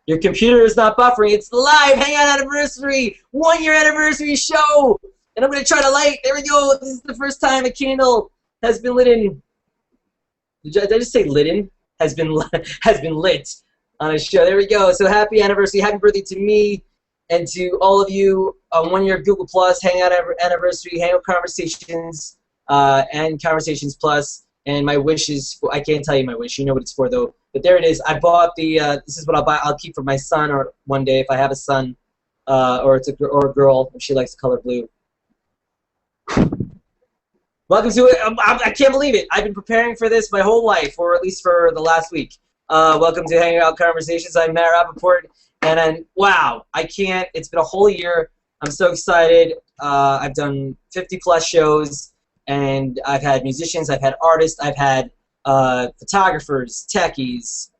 Your computer is not buffering. It's live Hangout anniversary, 1-year anniversary show. And I'm going to try to light. There we go. This is the first time a candle has been lit in. Did I just say lit in? Has been lit on a show. There we go. So happy anniversary. Happy birthday to me and to all of you. 1 year of Google Plus, Hangout anniversary, Hangout Conversations, and Conversations Plus. And my wish is, I can't tell you my wish. You know what it's for, though. But there it is. I bought the, this is what I'll buy. I'll keep for my son or one day if I have a son or a girl if she likes the color blue. Welcome to it. I can't believe it. I've been preparing for this my whole life, or at least for the last week. Welcome to Hangout Conversations. I'm Matt Rappaport. And wow, I can't. It's been a whole year. I'm so excited. I've done 50+ shows. And I've had musicians, I've had artists, I've had photographers, techies,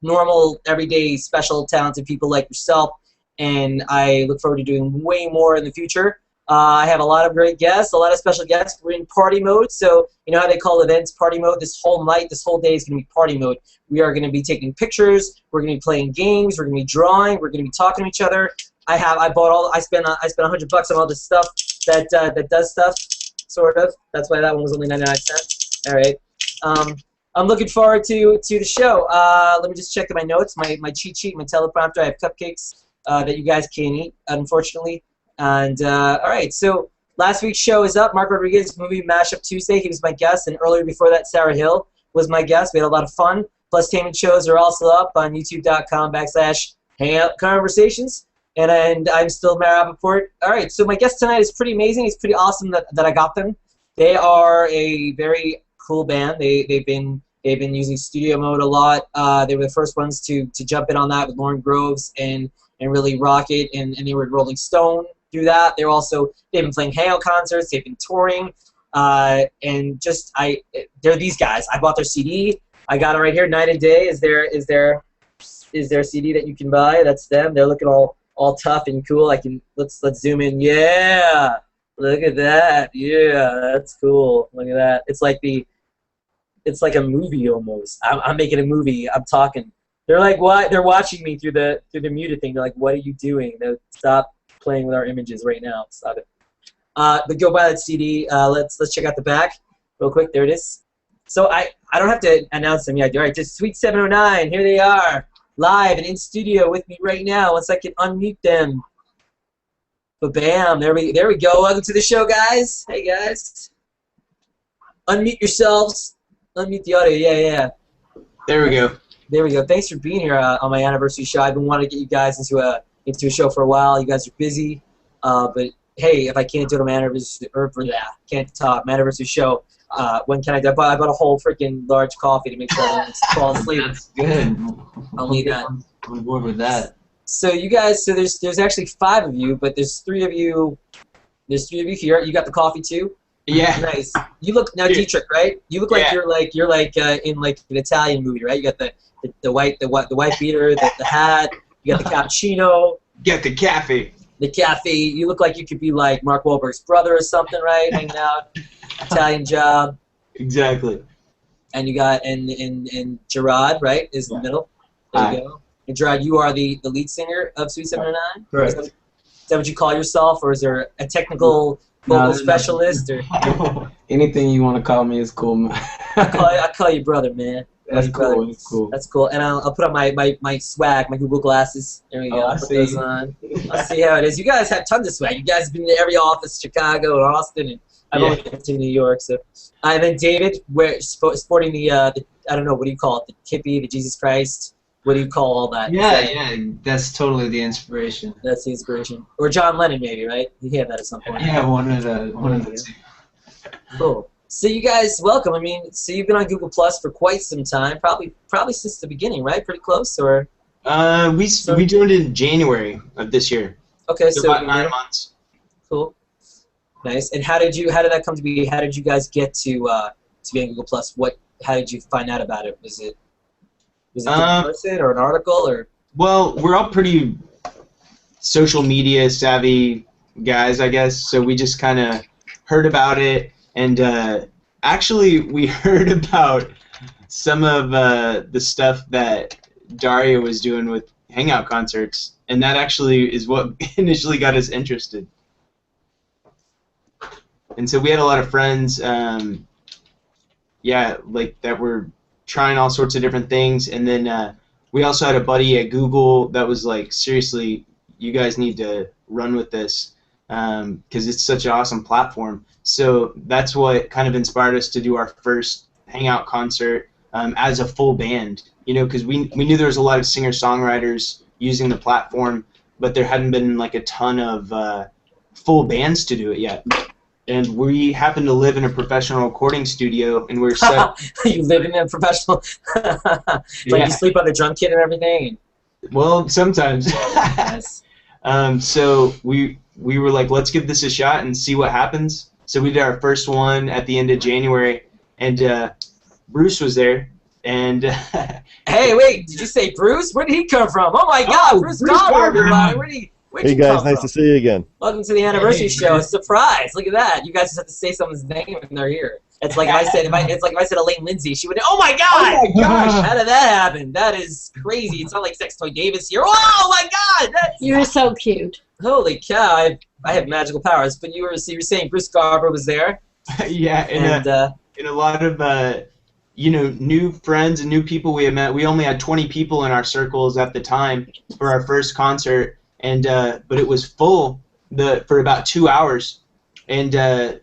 normal, everyday, special, talented people like yourself. And I look forward to doing way more in the future. I have a lot of great guests, a lot of special guests. We're in party mode, so you know how they call events party mode? This whole night, this whole day is going to be party mode. We are going to be taking pictures, we're going to be playing games, we're going to be drawing, we're going to be talking to each other. I spent $100 on all this stuff that does stuff. Sort of. That's why that one was only 99 cents. All right. I'm looking forward to the show. Let me just check my notes, my cheat sheet, my teleprompter. I have cupcakes that you guys can't eat, unfortunately. And all right. So last week's show is up. Mark Rodriguez, movie Mashup Tuesday. He was my guest, and earlier before that, Sarah Hill was my guest. We had a lot of fun. Plustainment shows are also up on YouTube.com/Hangout Conversations. And I'm still Matt Rappaport. All right, so my guest tonight is pretty amazing. It's pretty awesome that I got them. They are a very cool band. They've been using studio mode a lot. They were the first ones to jump in on that with Lauren Groves and really rock it. And they were Rolling Stone do that. They've been playing Hangout concerts. They've been touring. And just they're these guys. I bought their CD. I got it right here. Night and Day is their CD that you can buy. That's them. They're looking all tough and cool. Let's zoom in. Yeah, look at that. Yeah, that's cool. Look at that. It's like a movie almost. I'm making a movie. I'm talking. They're like, what? They're watching me through the muted thing. They're like, what are you doing? They're, stop playing with our images right now. Stop it. But go buy that CD. Let's check out the back real quick. There it is. So I don't have to announce them yet. All right, just Sweet 709. Here they are. Live and in studio with me right now. Once I can unmute them. But bam, there we go. Welcome to the show, guys. Hey guys. Unmute yourselves. Unmute the audio. Yeah. There we go. There we go. Thanks for being here on my anniversary show. I've been wanting to get you guys into a show for a while. You guys are busy. But hey, if I can't do it on my anniversary can't talk, my anniversary show. When can I do? I bought a whole freaking large coffee to make sure I don't fall asleep. That's good. I'll need that. I'm on board with that. So you guys, there's actually 5 of you, but there's 3 of you. There's 3 of you here. You got the coffee too. Yeah. Nice. You look now, Dietrich, right? You look like you're like in like an Italian movie, right? You got the white beater, the hat. You got the cappuccino. Get the cafe. The cafe. You look like you could be like Mark Wahlberg's brother or something, right? Hanging out. Italian job. Exactly. And you got and Gerard, right, is in the middle. There you go. And Gerard, you are the lead singer of Sweet 709? Correct. Is that what you call yourself, or is there a technical vocal specialist? Or anything you want to call me is cool, man. I call you brother, man. That's cool. That's cool. That's cool. And I'll put on my swag, my Google glasses. There we go. I'll put those on. I'll see how it is. You guys have tons of swag. You guys have been to every office, Chicago and Austin, and I've only been to New York. So, and then David, sporting the I don't know, what do you call it? The Kippy, the Jesus Christ. What do you call all that? Yeah, that's totally the inspiration. That's the inspiration. Or John Lennon, maybe, right? He had that at some point. Yeah, one of the 2. Cool. So you guys, welcome. I mean, so you've been on Google Plus for quite some time, probably since the beginning, right? Pretty close, or? We joined in January of this year. Okay, so about 9 months. Cool. Nice. And how did that come to be? How did you guys get to be on Google Plus? How did you find out about it? Was it a person or an article, or? Well, we're all pretty social media savvy guys, I guess. So we just kind of heard about it, and actually we heard about some of the stuff that Daria was doing with Hangout concerts, and that actually is what initially got us interested. And so we had a lot of friends, yeah, like that were trying all sorts of different things, and then we also had a buddy at Google that was like, seriously, you guys need to run with this because it's such an awesome platform. So that's what kind of inspired us to do our first Hangout concert as a full band. You know, because we knew there was a lot of singer-songwriters using the platform, but there hadn't been like a ton of full bands to do it yet. And we happened to live in a professional recording studio, and we're set. You live in a professional, like Yeah. you sleep on the drum kit and everything. Well, sometimes. Yes. So we were like, let's give this a shot and see what happens. So we did our first one at the end of January, and Bruce was there. And Hey, wait! Did you say Bruce? Where did he come from? Oh my God, Bruce Garber! Everybody, where'd Hey you guys, come nice from? to see you again. Welcome to the anniversary show. Surprise! Look at that. You guys just have to say someone's name when they're here. It's like if I said, if I said Elaine Lindsay, she would. Oh my God! oh my gosh! How did that happen? That is crazy. It's not like Sextoy Dave is here. Oh my God! That's, You're so cute. holy cow! I have magical powers. But you were saying Bruce Garber was there, Yeah, and and a lot of you know, new friends and new people we had met. We only had 20 people in our circles at the time for our first concert, and but it was full for about 2 hours, and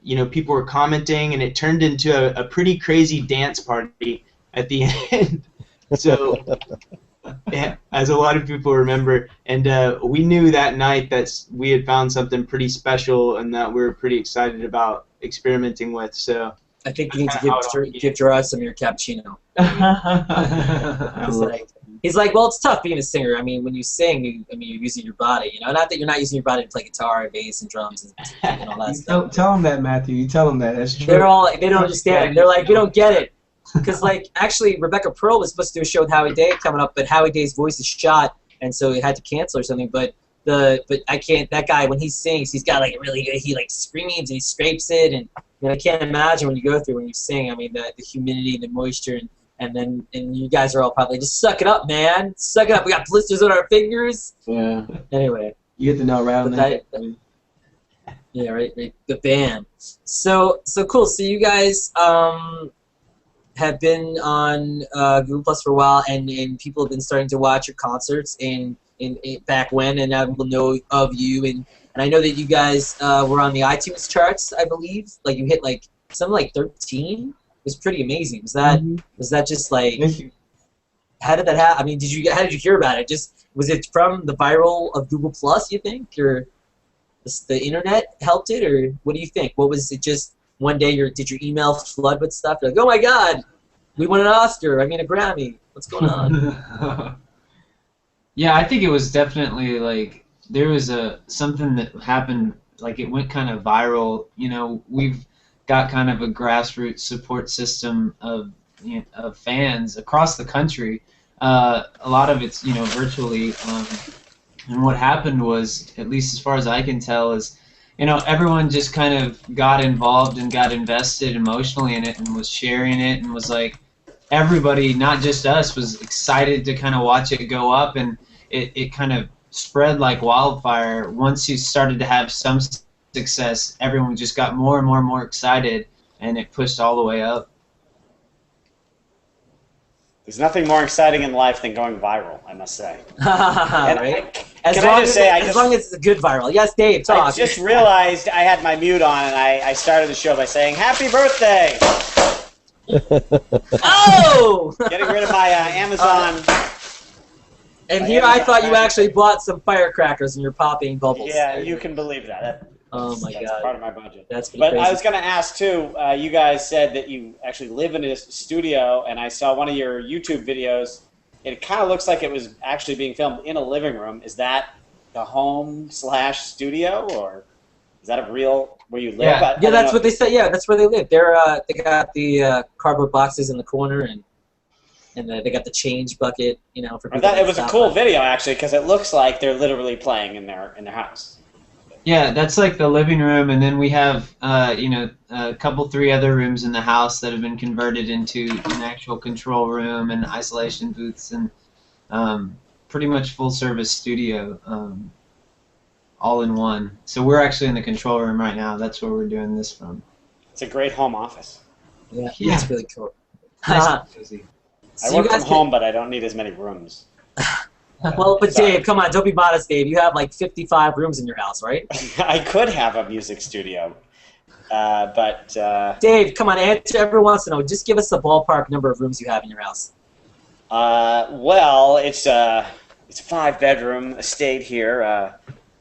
you know, people were commenting, and it turned into a pretty crazy dance party at the end. So, yeah, as a lot of people remember, and we knew that night that we had found something pretty special, and that we were pretty excited about experimenting with. So. I think you need to give Gerard some of your cappuccino. He's like, well, it's tough being a singer. I mean, when you sing, you're using your body. You know, not that you're not using your body to play guitar and bass and drums and all that stuff. Tell them that, Matthew. You tell them that. That's true. They don't understand. They're like, we don't get it. Because like, actually, Rebecca Pearl was supposed to do a show with Howie Day coming up, but Howie Day's voice is shot, and so it had to cancel or something. But I can't. That guy, when he sings, he's got like he like screams and he scrapes it, and I can't imagine when you sing. I mean, the humidity and the moisture, and you guys are all probably just suck it up, man, suck it up. We got blisters on our fingers. Yeah. Anyway, You get to know around that. yeah, right. The band. So cool. So you guys have been on Google Plus for a while, and people have been starting to watch your concerts in back when, and now people know of you, and I know that you guys were on the iTunes charts, I believe. Like you hit like something like 13. It was pretty amazing. Was that just like? How did that happen? I mean, how did you hear about it? Was it from the viral of Google Plus? You think, or the internet helped it, or what do you think? What was it? Just one day, did your email flood with stuff? You're like, oh my God, we won an Oscar. I mean, a Grammy. What's going on? Yeah, I think it was definitely like there was something that happened, like it went kind of viral. You know, we've got kind of a grassroots support system of fans across the country. A lot of it's virtually, and what happened was, at least as far as I can tell, is everyone just kind of got involved and got invested emotionally in it and was sharing it, and was like, everybody, not just us, was excited to kind of watch it go up, and it kind of spread like wildfire. Once you started to have some success, everyone just got more and more and more excited, and it pushed all the way up. There's nothing more exciting in life than going viral, I must say. Right? As long as it's a good viral. Yes, Dave, talk. I just realized I had my mute on, and I started the show by saying, "Happy birthday!" Oh! Getting rid of my Amazon. And here I thought you actually bought some firecrackers and you're popping bubbles. Yeah, you can believe that. Oh my God. That's part of my budget. That's pretty But crazy. I was going to ask too, you guys said that you actually live in a studio, and I saw one of your YouTube videos. It kind of looks like it was actually being filmed in a living room. Is that the home/studio, or is that a real where you live? Yeah, that's what they said. Yeah, that's where they live. They got the cardboard boxes in the corner, and they got the change bucket, for people. It was a cool video actually, because it looks like they're literally playing in their house. Yeah, that's like the living room, and then we have three other rooms in the house that have been converted into an actual control room and isolation booths, and pretty much full-service studio, all in one. So we're actually in the control room right now. That's where we're doing this from. It's a great home office. Yeah, Yeah. it's really cool. Nice and cozy. I work from home, but I don't need as many rooms. Well, but Sorry. Dave, come on, don't be modest, Dave. You have like 55 rooms in your house, right? I could have a music studio, but Dave, come on, answer every once in a while. Just give us a ballpark number of rooms you have in your house. well, it's a 5-bedroom estate here.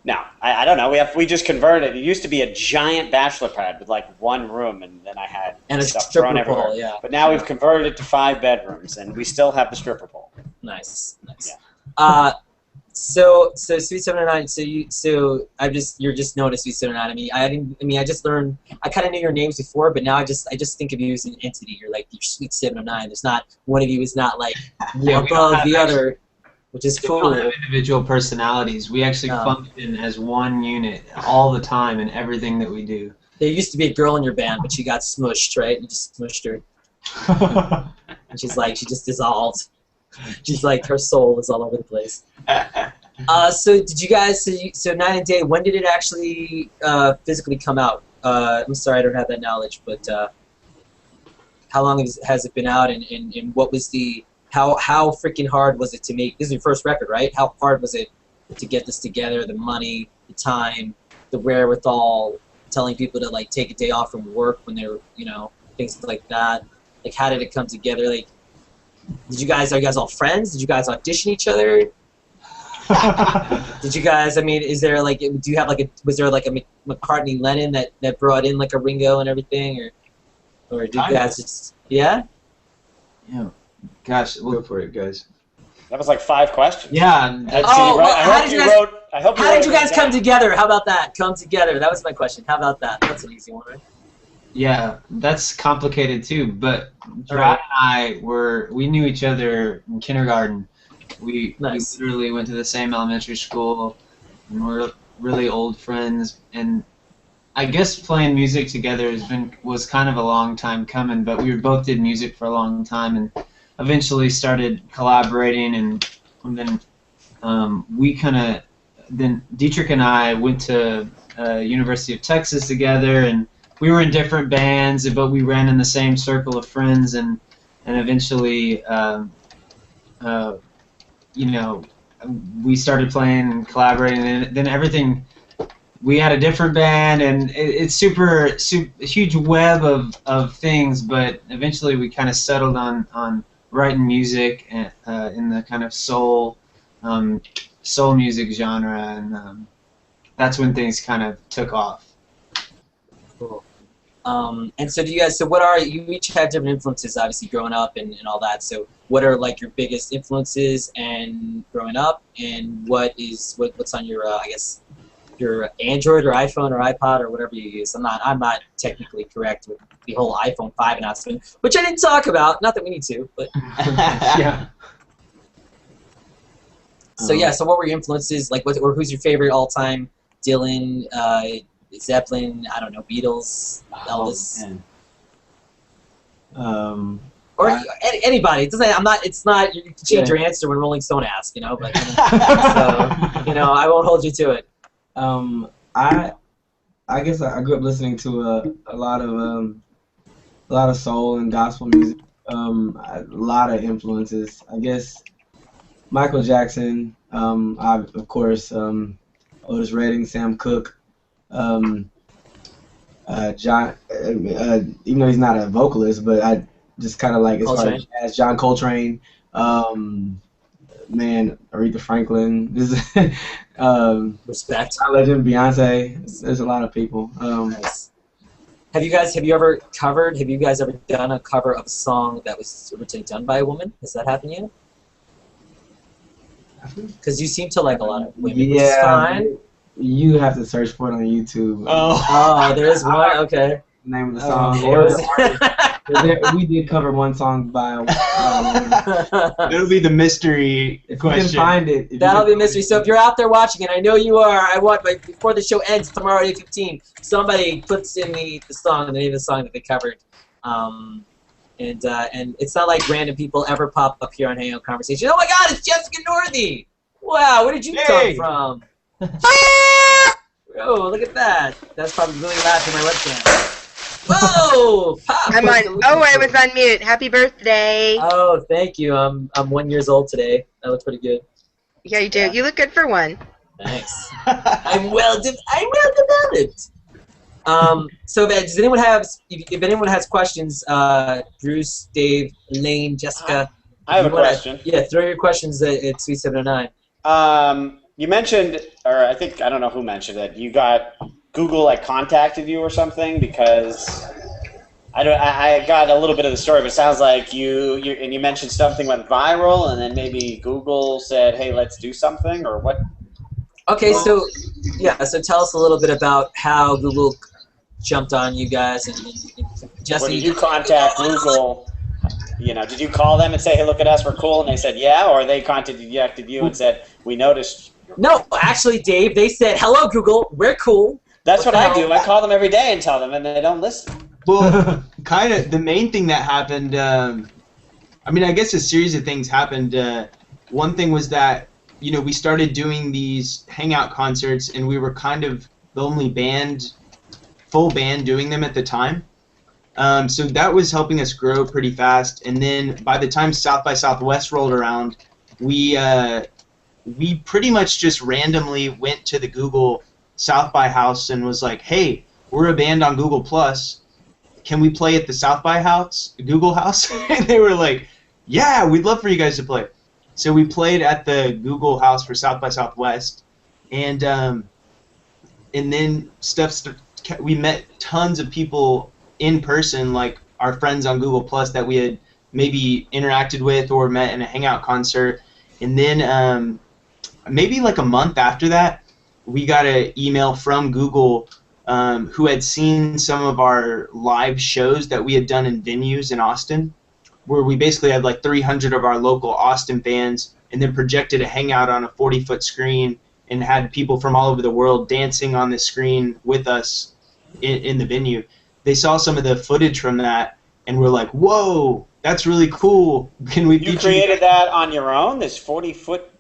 No, I don't know. We just converted. It used to be a giant bachelor pad with like one room, and then I had And a stuff thrown stripper everywhere. pole, yeah. But now we've converted it to 5 bedrooms, and we still have the stripper pole. Nice, nice. Yeah. So Sweet 709. You're just known as Sweet 709. I just learned. I kind of knew your names before, but now I just think of you as an entity. You're like you're Sweet 709. There's not one of you is not like Yeah, we don't above have the other, which is We cool. don't have individual personalities. We actually function as one unit all the time in everything that we do. There used to be a girl in your band, but she got smushed, right? You just smushed her, and she just dissolved. She's like her soul is all over the place. So did you guys? So Night and Day. When did it actually physically come out? I'm sorry, I don't have that knowledge, but how long has it been out? And what was the how freaking hard was it to make? This is your first record, right? How hard was it to get this together? The money, the time, the wherewithal, telling people to like take a day off from work when they were, things like that. Like, how did it come together? Like, are you guys all friends? Did you guys audition each other? Did you guys? I mean, is there like? Do you have like was there like a McCartney Lennon that brought in like a Ringo and everything, or did you guys just Yeah. Gosh. Go for it, guys. That was like 5 questions. Yeah. How did you guys come together? How about that? Come together. That was my question. How about that? That's an easy one, right? Yeah, that's complicated too. But Brad and we knew each other in kindergarten. We literally went to the same elementary school, and we're really old friends. And I guess playing music together was kind of a long time coming. But we both did music for a long time, and eventually started collaborating. And then then Dietrich and I went to University of Texas together, and we were in different bands, but we ran in the same circle of friends, and eventually, we started playing and collaborating, and then everything. We had a different band, and it's super huge web of things, but eventually we kind of settled on writing music in the kind of soul music genre, and that's when things kind of took off. Cool. And so you each have different influences, obviously, growing up and all that. So what are like your biggest influences and growing up, and what's on your your Android or iPhone or iPod or whatever you use? I'm not technically correct with the whole iPhone 5 announcement, which I didn't talk about. Not that we need to, but Yeah. So what were your influences? Like, or who's your favorite all-time? Dylan, Zeppelin, I don't know, Beatles, Elvis, or anybody. It doesn't. It's not. You can change your answer when Rolling Stone asks, But so I won't hold you to it. I guess I grew up listening to a lot of soul and gospel music. A lot of influences. I guess Michael Jackson. Of course, Otis Redding, Sam Cooke. John, even though he's not a vocalist, but I just kind of like as far as jazz, John Coltrane, Aretha Franklin, Respect. Legend, Beyonce. There's a lot of people. Nice. Have you guys ever done a cover of a song that was originally done by a woman? Has that happened yet? Because you seem to like a lot of women, which is fine. You have to search for it on YouTube. Oh, there is one? Okay. Name of the song. We did cover one song by a woman. It'll be the mystery question. You can find it. That'll be a mystery. So if you're out there watching, and I know you are, I want, like, before the show ends tomorrow at 8:15, somebody puts in the song, the name of the song that they covered. And it's not like random people ever pop up here on Hangout Conversation. Oh my God, it's Jessica Northey! Wow, where did you Hey! come from? Oh, look at that. That's probably really loud for my webcam. Whoa! Pop! I'm on. Oh, I was on mute. Happy birthday. Oh, thank you. I'm 1 year old today. That looks pretty good. Yeah, you do. You look good for one. Thanks. I'm well developed. So does anyone have? If anyone has questions, Bruce, Dave, Lane, Jessica. I have a question. Yeah, throw your questions at Sweet 709. You mentioned, or I don't know who mentioned it. You got Google contacted you or something because I got a little bit of the story, but it sounds like you mentioned something went viral, and then maybe Google said, "Hey, let's do something," or what? Okay, so tell us a little bit about how Google jumped on you guys and Jesse. When did you contact Google? Did you call them and say, "Hey, look at us, we're cool," and they said, "Yeah," or they contacted you and said, "We noticed"? No, actually, Dave, they said, "Hello, Google, we're cool." That's what I do. I call them every day and tell them, and they don't listen. Well, kind of the main thing that happened, I guess a series of things happened. One thing was that, we started doing these Hangout concerts, and we were kind of the only full band doing them at the time. So that was helping us grow pretty fast. And then by the time South by Southwest rolled around, we pretty much just randomly went to the Google South by house and was like, "Hey, we're a band on Google Plus. Can we play at the South by Google house?" And they were like, "Yeah, we'd love for you guys to play." So we played at the Google house for South by Southwest, and then we met tons of people in person, like our friends on Google Plus that we had maybe interacted with or met in a Hangout concert. And then maybe like a month after that, we got an email from Google who had seen some of our live shows that we had done in venues in Austin, where we basically had like 300 of our local Austin fans, and then projected a Hangout on a 40-foot screen and had people from all over the world dancing on the screen with us in the venue. They saw some of the footage from that and were like, "Whoa, that's really cool. Can we?" You created that on your own? This 40-foot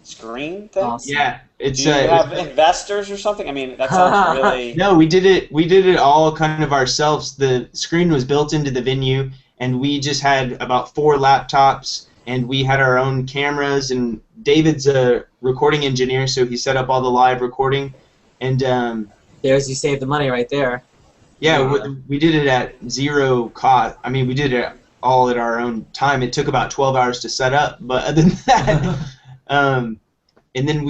screen thing? Awesome. Yeah, it's. Do you have investors or something? I mean, that sounds really. No, we did it. We did it all kind of ourselves. The screen was built into the venue, and we just had about 4 laptops, and we had our own cameras. And David's a recording engineer, so he set up all the live recording. And there's you save the money right there. Yeah, we did it at zero cost. I mean, we did it all at our own time. It took about 12 hours to set up, but other than that, and then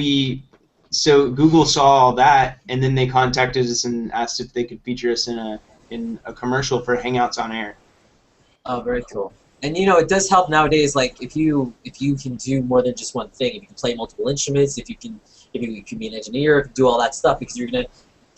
so Google saw all that, and then they contacted us and asked if they could feature us in a commercial for Hangouts on Air. Oh, very cool. And it does help nowadays. Like if you can do more than just one thing, if you can play multiple instruments, if you can be an engineer, if you do all that stuff, because you're gonna.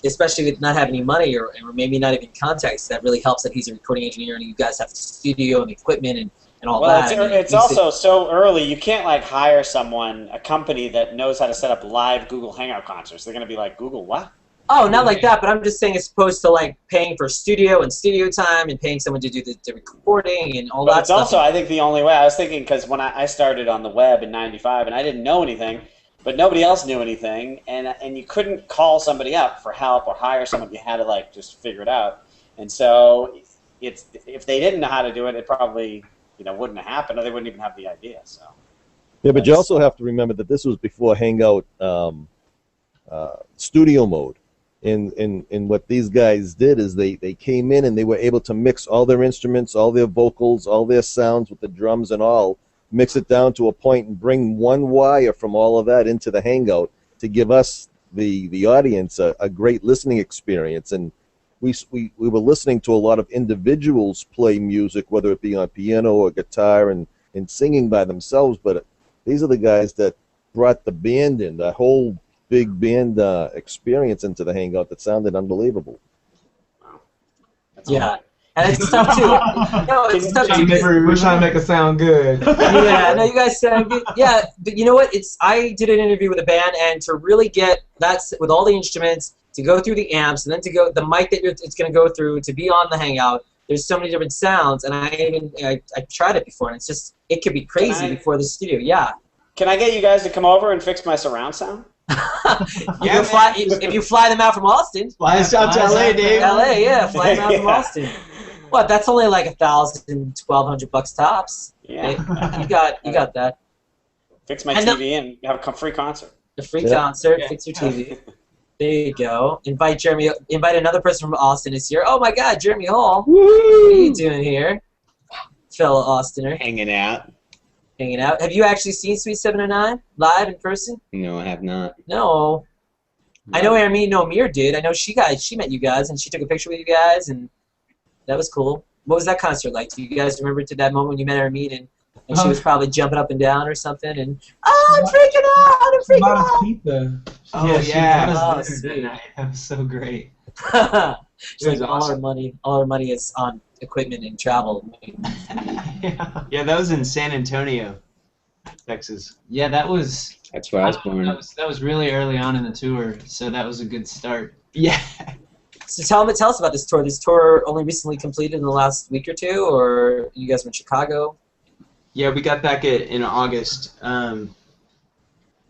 Especially with not having any money or maybe not even contacts, that really helps that he's a recording engineer and you guys have the studio and the equipment and all that. Well, it's also so early. You can't hire a company that knows how to set up live Google Hangout concerts. They're going to be like, "Google what?" Oh, not like that, but I'm just saying as opposed to paying for studio time and paying someone to do the recording and all that stuff. It's also, I think, the only way. I was thinking because when I started on the web in '95 and I didn't know anything, but nobody else knew anything, and you couldn't call somebody up for help or hire someone. You had to just figure it out. And so if they didn't know how to do it, it probably wouldn't have happened, or they wouldn't even have the idea. So yeah, but you also have to remember that this was before Hangout studio mode. And what these guys did is they came in and they were able to mix all their instruments, all their vocals, all their sounds with the drums and all, mix it down to a point and bring one wire from all of that into the Hangout to give us, the audience, a great listening experience. And we were listening to a lot of individuals play music, whether it be on piano or guitar and singing by themselves, but these are the guys that brought the band in, the whole big band experience into the Hangout that sounded unbelievable. Yeah. And it's tough too. No, it's tough too. We're trying to make it sound good. Yeah, no, you guys sound good. Yeah, but you know what? I did an interview with a band, and to really get that with all the instruments, to go through the amps, and then to go the mic that it's going to go through, to be on the Hangout. There's so many different sounds, and I tried it before, and it could be crazy before the studio. Yeah. Can I get you guys to come over and fix my surround sound? If you fly them out from Austin. Fly us out to LA, Dave. LA, yeah, fly them out from Austin. What? That's only like $1,000, $1,200 tops. Yeah. You got that. Fix my TV and have a free concert. A free concert. Fix your TV. There you go. Invite another person from Austin this year. Oh my God, Jeremy Hall. Woo! What are you doing here, fellow Austiner? Hanging out. Hanging out. Have you actually seen Sweet 709 live in person? No, I have not. No. I know Amir did. I know she met you guys and she took a picture with you guys and that was cool. What was that concert like? Do you guys remember to that moment when you met Amir and she was probably jumping up and down or something and I'm freaking out! I'm freaking out! Pizza. Oh yeah. That was so great. She's like, awesome. all our money is on equipment and travel. Yeah, that was in San Antonio, Texas. Yeah, that's where I was born. That was really early on in the tour, so that was a good start. Yeah. So tell us about this tour. This tour only recently completed in the last week or two, or you guys were in Chicago? Yeah, we got back in August.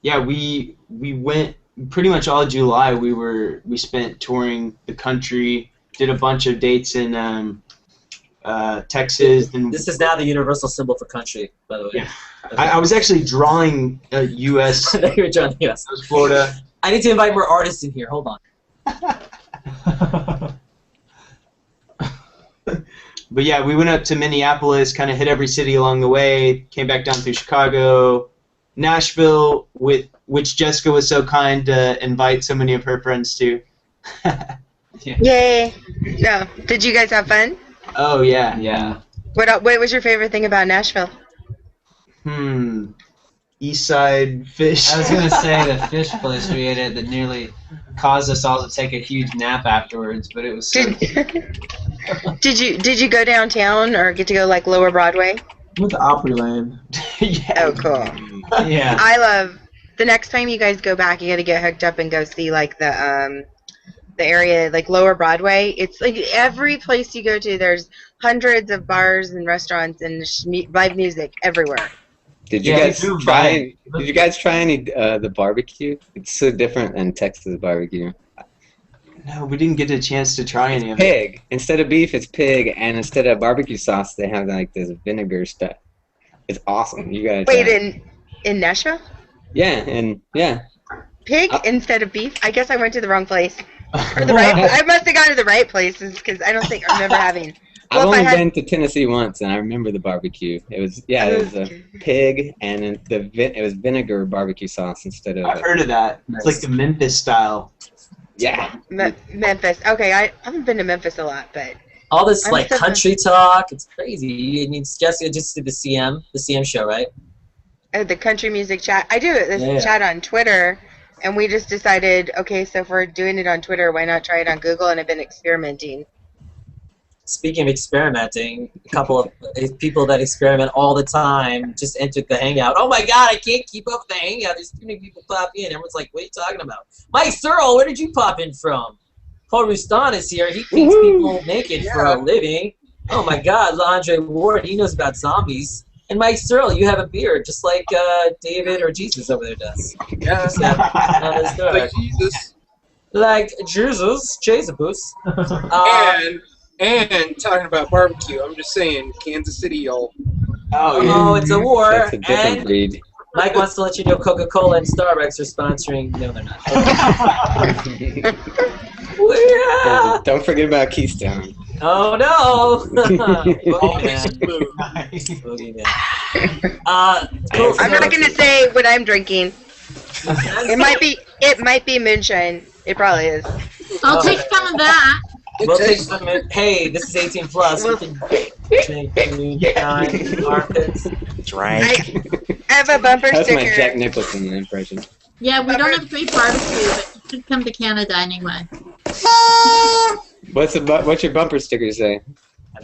Yeah, we went pretty much all July. We spent touring the country. Did a bunch of dates in Texas. And this is now the universal symbol for country, by the way. Yeah. Okay. I was actually drawing U.S. I thought you were drawing the U.S. That was Florida. I need to invite more artists in here. Hold on. But yeah, we went up to Minneapolis, kind of hit every city along the way, came back down through Chicago, Nashville, which Jessica was so kind to invite so many of her friends to. Yay! No, did you guys have fun? Oh yeah. Yeah. What was your favorite thing about Nashville? East Side fish. I was gonna say the fish place we ate at that nearly caused us all to take a huge nap afterwards, but it was so Did you go downtown or get to go like Lower Broadway? Went to Opryland. Yeah. Oh, cool. Yeah. I love the next time you guys go back, you got to get hooked up and go see like the area like Lower Broadway. It's like every place you go to, there's hundreds of bars and restaurants and live music everywhere. Did you guys try? Did you guys try any the barbecue? It's so different than Texas barbecue. No, we didn't get a chance to try any of it. Pig. Instead of beef, it's pig, and instead of barbecue sauce, they have like this vinegar stuff. It's awesome. You gotta try. Wait, in Nashville? Yeah, and yeah. Pig instead of beef? I guess I went to the wrong place. Or the right. I must have gone to the right places because I don't think I remember having. I've only been to Tennessee once, and I remember the barbecue. It was it was a pig, and it was vinegar barbecue sauce instead of. I've heard of that. It's like the Memphis style. Yeah. Memphis. Okay, I haven't been to Memphis a lot, but. All this like country talk, it's crazy. Jessica just did the CM show, right? The country music chat. I do this chat on Twitter, and we just decided, okay, so if we're doing it on Twitter, why not try it on Google? And I've been experimenting. Speaking of experimenting, a couple of people that experiment all the time just entered the Hangout. Oh my God, I can't keep up with the Hangout. There's too many people pop in. Everyone's like, what are you talking about? Mike Searle, where did you pop in from? Paul Rustan is here. He paints people naked for a living. Oh my God, Andre Ward, he knows about zombies. And Mike Searle, you have a beard, just like David or Jesus over there does. Yeah, like Jesus. Like Jesus, Jesus. And talking about barbecue, I'm just saying, Kansas City, y'all. Oh, it's a war. That's a different breed. Mike wants to let you know Coca-Cola and Starbucks are sponsoring. No, they're not. Don't forget about Keystone. Oh no! Cool. I'm not gonna say what I'm drinking. It might be moonshine. It probably is. I'll take some of that. We'll take some. Hey, this is 18 plus. We can drink moonshine, armpits. Drink. I have a bumper That's sticker. my Jack Nicholson impression. Yeah, we don't have great barbecue, but you should come to Canada anyway. What's your bumper sticker say?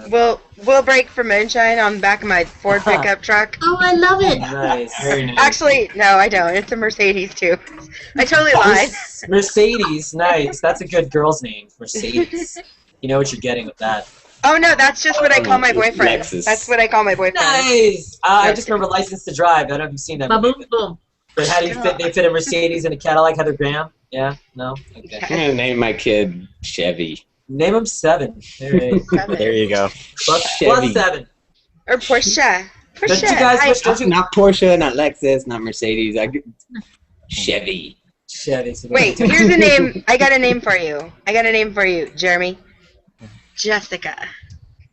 We'll break for moonshine on the back of my Ford pickup truck. Oh, I love it. Nice. Very nice. Actually, no, I don't. It's a Mercedes too. I totally lied. Mercedes, nice. That's a good girl's name, Mercedes. You know what you're getting with that. Oh no, that's just what I call my boyfriend. Lexus. That's what I call my boyfriend. Nice. I just remember License to Drive. I don't know if you've seen that. Ba boom boom. But how do you fit? They fit a Mercedes and a Cadillac. Heather Graham. Yeah. No. Okay. I'm gonna name my kid Chevy. Name him 7. There you go. Plus Chevy. 7. Or Porsche. Don't you guys? Don't you? Not Porsche, not Lexus, not Mercedes. Chevy. Chevy. Wait, here's a name. I got a name for you. Jeremy. Jessica.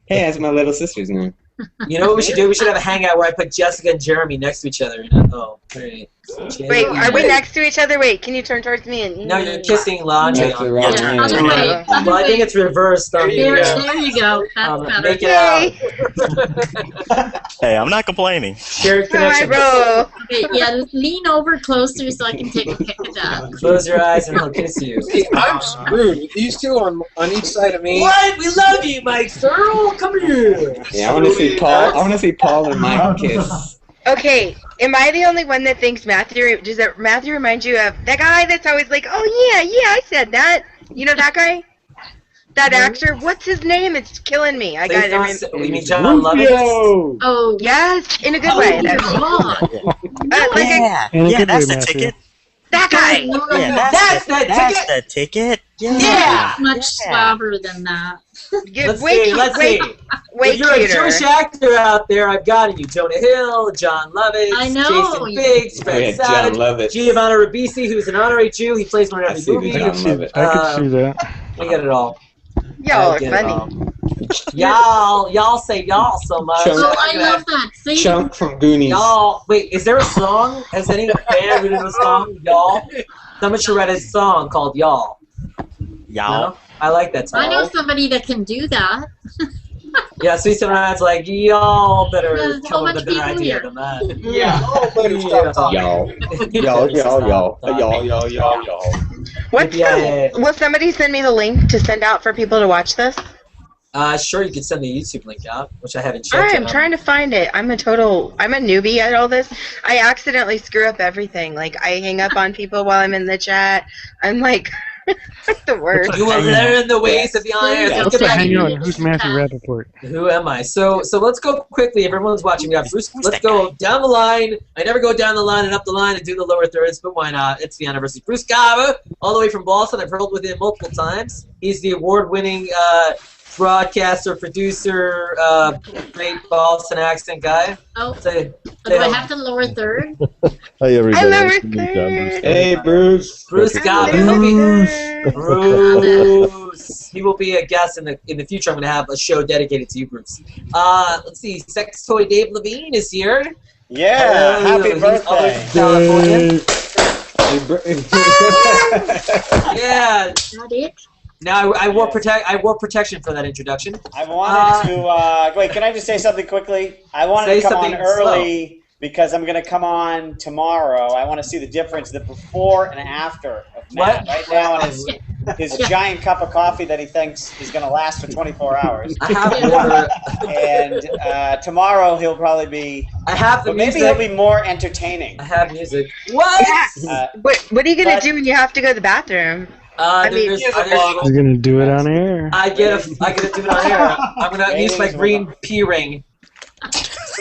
Hey, that's my little sister's name. You know what we should do? We should have a hangout where I put Jessica and Jeremy next to each other. Oh, great. Wait, are we next to each other? Wait, can you turn towards me? And No, you're kissing Laundry. That's the wrong Yeah, name. other way. Well, I think it's reversed. There you go. That's better. Make it out. Hey, I'm not complaining. Shared Hi, connection. bro. Okay, yeah, lean over closer so I can take a pic of that. Close your eyes and he'll kiss you. Hey, I'm screwed. With these two on each side of me. What? We love you, Mike Searle. Come here. Yeah, I want to see Paul. I want to see Paul and Mike kiss. Okay, am I the only one that thinks Matthew? Does Matthew remind you of that guy that's always like, oh yeah, I said that. You know that guy? That actor? What's his name? It's killing me. I got it. We mean John Lovitz. Oh, Yes, in a good way. God. Yeah, that's the ticket. That guy. Yeah, That's the ticket. Yeah. Much suaver than that. Let's see. Way If you're a cuter. Jewish actor out there, I've got you. Jonah Hill, John Lovitz, I know. Jason Biggs, Fred Yeah, John Savage, Lovitz. Giovanni Ribisi, who's an honorary Jew. He plays one in I every see the movie. John Lovitz. I could see that. We get it all. Y'all I are get it funny. all. Y'all say y'all so much. Chunk. Oh, I love that. See? Chunk from Goonies. Y'all, wait, is there a song? Has any fan written a song? Y'all? Someone should write a song called Y'all. Y'all. No? I like that song. I know somebody that can do that. Yeah, Sweet Sunrise, like, y'all better There's a come whole with a bunch of better people idea here. than that. Yeah. Oh, better stop talking. Y'all. What's will somebody send me the link to send out for people to watch this? Sure, you could send the YouTube link out, which I haven't All checked. right, I'm trying to find it. I'm a newbie at all this. I accidentally screw up everything. Like, I hang up on people while I'm in the chat. I'm like, the worst. You will learn the ways of the iron. Yeah. What's the Hangout and who's Matthew Rappaport? Who am I? So let's go quickly. If everyone's watching, we have Bruce. Let's go down the line. I never go down the line and up the line and do the lower thirds, but why not? It's the anniversary. Bruce Garber, all the way from Boston. I've rolled with him multiple times. He's the award-winning broadcaster, producer, great Boston accent guy. Oh, Say do I have to lower third? Hi, everybody. I love Nice it. to meet you. I'm Bruce. Hey, Bruce. Bruce Garber. Bruce. He will be a guest in the future. I'm going to have a show dedicated to you, Bruce. Let's see. Sextoy Dave Levine is here. Yeah, happy He's all the way birthday. from California. Yeah. That it? Now I wore protection for that introduction. I wanted to wait. Can I just say something quickly? I wanted Say to come on something early because I'm going to come on tomorrow. I want to see the difference, the before and after of Matt. What? Right now, in his giant cup of coffee that he thinks is going to last for 24 hours. I have never. And tomorrow he'll probably be. I have the But maybe music. he'll be more entertaining. I have music. What? What are you going to do when you have to go to the bathroom? There's You're gonna do it on air. I get to do it on air. I'm gonna use my green P ring.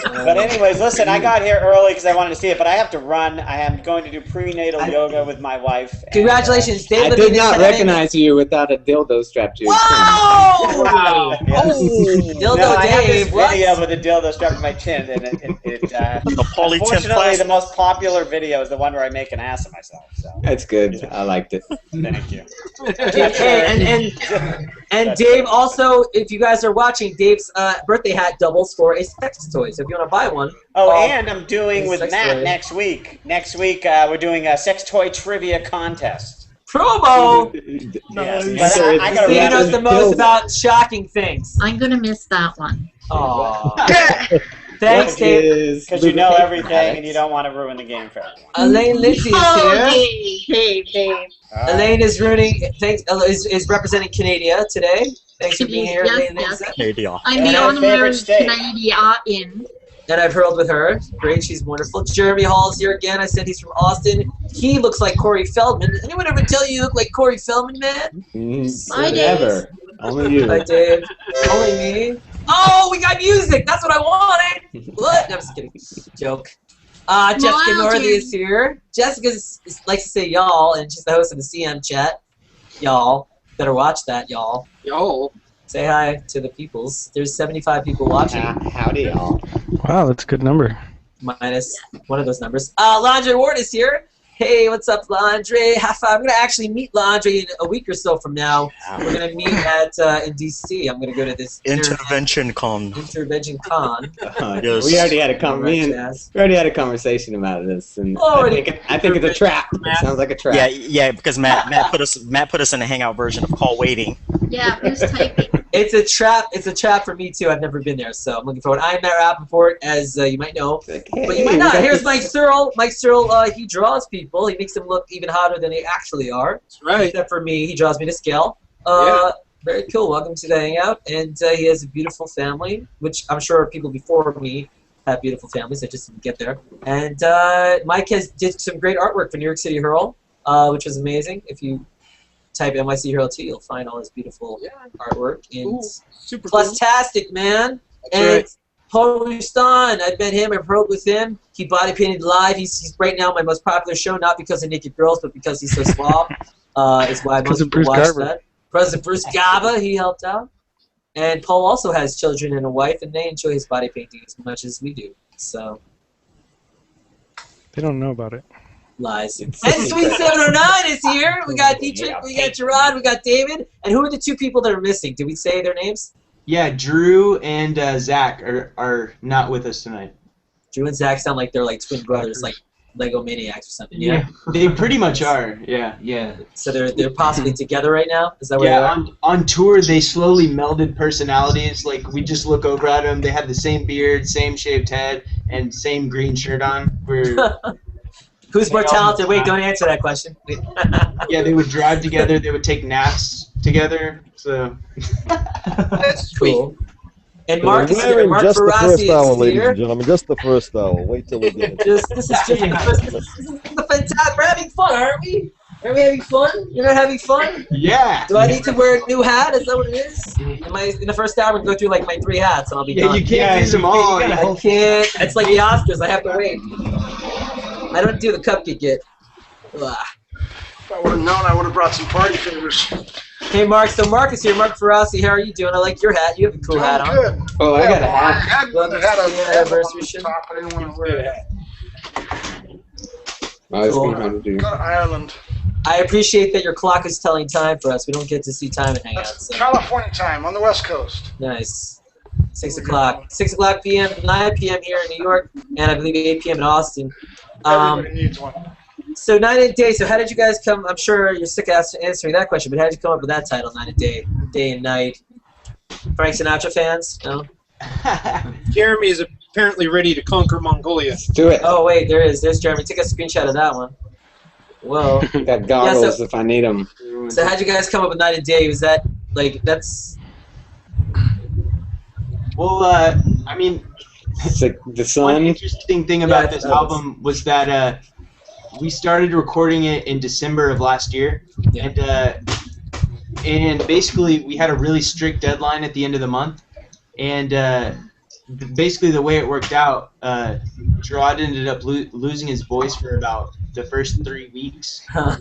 But anyways, listen, I got here early because I wanted to see it, but I have to run. I am going to do prenatal yoga with my wife. And, Congratulations, Dave I Levine did is not coming. recognize you without a dildo strapped to your chin. Whoa! Wow. Dildo No, I have this Dave, what? video with a dildo strapped to my chin, and The poly tip unfortunately, class. the most popular video is the one where I make an ass of myself. So That's good. I liked it. thank you. And Dave also, if you guys are watching, Dave's birthday hat doubles for a sex toy. So if you want to buy one. Oh, and I'm doing with sex Matt toy. next week. Next week, we're doing a sex toy trivia contest. Promo! Yes. But I gotta He wrap knows it. the most about shocking things. I'm gonna miss that one. Aww. Thanks, Dave. Because you know everything and you don't want to ruin the game for everyone. Elaine Lindsay is here. Dave. Elaine is is representing Canada today. Thanks for being here, Yes, Elaine yes. Lindsay. Canadian. I'm And the our favorite honorary state. Canadian. And I've hurled with her. Great, she's wonderful. Jeremy Hall is here again. I said he's from Austin. He looks like Corey Feldman. Anyone ever tell you look like Corey Feldman, man? Bye, Dave. Never. Only you. Hi, Dave. Only me. Oh, we got music. That's what I wanted. What? No, I'm just kidding. Joke. Jessica Northey is here. Jessica likes to say y'all, and she's the host of the CM chat. Y'all. Better watch that, y'all. Y'all. Say hi to the peoples. There's 75 people watching. Howdy, y'all. Wow, that's a good number. Minus one of those numbers. Landre Ward is here. Hey, what's up, Landre? I'm going to actually meet Landre in a week or so from now. We're going to meet at in D.C. I'm going to go to this Intervention Con. Intervention Con. Yes. We already had a conversation about this, and I think it's a trap. It sounds like a trap. Yeah, because Matt put us in a Hangout version of call waiting. Yeah, who's typing? It's a trap. It's a trap for me too. I've never been there, so I'm looking forward. I'm Matt Rappaport, as you might know, but you might not. Here's Mike Searle. Mike Searle, he draws people. He makes them look even hotter than they actually are. That's right. Except for me, he draws me to scale. Very cool. Welcome to the Hangout, and he has a beautiful family, which I'm sure people before me have beautiful families. I just didn't get there. And Mike did some great artwork for New York City Hurl, which was amazing. If you type NYC Hurl T, you'll find all his beautiful artwork. And super Plustastic, man. That's and right. Paul Rustan, I met him, I wrote with him. He body painted live. He's right now my most popular show, not because of Naked Girls, but because he's so suave. Is why most people watch that. President Bruce Garber, he helped out. And Paul also has children and a wife, and they enjoy his body painting as much as we do. So they don't know about it. Lies. And Sweet 709 is here. We got Dietrich, we got Gerard, we got David. And who are the two people that are missing? Did we say their names? Yeah, Drew and Zach are not with us tonight. Drew and Zach sound like they're like twin brothers, like Lego Maniacs or something. Yeah, they pretty much are. Yeah. So they're possibly together right now. Is that where they are? On tour they slowly melded personalities. Like we just look over at them. They have the same beard, same shaved head, and same green shirt on. Who's more talented? Wait, don't answer that question. Yeah, they would drive together. They would take naps together. So that's cool. And Mark is here. here. Mark Just the Ferrazzi first hour, is ladies here. and gentlemen. Just the first hour. Wait till we get it. This is just the fantastic. We're having fun, aren't we? Are we having fun? You're not having fun? Yeah. Do I need to wear a new hat? Is that what it is? In the first hour, I'm going to go through like my 3 hats and I'll be done. You can't use them all. I can't. It's like the Oscars. I have to wait. I don't do the cupcake yet. Ugh. If I would have known, I would have brought some party favors. Hey, Mark. So Mark is here. Mark Ferrazzi, how are you doing? I like your hat. You have a cool hat on. Good. Oh, I got a hat. I had Welcome a hat to on the anniversary show. top. I didn't want to wear a hat. I was going to do. Go to Ireland. I appreciate that your clock is telling time for us. We don't get to see time at Hangout. So. California time on the West Coast. Nice. 6 o'clock. 6 o'clock p.m., 9 p.m. here in New York, and I believe 8 p.m. in Austin. Everybody needs one. So 9 a day. So how did you guys come? I'm sure you're sick of answering that question, but how did you come up with that title, 9 a day, day and night? Frank Sinatra fans? No. Jeremy is apparently ready to conquer Mongolia. Let's do it. Oh wait, there's Jeremy. Take a screenshot of that one. Whoa. Got goggles if I need them. So how'd you guys come up with 9 a day? Was that like that's? Well, I mean, the sun. One interesting thing about this album was that we started recording it in December of last year, and basically we had a really strict deadline at the end of the month, and basically the way it worked out, Gerard ended up losing his voice for about the first 3 weeks. How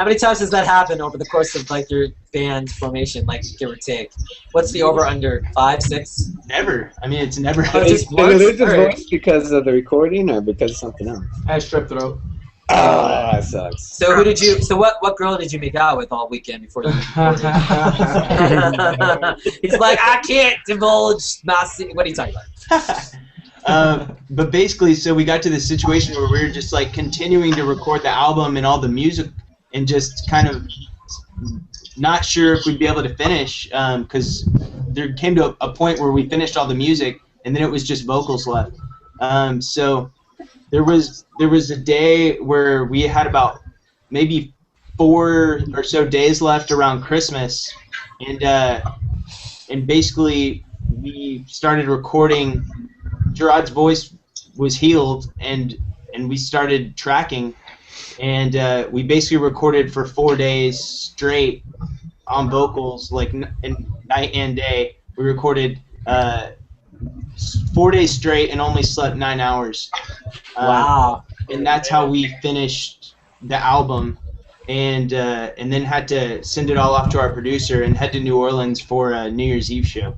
many times does that happen over the course of like your band formation, like give or take? What's the over/under? 5, 6? Never. I mean, it's never. Did he lose his voice because of the recording or because of something else? I had strep throat. Oh, that sucks. So who did you? So what girl did you make out with all weekend before you recorded? He's like, I can't divulge my. What are you talking about? But basically, so we got to this situation where we were just like continuing to record the album and all the music, and just kind of not sure if we'd be able to finish, because there came to a point where we finished all the music, and then it was just vocals left. So there was a day where we had about maybe 4 or so days left around Christmas, and basically we started recording. Gerard's voice was healed, and we started tracking, and we basically recorded for 4 days straight on vocals like night and day. We recorded 4 days straight and only slept 9 hours. Wow. And that's how we finished the album, and then had to send it all off to our producer and head to New Orleans for a New Year's Eve show.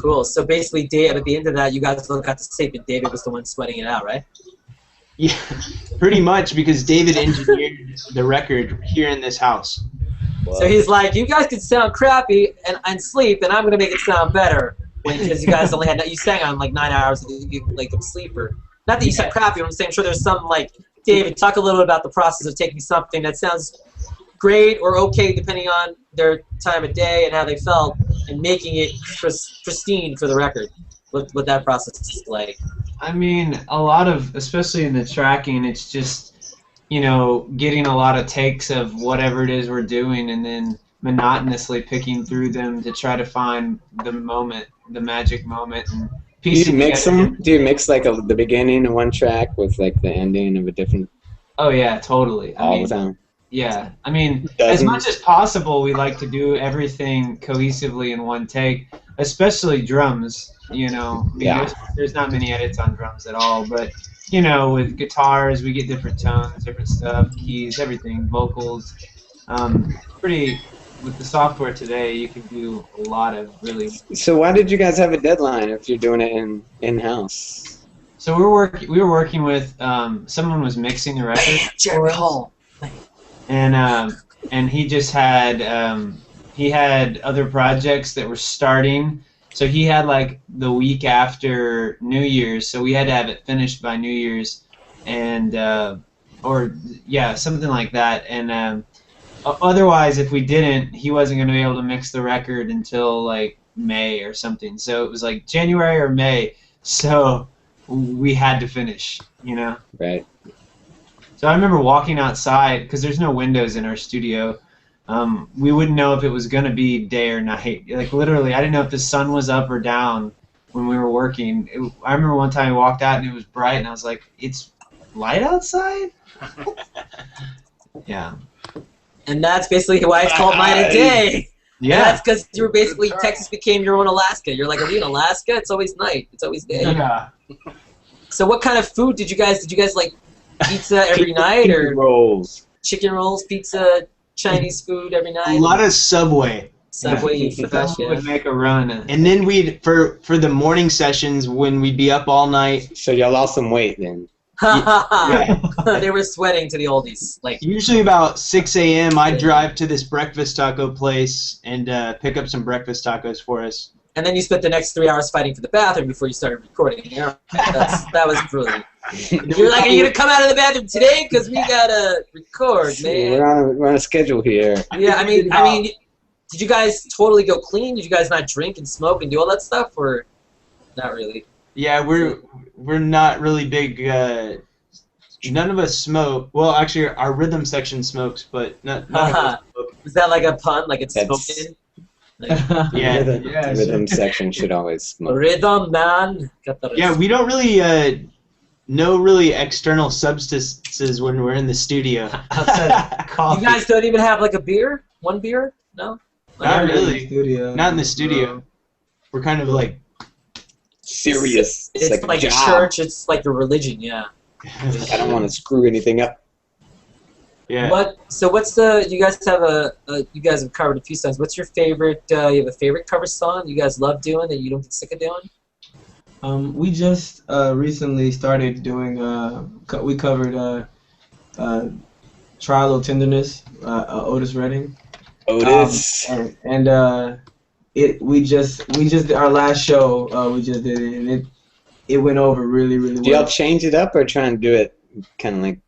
Cool. So basically, Dave, at the end of that, you guys all got to say that David was the one sweating it out, right? Yeah, pretty much, because David engineered the record here in this house. Wow. So he's like, you guys could sound crappy and sleep, and I'm gonna make it sound better. Because you guys only had, you sang on like 9 hours of sleep, or not that you sound crappy. I'm saying, I'm sure there's some like, David, talk a little bit about the process of taking something that sounds great or okay depending on their time of day and how they felt, and making it pristine for the record. What that process is like. I mean, a lot of, especially in the tracking, it's just, you know, getting a lot of takes of whatever it is we're doing, and then monotonously picking through them to try to find the moment, the magic moment, and Do you piecing mix together. them? Do you mix like the beginning of one track with like the ending of a different Oh yeah, totally. all the time? Yeah, I mean, as Dozens. much as possible, we like to do everything cohesively in one take, especially drums. You know, I mean, Yeah. there's not many edits on drums at all, but you know, with guitars, we get different tones, different stuff, keys, everything, vocals. Pretty with the software today, you can do a lot of really. So why did you guys have a deadline if you're doing it in-house? So we were working with someone was mixing the record. Jerry Hall. And he just had he had other projects that were starting, so he had like the week after New Year's, so we had to have it finished by New Year's, and or yeah, something like that. And otherwise, if we didn't, he wasn't going to be able to mix the record until like May or something. So it was like January or May, so we had to finish, you know. Right. So I remember walking outside, because there's no windows in our studio. We wouldn't know if it was going to be day or night. Like literally, I didn't know if the sun was up or down when we were working. I remember one time I walked out and it was bright, and I was like, it's light outside? Yeah. And that's basically why it's called Night and Day. Yeah. And that's because you were basically, Texas became your own Alaska. You're like, are we in Alaska? It's always night. It's always day. Yeah. So what kind of food did you guys like pizza every night, or rolls? Chicken rolls, pizza, Chinese food every night? A lot of Subway. Subway, you forgot. Would make a run. And then we'd for the morning sessions when we'd be up all night. So y'all lost some weight then. They were sweating to the oldies. Like Usually about 6 a.m. I'd drive to this breakfast taco place and pick up some breakfast tacos for us. And then you spent the next 3 hours fighting for the bathroom before you started recording. Yeah, that was brilliant. You're like, are you gonna come out of the bathroom today? Because we gotta record, man. We're on a schedule here. Yeah, I mean, did you guys totally go clean? Did you guys not drink and smoke and do all that stuff, or not really? Yeah, we're not really big. None of us smoke. Well, actually, our rhythm section smokes, but none of us smoke. Is that like a pun? Like it's That's- spoken? Yeah. Rhythm section should always smoke. Rhythm, man. Yeah, we don't really no really external substances when we're in the studio. Outside of coffee. You guys don't even have like a beer? One beer? No? Not really. Studio. Not in the studio. We're kind of like Serious. It's like like a a job. church. It's like a religion. Yeah. I don't want to screw anything up. yeah. So what's the? You guys have you guys have covered a few songs. What's your favorite? You have a favorite cover song you guys love doing that you don't get sick of doing? We just recently started doing. We covered "Trial of Tenderness," Otis Redding. Otis. We just did our last show. We just did it, and it went over really well. Do y'all change it up or try and do it kind of like?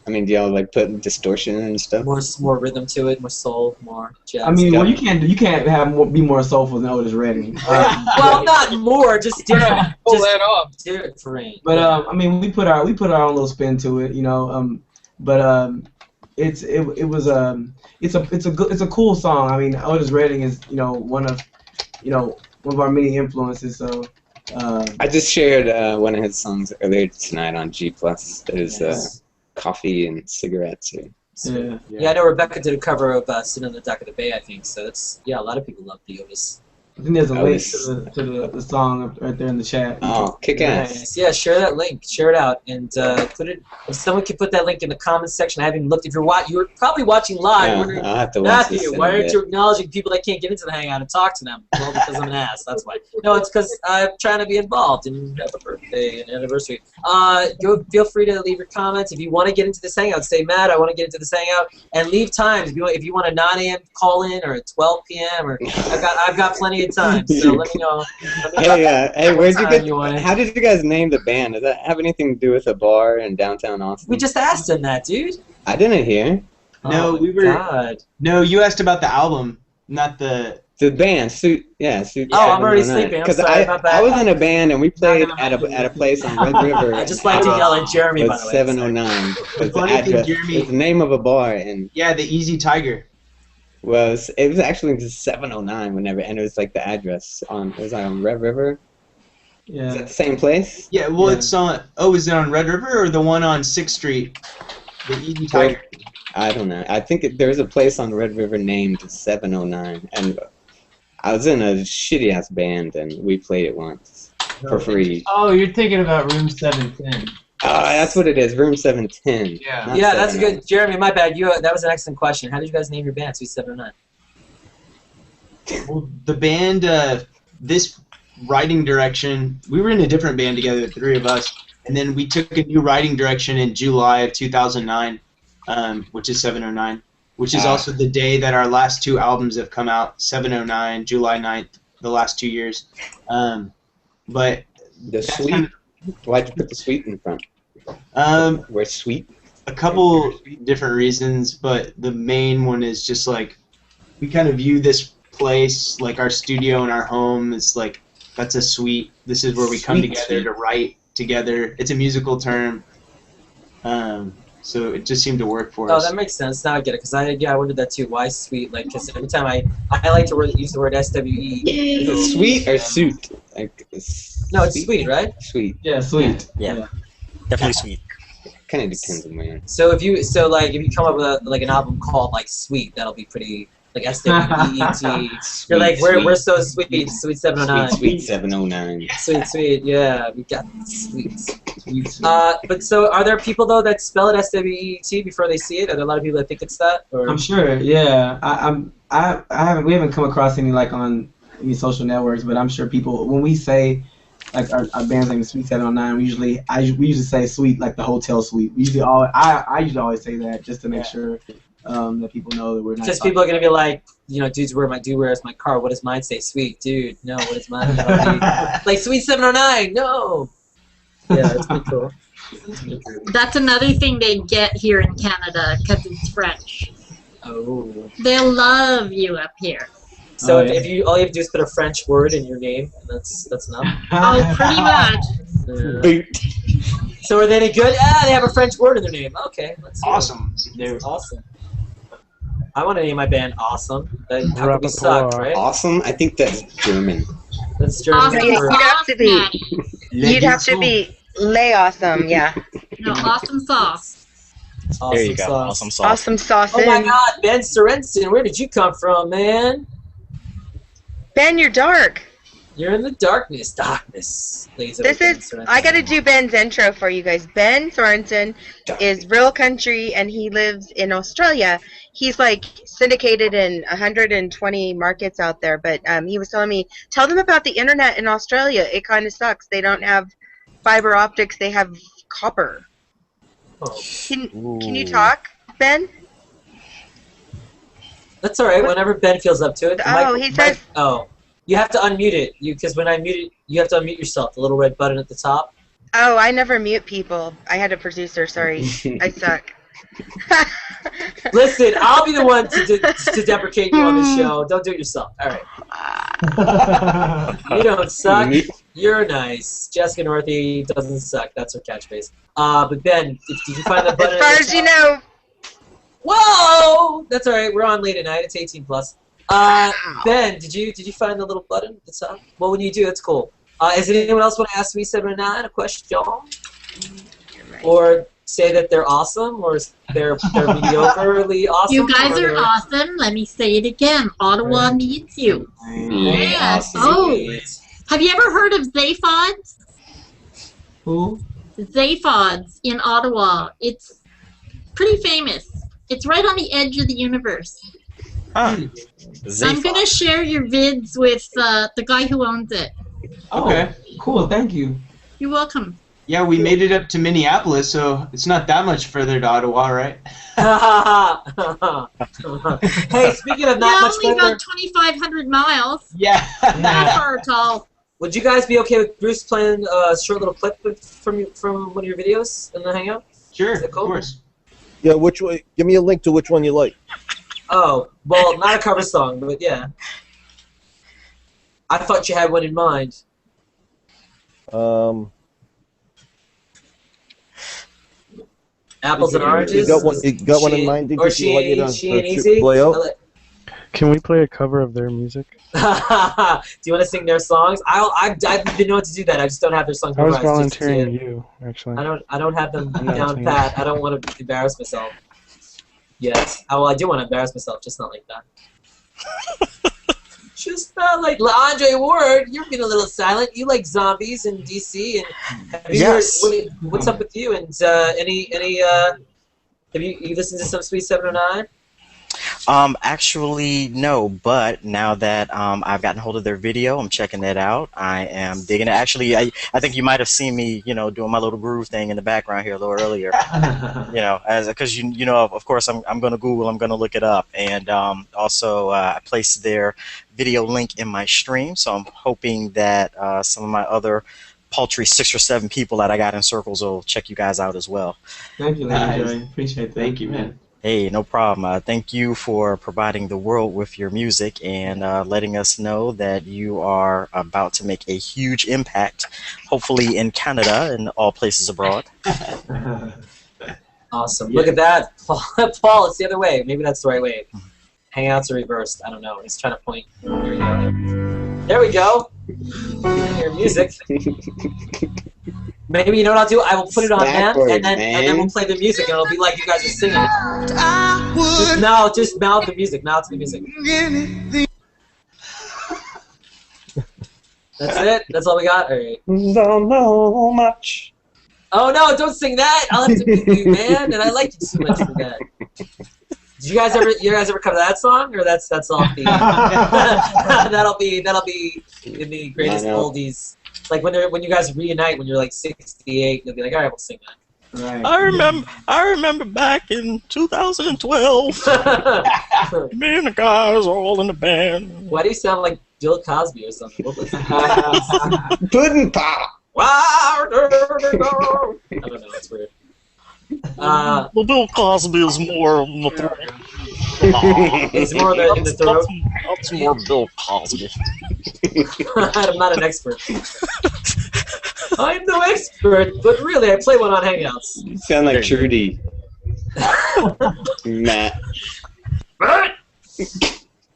I mean, do y'all like put distortion and stuff? More rhythm to it, more soul, more jazz. I mean, well, you can't be more soulful than Otis Redding. well, not more, just different. Pull that off. Different. But I mean, we put our own little spin to it, you know. It's a cool song. I mean, Otis Redding is one of our many influences. So I just shared one of his songs earlier tonight on G+. There's Coffee and Cigarettes. So, yeah, I know Rebecca did a cover of "Sitting on the Dock of the Bay," I think. So that's a lot of people love the Otis. I think there's a link to the song right there in the chat. Oh, kick ass. Nice. Yeah, share that link. Share it out and put it. If someone could put that link in the comments section, I haven't even looked. If you're probably watching live. Yeah, I'll have to watch this. Matthew, why aren't you acknowledging people that can't get into the Hangout and talk to them? Well, because I'm an ass. That's why. No, it's because I'm trying to be involved and have a birthday and anniversary. Feel free to leave your comments if you want to get into this Hangout. Say, Matt, I want to get into this Hangout, and leave times if you want a 9 a.m. call in or a 12 p.m. or I've got plenty of time. So let me know. Hey, how did you guys name the band? Does that have anything to do with a bar in downtown Austin? We just asked him that, dude. I didn't hear. No, we were. God. No, you asked about the album, not the band. Suit. Suit. Oh, I'm already sleeping. Because I was in a band and we played at a place on Red River. I just like to yell at Jeremy, by the way. 709. It's the name of a bar and. Yeah, the Easy Tiger. Well, it was actually just 709 whenever, and it was like the address it was on Red River. Yeah. Is that the same place? Yeah, well, it's on. Oh, is it on Red River or the one on 6th Street? The Easy Tiger. I don't know. I think there's a place on Red River named 709, and I was in a shitty ass band, and we played it once for free. Oh, you're thinking about Room 710. That's what it is, Room 710. Yeah, that's good. Jeremy, my bad. That was an excellent question. How did you guys name your band, Sweet 709? Well, the band, this writing direction, we were in a different band together, the three of us, and then we took a new writing direction in July of 2009, which is 709, which is also the day that our last 2 albums have come out, 709, July 9th, the last 2 years. But the Sweet. Why'd you put the Sweet in front? Where's Sweet? A couple different reasons, but the main one is just like we kind of view this place like our studio and our home. It's like that's a suite. This is where we come together to write together. It's a musical term, so it just seemed to work for us. Oh, that makes sense. Now I get it. Because I wondered that too. Why sweet? Like, because every time I like to use the word SWE. Is it sweet or suit? No, it's sweet, right? Sweet. Yeah, sweet. Yeah. Definitely sweet. Kind of depends on where. So if you come up with an album called like Sweet, that'll be pretty like SWEET. You're like we're so sweet, Sweet 709. Sweet 709. Sweet, yeah, we got sweet. But so are there people though that spell it SWEET before they see it? Are there a lot of people that think it's that? Or? I'm sure. Yeah, we haven't come across any like on any social networks, but I'm sure people when we say. Like our band's name is Sweet 709. We usually say Sweet like the hotel suite. I usually always say that just to make sure that people know that we're not. Just people are gonna be like, dudes, where's my car? What does mine say? Sweet, dude. No, what does mine? Like Sweet 709. No. Yeah, that's pretty cool. That's another thing they get here in Canada because it's French. Oh. They'll love you up here. So if all you have to do is put a French word in your name, and that's enough. Oh, pretty much. Boot. So are they any good? They have a French word in their name. Okay, let's see. Awesome. They're awesome. I want to name my band Awesome. How could we suck, right? Awesome? I think that's German. That's German. Awesome. You'd have to be lay awesome, yeah. No, awesome sauce. Awesome there you go. sauce. Awesome sauce. Awesome sauce. Oh my God, Ben Sorensen, where did you come from, man? Ben, you're dark. You're in the darkness. I gotta do Ben's intro for you guys. Ben Sorensen is real country and he lives in Australia. He's like syndicated in 120 markets out there, but he was telling me, tell them about the internet in Australia. It kind of sucks. They don't have fiber optics, they have copper. Oh. Can you talk, Ben? That's all right. Whenever Ben feels up to it. He says. You have to unmute it. Because when I mute it, you have to unmute yourself. The little red button at the top. Oh, I never mute people. I had a producer. Sorry, I suck. Listen, I'll be the one to deprecate you on the show. Don't do it yourself. All right. You don't suck. You're nice. Jessica Northey doesn't suck. That's her catchphrase. But Ben, did you find the button? As far as you know. Whoa! That's all right. We're on late at night. It's 18 plus. Ben, did you find the little button at the top? Well, when you do, it's cool. Is anyone else want to ask me 709 a question? Or say that they're awesome, or they're mediocrely awesome? You guys or are awesome. Let me say it again. Ottawa needs you. Yes. Awesome. Oh, have you ever heard of Zaphods? Who? Zaphods in Ottawa. It's pretty famous. It's right on the edge of the universe. I'm gonna share your vids with the guy who owns it. Okay. Cool. Thank you. You're welcome. Yeah, we made it up to Minneapolis, so it's not that much further to Ottawa, right? Hey, speaking of not much only further, about 2,500 miles. Yeah. Not far at all. would you guys be okay with Bruce playing a short little clip from one of your videos in the Hangout? Sure, Is that cool? of course. Yeah, which way? Give me a link to which one you like. Oh, well, not a cover song, but yeah. I thought you had one in mind. Apples and oranges. You got one in mind? Or She Ain't Easy. Play out? Can we play a cover of their music? Do you want to sing their songs? I didn't know what to do that. I just don't have their songs I was memorized. volunteering you, actually. I don't have them not down singing. pat. I don't want to embarrass myself. Yes. Oh, well, I do want to embarrass myself, just not like that. Just not like Andre Ward. You're being a little silent. You like zombies in DC, and have you Yes. heard, what's up with you? And any have you listened to some Sweet 709? Actually, no, but now that I've gotten hold of their video, I'm checking it out. I am digging it. Actually, I think you might have seen me, doing my little groove thing in the background here a little earlier. Because of course, I'm going to Google, I'm going to look it up, and also I placed their video link in my stream, so I'm hoping that some of my other paltry 6 or 7 people that I got in circles will check you guys out as well. Thank you, Larry. Appreciate that. Thank you, man. Hey, no problem. Thank you for providing the world with your music and letting us know that you are about to make a huge impact, hopefully in Canada and all places abroad. Awesome. Look at that. Paul, it's the other way. Maybe that's the right way. Hangouts are reversed. I don't know. He's trying to point. Here we go. There we go. Your music. Maybe you know what I'll do? I will put it on and then we'll play the music, and it'll be like you guys are singing it. Just mouth the music. Mouth the music. That's it? That's all we got? All right. Don't know much. Oh, no, don't sing that. I'll have to beat you, man, and I like you so much for that. Did you guys ever cover that song, or that's off the that'll be in the greatest oldies. Like when you guys reunite when you're like 68, you'll be like, all right, we'll sing that. Right. I remember back in 2012, me and the guys all in the band. Why do you sound like Bill Cosby or something? What was that? Puddin' pop. I don't know, it's weird. Well, Bill Cosby is more in the throat. It's more in the throat. That's more Bill Cosby. I'm not an expert. I'm no expert, but really, I play one on Hangouts. You sound like Trudy. Matt.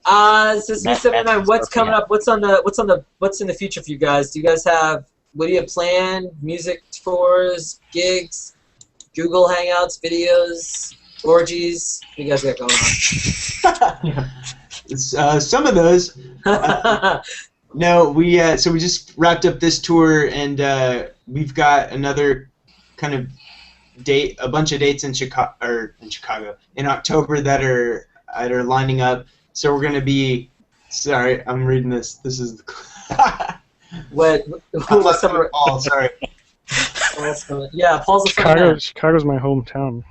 So Sweet 79, what's coming up? What's in the future for you guys? Do you guys have planned? Music tours, gigs, Google Hangouts, videos, orgies? What do you guys got going on? Some of those. No, we just wrapped up this tour, and we've got another kind of a bunch of dates in Chicago in October that are lining up. So we're gonna be. Sorry, I'm reading this. This is the. What's summer? Paul, sorry. Yeah, Paul's a friend man. Chicago's my hometown.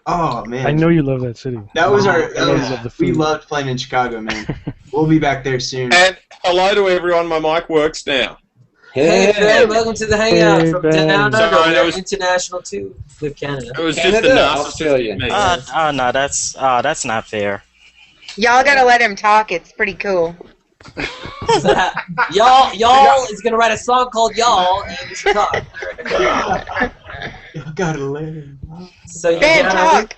Oh man. I know you love that city. That was we food. loved playing in Chicago, man. We'll be back there soon. And hello to everyone. My mic works now. Hey, Ben, welcome to the Hangout from down Sorry, under. that was International too, with Canada. It was Canada, just the Australia. narcissist. No, that's not fair. Y'all gotta let him talk. It's pretty cool. Y'all is gonna write a song called Y'all and we should talk. You gotta learn. So you Ben, can talk.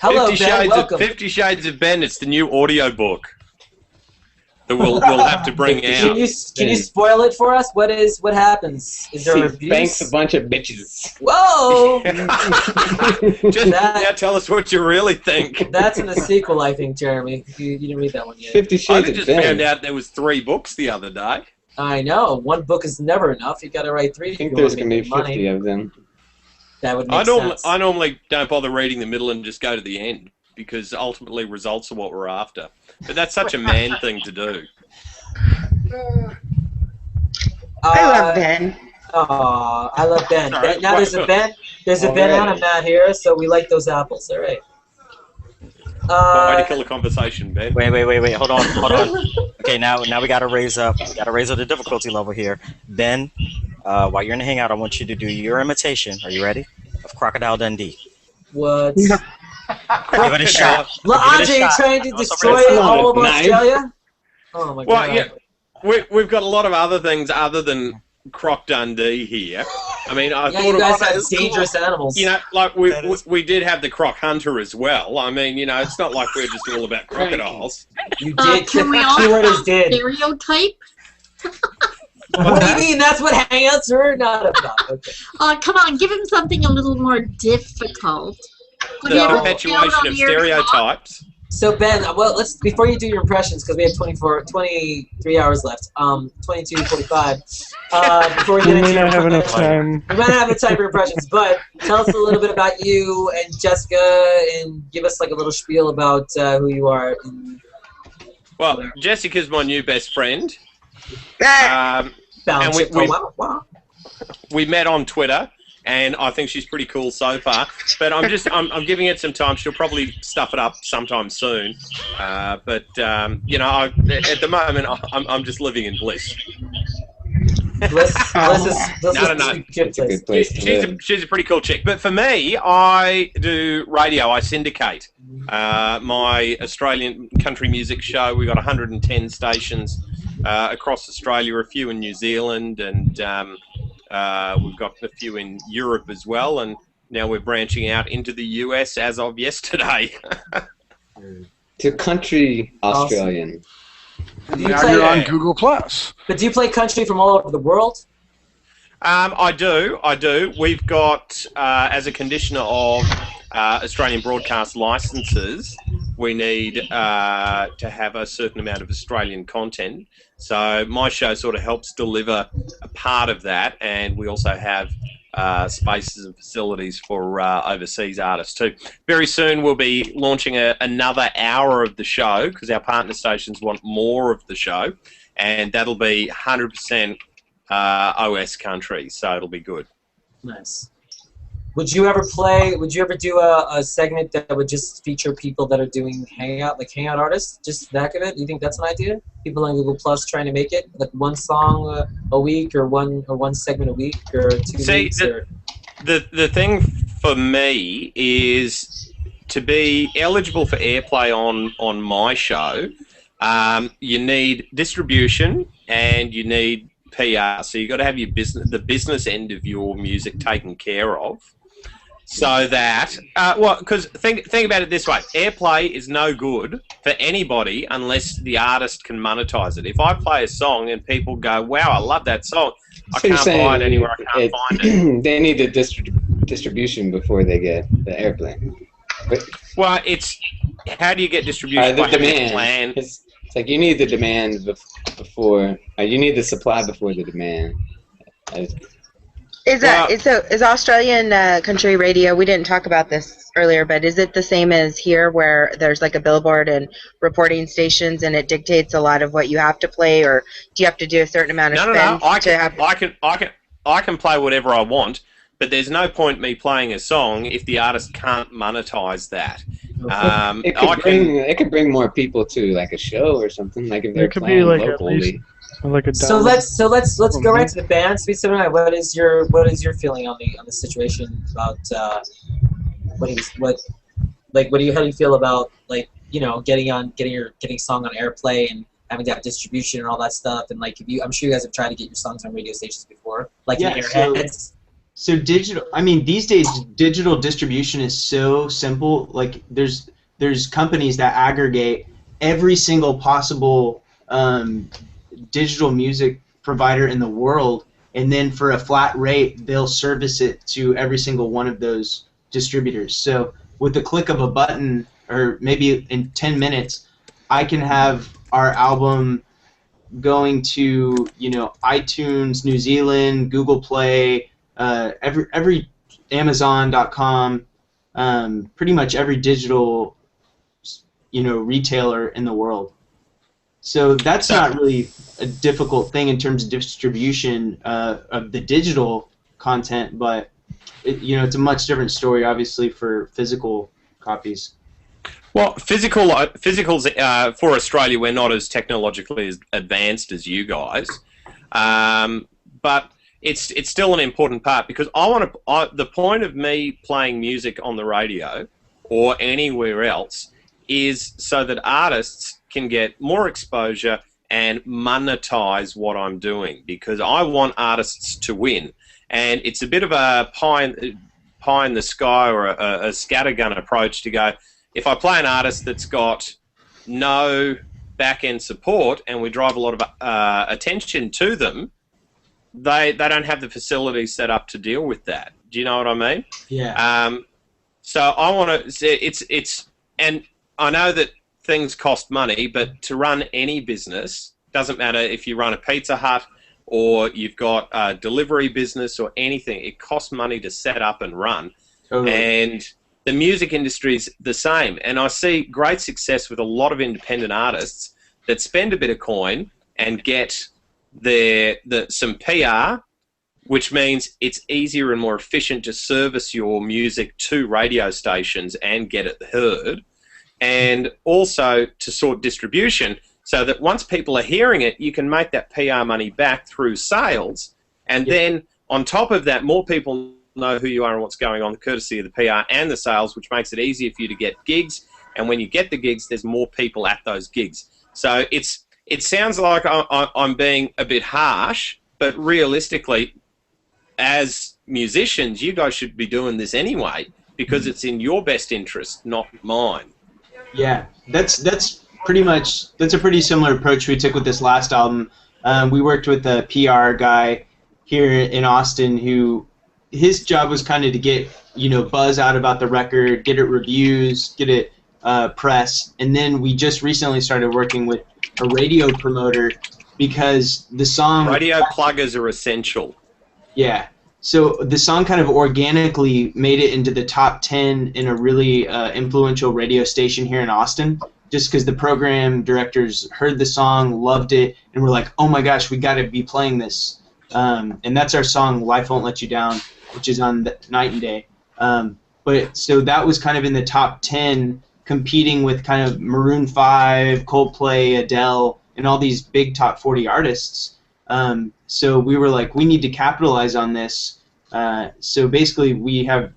Hello, Ben. Welcome. 50 Shades of Ben. It's the new audio book. that we'll have to bring Can out. you spoil it for us? What happens? Is there She reviews? banks a bunch of bitches. Whoa! Just now tell us what you really think. That's in the sequel, I think, Jeremy. You didn't read that one yet. 50 I Shades of just Ben. found out there was 3 books the other day. I know. One book is never enough. You got to write 3. I think there's going to be 50 of them. That would make sense. I normally don't bother reading the middle and just go to the end, because ultimately results are what we're after. But that's such a man thing to do. I love Ben. Aw, I love Ben. All right, Now there's a Ben. There's a Ben and a Matt here, so we like those apples. All right. Way to kill a conversation, Ben. Wait, hold on. Okay, now we gotta raise up the difficulty level here. Ben, while you're in the hangout, I want you to do your imitation. Are you ready? Of Crocodile Dundee. What? Give it a shot. Andre, you trying to destroy all of Australia? Oh my Well, god. yeah, we've got a lot of other things other than Croc Dundee here. I mean, I Yeah, thought you guys about have dangerous animals. You know, like we did have the Croc Hunter as well. I mean, you know, it's not like we're just all about crocodiles. You did. Can we all Keyword is did. stereotype? What do you mean? That's what hangouts are not about. Okay. Come on, give him something a little more difficult. Have you The ever perpetuation failed on of your stereotypes. So Ben, well, let's before you do your impressions, because we have 23 hours left. 22:45. Before we get We into may your not have enough time. we might not have time for impressions, but tell us a little bit about you and Jessica, and give us like a little spiel about who you are. Well, Jessica's my new best friend. Balance and it. Wow. we met on Twitter, and I think she's pretty cool so far. But I'm giving it some time. She'll probably stuff it up sometime soon. But you know, at the moment, I'm just living in bliss. Bliss No. She's a pretty cool chick. But for me, I do radio. I syndicate my Australian country music show. We've got 110 stations across Australia, a few in New Zealand, and we've got a few in Europe as well. And now we're branching out into the US as of yesterday. To country Australian. Now you're on Google Plus. But do you play country from all over the world? I do. We've got, as a condition of Australian broadcast licenses, we need to have a certain amount of Australian content. So my show sort of helps deliver a part of that, and we also have spaces and facilities for overseas artists too. Very soon we'll be launching another hour of the show, because our partner stations want more of the show, and that'll be 100% OS country, so it'll be good. Nice. Would you ever do a segment that would just feature people that are doing Hangout, like Hangout artists, just back of it? Do you think that's an idea? People on Google Plus trying to make it, like one song a week, or one segment a week, or 2 weeks? The thing for me is to be eligible for airplay on my show. You need distribution and you need PR. So you've got to have your the business end of your music taken care of. So that, because think about it this way: airplay is no good for anybody unless the artist can monetize it. If I play a song and people go, "Wow, I love that song," I can't buy it anywhere. I can't find it. They need the distribution before they get the airplay. But, well, it's how do you get distribution? the demand. It's like you need the demand before. You need the supply before the demand. Is Australian country radio? We didn't talk about this earlier, but is it the same as here, where there's like a billboard and reporting stations, and it dictates a lot of what you have to play, or do you have to do a certain amount of spend? I can play whatever I want, but there's no point me playing a song if the artist can't monetize that. It could bring more people to like a show or something, like if they're playing locally. So let's go right to the band. Sweet 79. What is your feeling on the situation about how do you feel about, like, you know, getting song on airplay and having to have distribution and all that stuff, and like I'm sure you guys have tried to get your songs on radio stations before, like in Airheads. So digital, I mean, these days digital distribution is so simple. Like there's companies that aggregate every single possible digital music provider in the world, and then for a flat rate, they'll service it to every single one of those distributors. So with the click of a button, or maybe in 10 minutes, I can have our album going to, you know, iTunes, New Zealand, Google Play, every Amazon.com, pretty much every digital, you know, retailer in the world. So that's not really a difficult thing in terms of distribution of the digital content, but you know, it's a much different story, obviously, for physical copies. Well, physicals for Australia, we're not as technologically as advanced as you guys, but it's still an important part, because the point of me playing music on the radio or anywhere else is so that artists can get more exposure and monetize what I'm doing, because I want artists to win. And it's a bit of a pie in the sky, or a scattergun approach to go, if I play an artist that's got no back-end support and we drive a lot of attention to them, they don't have the facilities set up to deal with that. Do you know what I mean? Yeah. So I want to say and I know that things cost money, but to run any business, doesn't matter if you run a Pizza Hut or you've got a delivery business or anything, it costs money to set up and run. Totally. And the music industry is the same. And I see great success with a lot of independent artists that spend a bit of coin and get some PR, which means it's easier and more efficient to service your music to radio stations and get it heard, and also to sort distribution, so that once people are hearing it, you can make that PR money back through sales, and then on top of that, more people know who you are and what's going on, courtesy of the PR and the sales, which makes it easier for you to get gigs, and when you get the gigs, there's more people at those gigs. So it sounds like I'm being a bit harsh, but realistically, as musicians, you guys should be doing this anyway, because it's in your best interest, not mine. Yeah, that's a pretty similar approach we took with this last album. We worked with a PR guy here in Austin who his job was kind of to get, you know, buzz out about the record, get it reviews, get it press, and then we just recently started working with a radio promoter, because the song... Radio pluggers are essential. Yeah. So the song kind of organically made it into the top 10 in a really influential radio station here in Austin, just because the program directors heard the song, loved it, and were like, oh my gosh, we got to be playing this. And that's our song, Life Won't Let You Down, which is on the Night and Day. But so that was kind of in the top 10, competing with kind of Maroon 5, Coldplay, Adele, and all these big top 40 artists. So we were like, we need to capitalize on this. So basically, we're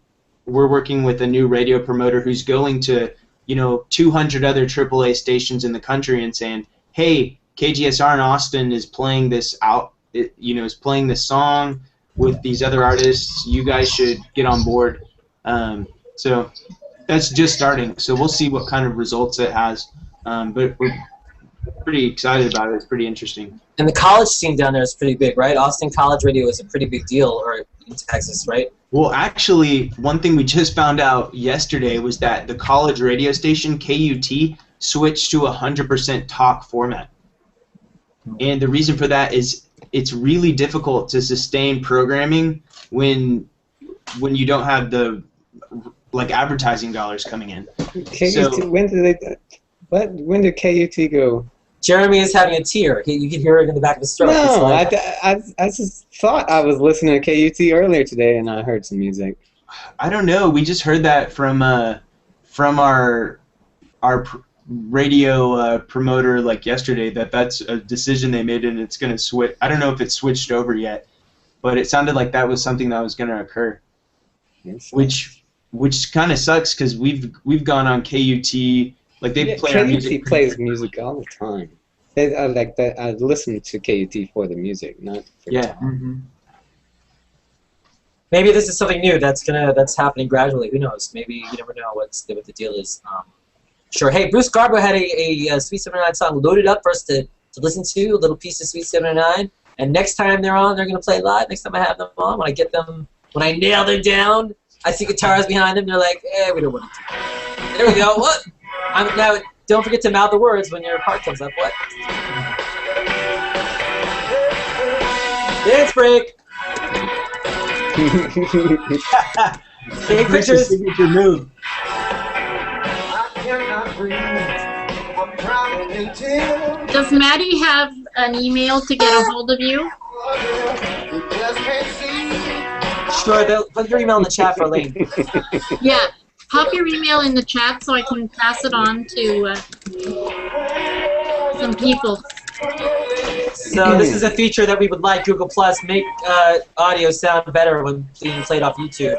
working with a new radio promoter who's going to, you know, 200 other AAA stations in the country and saying, hey, KGSR in Austin is playing this is playing this song with these other artists. You guys should get on board. So that's just starting. So we'll see what kind of results it has. But we're pretty excited about it. It's pretty interesting. And the college scene down there is pretty big, right? Austin College Radio is a pretty big deal, or in Texas, right? Well, actually, one thing we just found out yesterday was that the college radio station, KUT, switched to 100% talk format. And the reason for that is it's really difficult to sustain programming when you don't have the advertising dollars coming in. KUT, when did KUT go? Jeremy is having a tear. You can hear it in the back of his throat. No, I just thought I was listening to KUT earlier today, and I heard some music. I don't know. We just heard that from our radio promoter yesterday, that's a decision they made, and it's going to switch. I don't know if it's switched over yet, but it sounded like that was something that was going to occur. Yes. Which kind of sucks, because we've gone on KUT. They play our music. KUT plays music all the time. I listen to KUT for the music, not for yeah. talk. Mm-hmm. Maybe this is something new that's happening gradually. Who knows? Maybe you never know what the deal is. Sure. Hey, Bruce Garber had a Sweet 79 song loaded up for us to listen to, a little piece of Sweet 709. And next time they're on, they're going to play live. Next time I have them on, when I nail them down, I see guitars behind them. They're like, we don't want to. There we go. What? Now, don't forget to mouth the words when your part comes up. What? Dance break. Take pictures. Signature move. Does Maddie have an email to get a hold of you? Sure, put your email in the chat for Elaine. Yeah, pop your email in the chat so I can pass it on to some people. So this is a feature that we would like Google Plus make audio sound better when being played off YouTube.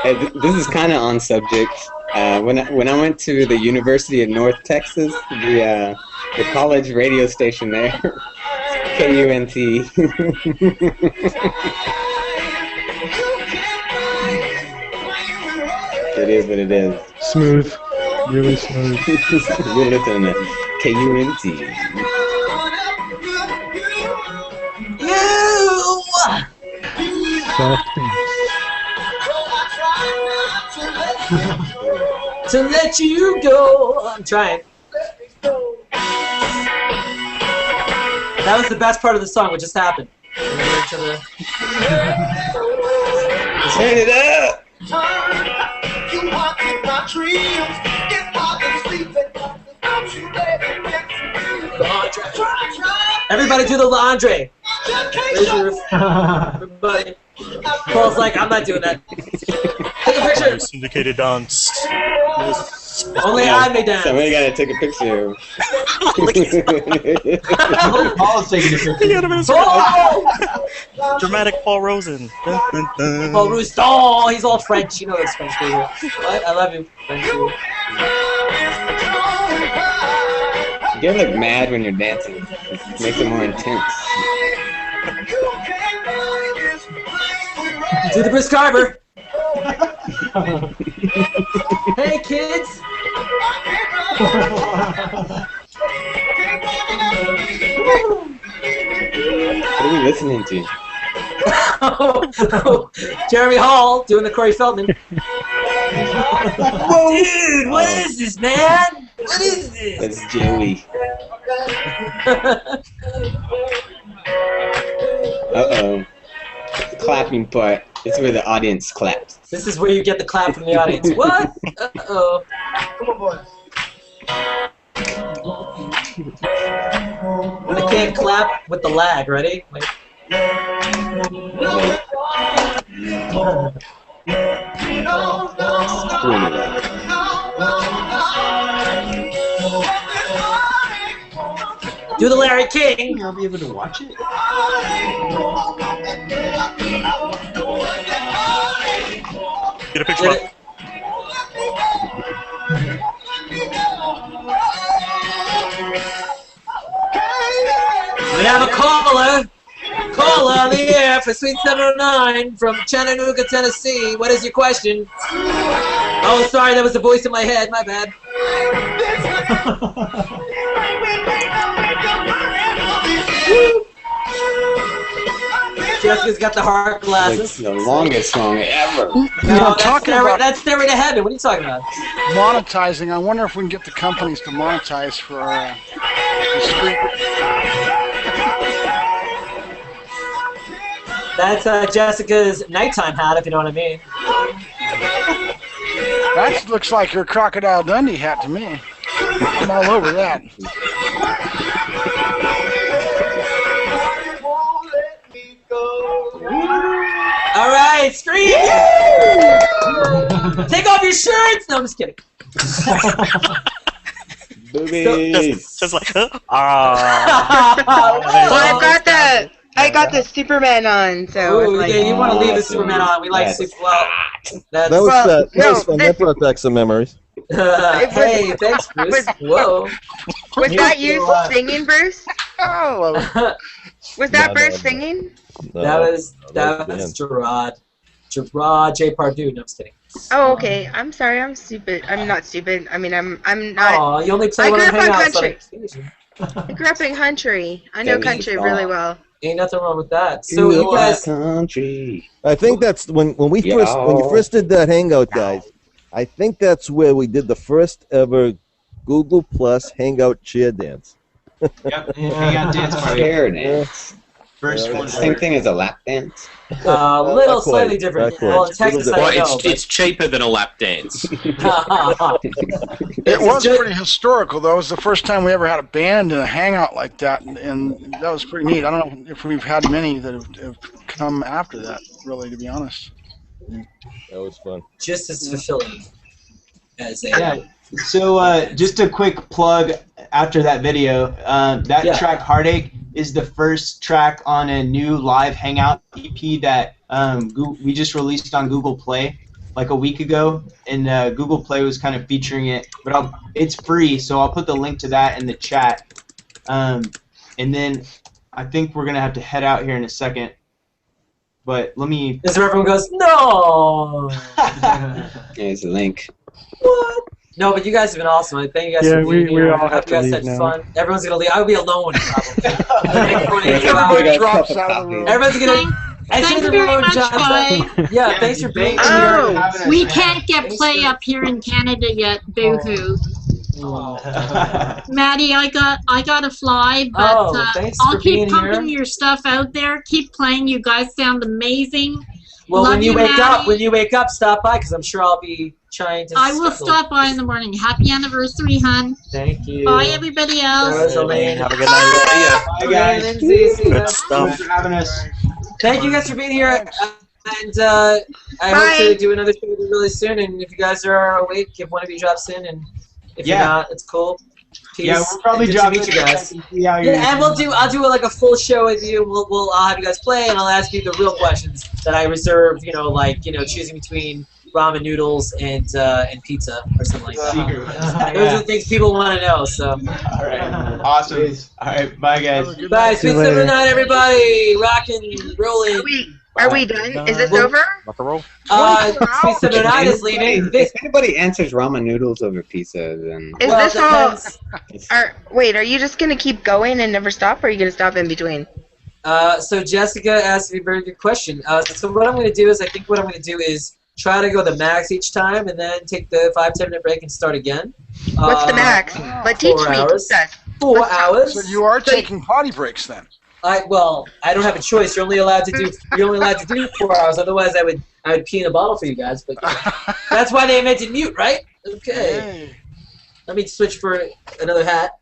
Hey, this is kind of on subject. When I went to the University of North Texas, the college radio station there, KUNT. It is what it is. Smooth. Really smooth. You're listening to KUNT. Soft things. To let you go. I'm trying. That was the best part of the song, what just happened. Turn it up! Everybody do the laundry. Raise your roof. Everybody. Paul's like, I'm not doing that. Take a picture. Syndicated dance. Only I may dance. Somebody gotta take a picture. Paul's taking a picture. Paul! Dramatic Paul Rosen. Dun, dun, dun. Paul Rosen. Oh, he's all French. You know those French people. What? I love you, French people. You get like mad when you're dancing. It makes it more intense. Do the Bruce Garber. Hey, kids. What are we listening to? Jeremy Hall doing the Corey Feldman. Dude, what is this, man? What is this? That's Joey. Uh-oh. The clapping part. This is where the audience claps. This is where you get the clap from the audience. What? Uh-oh. Come on, boys. I can't clap with the lag. Ready? Wait. Do the Larry King. I'll be able to watch it. Get a picture. We have a caller on the air for Suite 709 from Chattanooga, Tennessee. What is your question? Oh, sorry, that was the voice in my head. My bad. Jessica's got the heart glasses. It's the longest song ever. No, that's Stairway to Heaven. What are you talking about? Monetizing. I wonder if we can get the companies to monetize for the street. That's Jessica's nighttime hat, if you know what I mean. That looks like your Crocodile Dundee hat to me. I'm all over that. All right, scream! Take off your shirts! No, I'm just kidding. Boobies. Just like, Well, I got the Superman on, so Ooh, it's like, yeah, you want to leave the Superman on. We like Super. Well, That was fun. That brought back some memories. Hey, thanks, Bruce. Whoa. Was that you singing, Bruce? Oh, Was that Bruce singing? No, that was Dan. Gerard J. Pardue. No, I'm just kidding. Oh, okay. I'm sorry. I'm stupid. I'm not stupid. I mean, I'm not. Oh, you only play I one grew on up on Hangouts on country. occasion. I grew up in country. I know country really well. Ain't nothing wrong with that. So you guys, country. I think that's when you first did that Hangout, guys. I think that's where we did the first ever Google Plus Hangout chair dance. Yep. Hangout dance party. Chair dance. First one. Same thing as a lap dance. little slightly different. Well, in Texas, I Well, don't know. it's cheaper than a lap dance. It was pretty historical, though. It was the first time we ever had a band in a hangout like that, and that was pretty neat. I don't know if we've had many that have come after that, really, to be honest. That was fun. Just as fulfilling as a. Yeah. So just a quick plug after that video. That track "Heartache" is the first track on a new live Hangout EP that we just released on Google Play like a week ago, and Google Play was kind of featuring it. But it's free, so I'll put the link to that in the chat. And then I think we're gonna have to head out here in a second. But let me. This is where everyone goes, no. Here's the link. What? No, but you guys have been awesome. I thank you guys for being here. I hope you guys had fun. Everyone's gonna leave. I would be alone probably. Everybody drops out of the room. Everyone's gonna. Thank you very much, Guy. Yeah, thanks for being here. Oh, we can't get play up here in Canada yet. Boo-hoo. Maddie, I gotta fly, but I'll keep pumping your stuff out there. Keep playing. You guys sound amazing. Well, Love when you Maddie. wake up, stop by because I'm sure I'll be trying to. I will stop by in the morning. Happy anniversary, hon. Thank you. Bye, everybody else. Have a good night. Bye, guys. Lindsay, see you. Thanks for having us. Thank you guys for being here, and I hope to do another show really soon. And if you guys are awake, if one of you drops in, and if you're not, it's cool. Peace. Yeah, we'll probably Good to drop meet in you guys. Yeah, and I'll do like a full show with you. I'll have you guys play, and I'll ask you the real questions that I reserve. Choosing between ramen noodles and pizza or something like that. Those are the things people want to know. So. All right. Awesome. All right. Bye, guys. Bye. Sweet summer night, everybody. Rocking, rolling. Are we done? Is this over? Sweet summer night is leaving. If anybody answers ramen noodles over pizza, then Is this all? Wait, are you just gonna keep going and never stop, or are you gonna stop in between? So Jessica asked me a very good question. So what I'm going to do is try to go the max each time, and then take the 5-10 minute break and start again. What's the max? But teach 4 me. hours. 4 hours. So you are taking potty breaks then? I don't have a choice. You're only allowed to do 4 hours. Otherwise, I would pee in a bottle for you guys. But that's why they invented mute, right? Okay. Hey. Let me switch for another hat.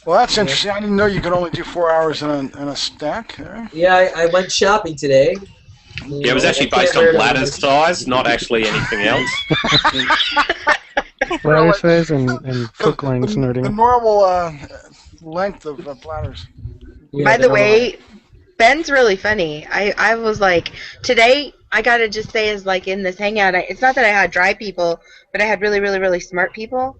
Well, that's interesting. I didn't know you could only do 4 hours in a stack. There. Yeah, I went shopping today. Yeah, it was actually based on bladder size, not actually anything else. Bladder size and foot length nerding. The normal length of bladders. Yeah, By the way, Ben's really funny. I was like, today, I gotta just say, is like in this hangout, it's not that I had dry people, but I had really, really, really smart people.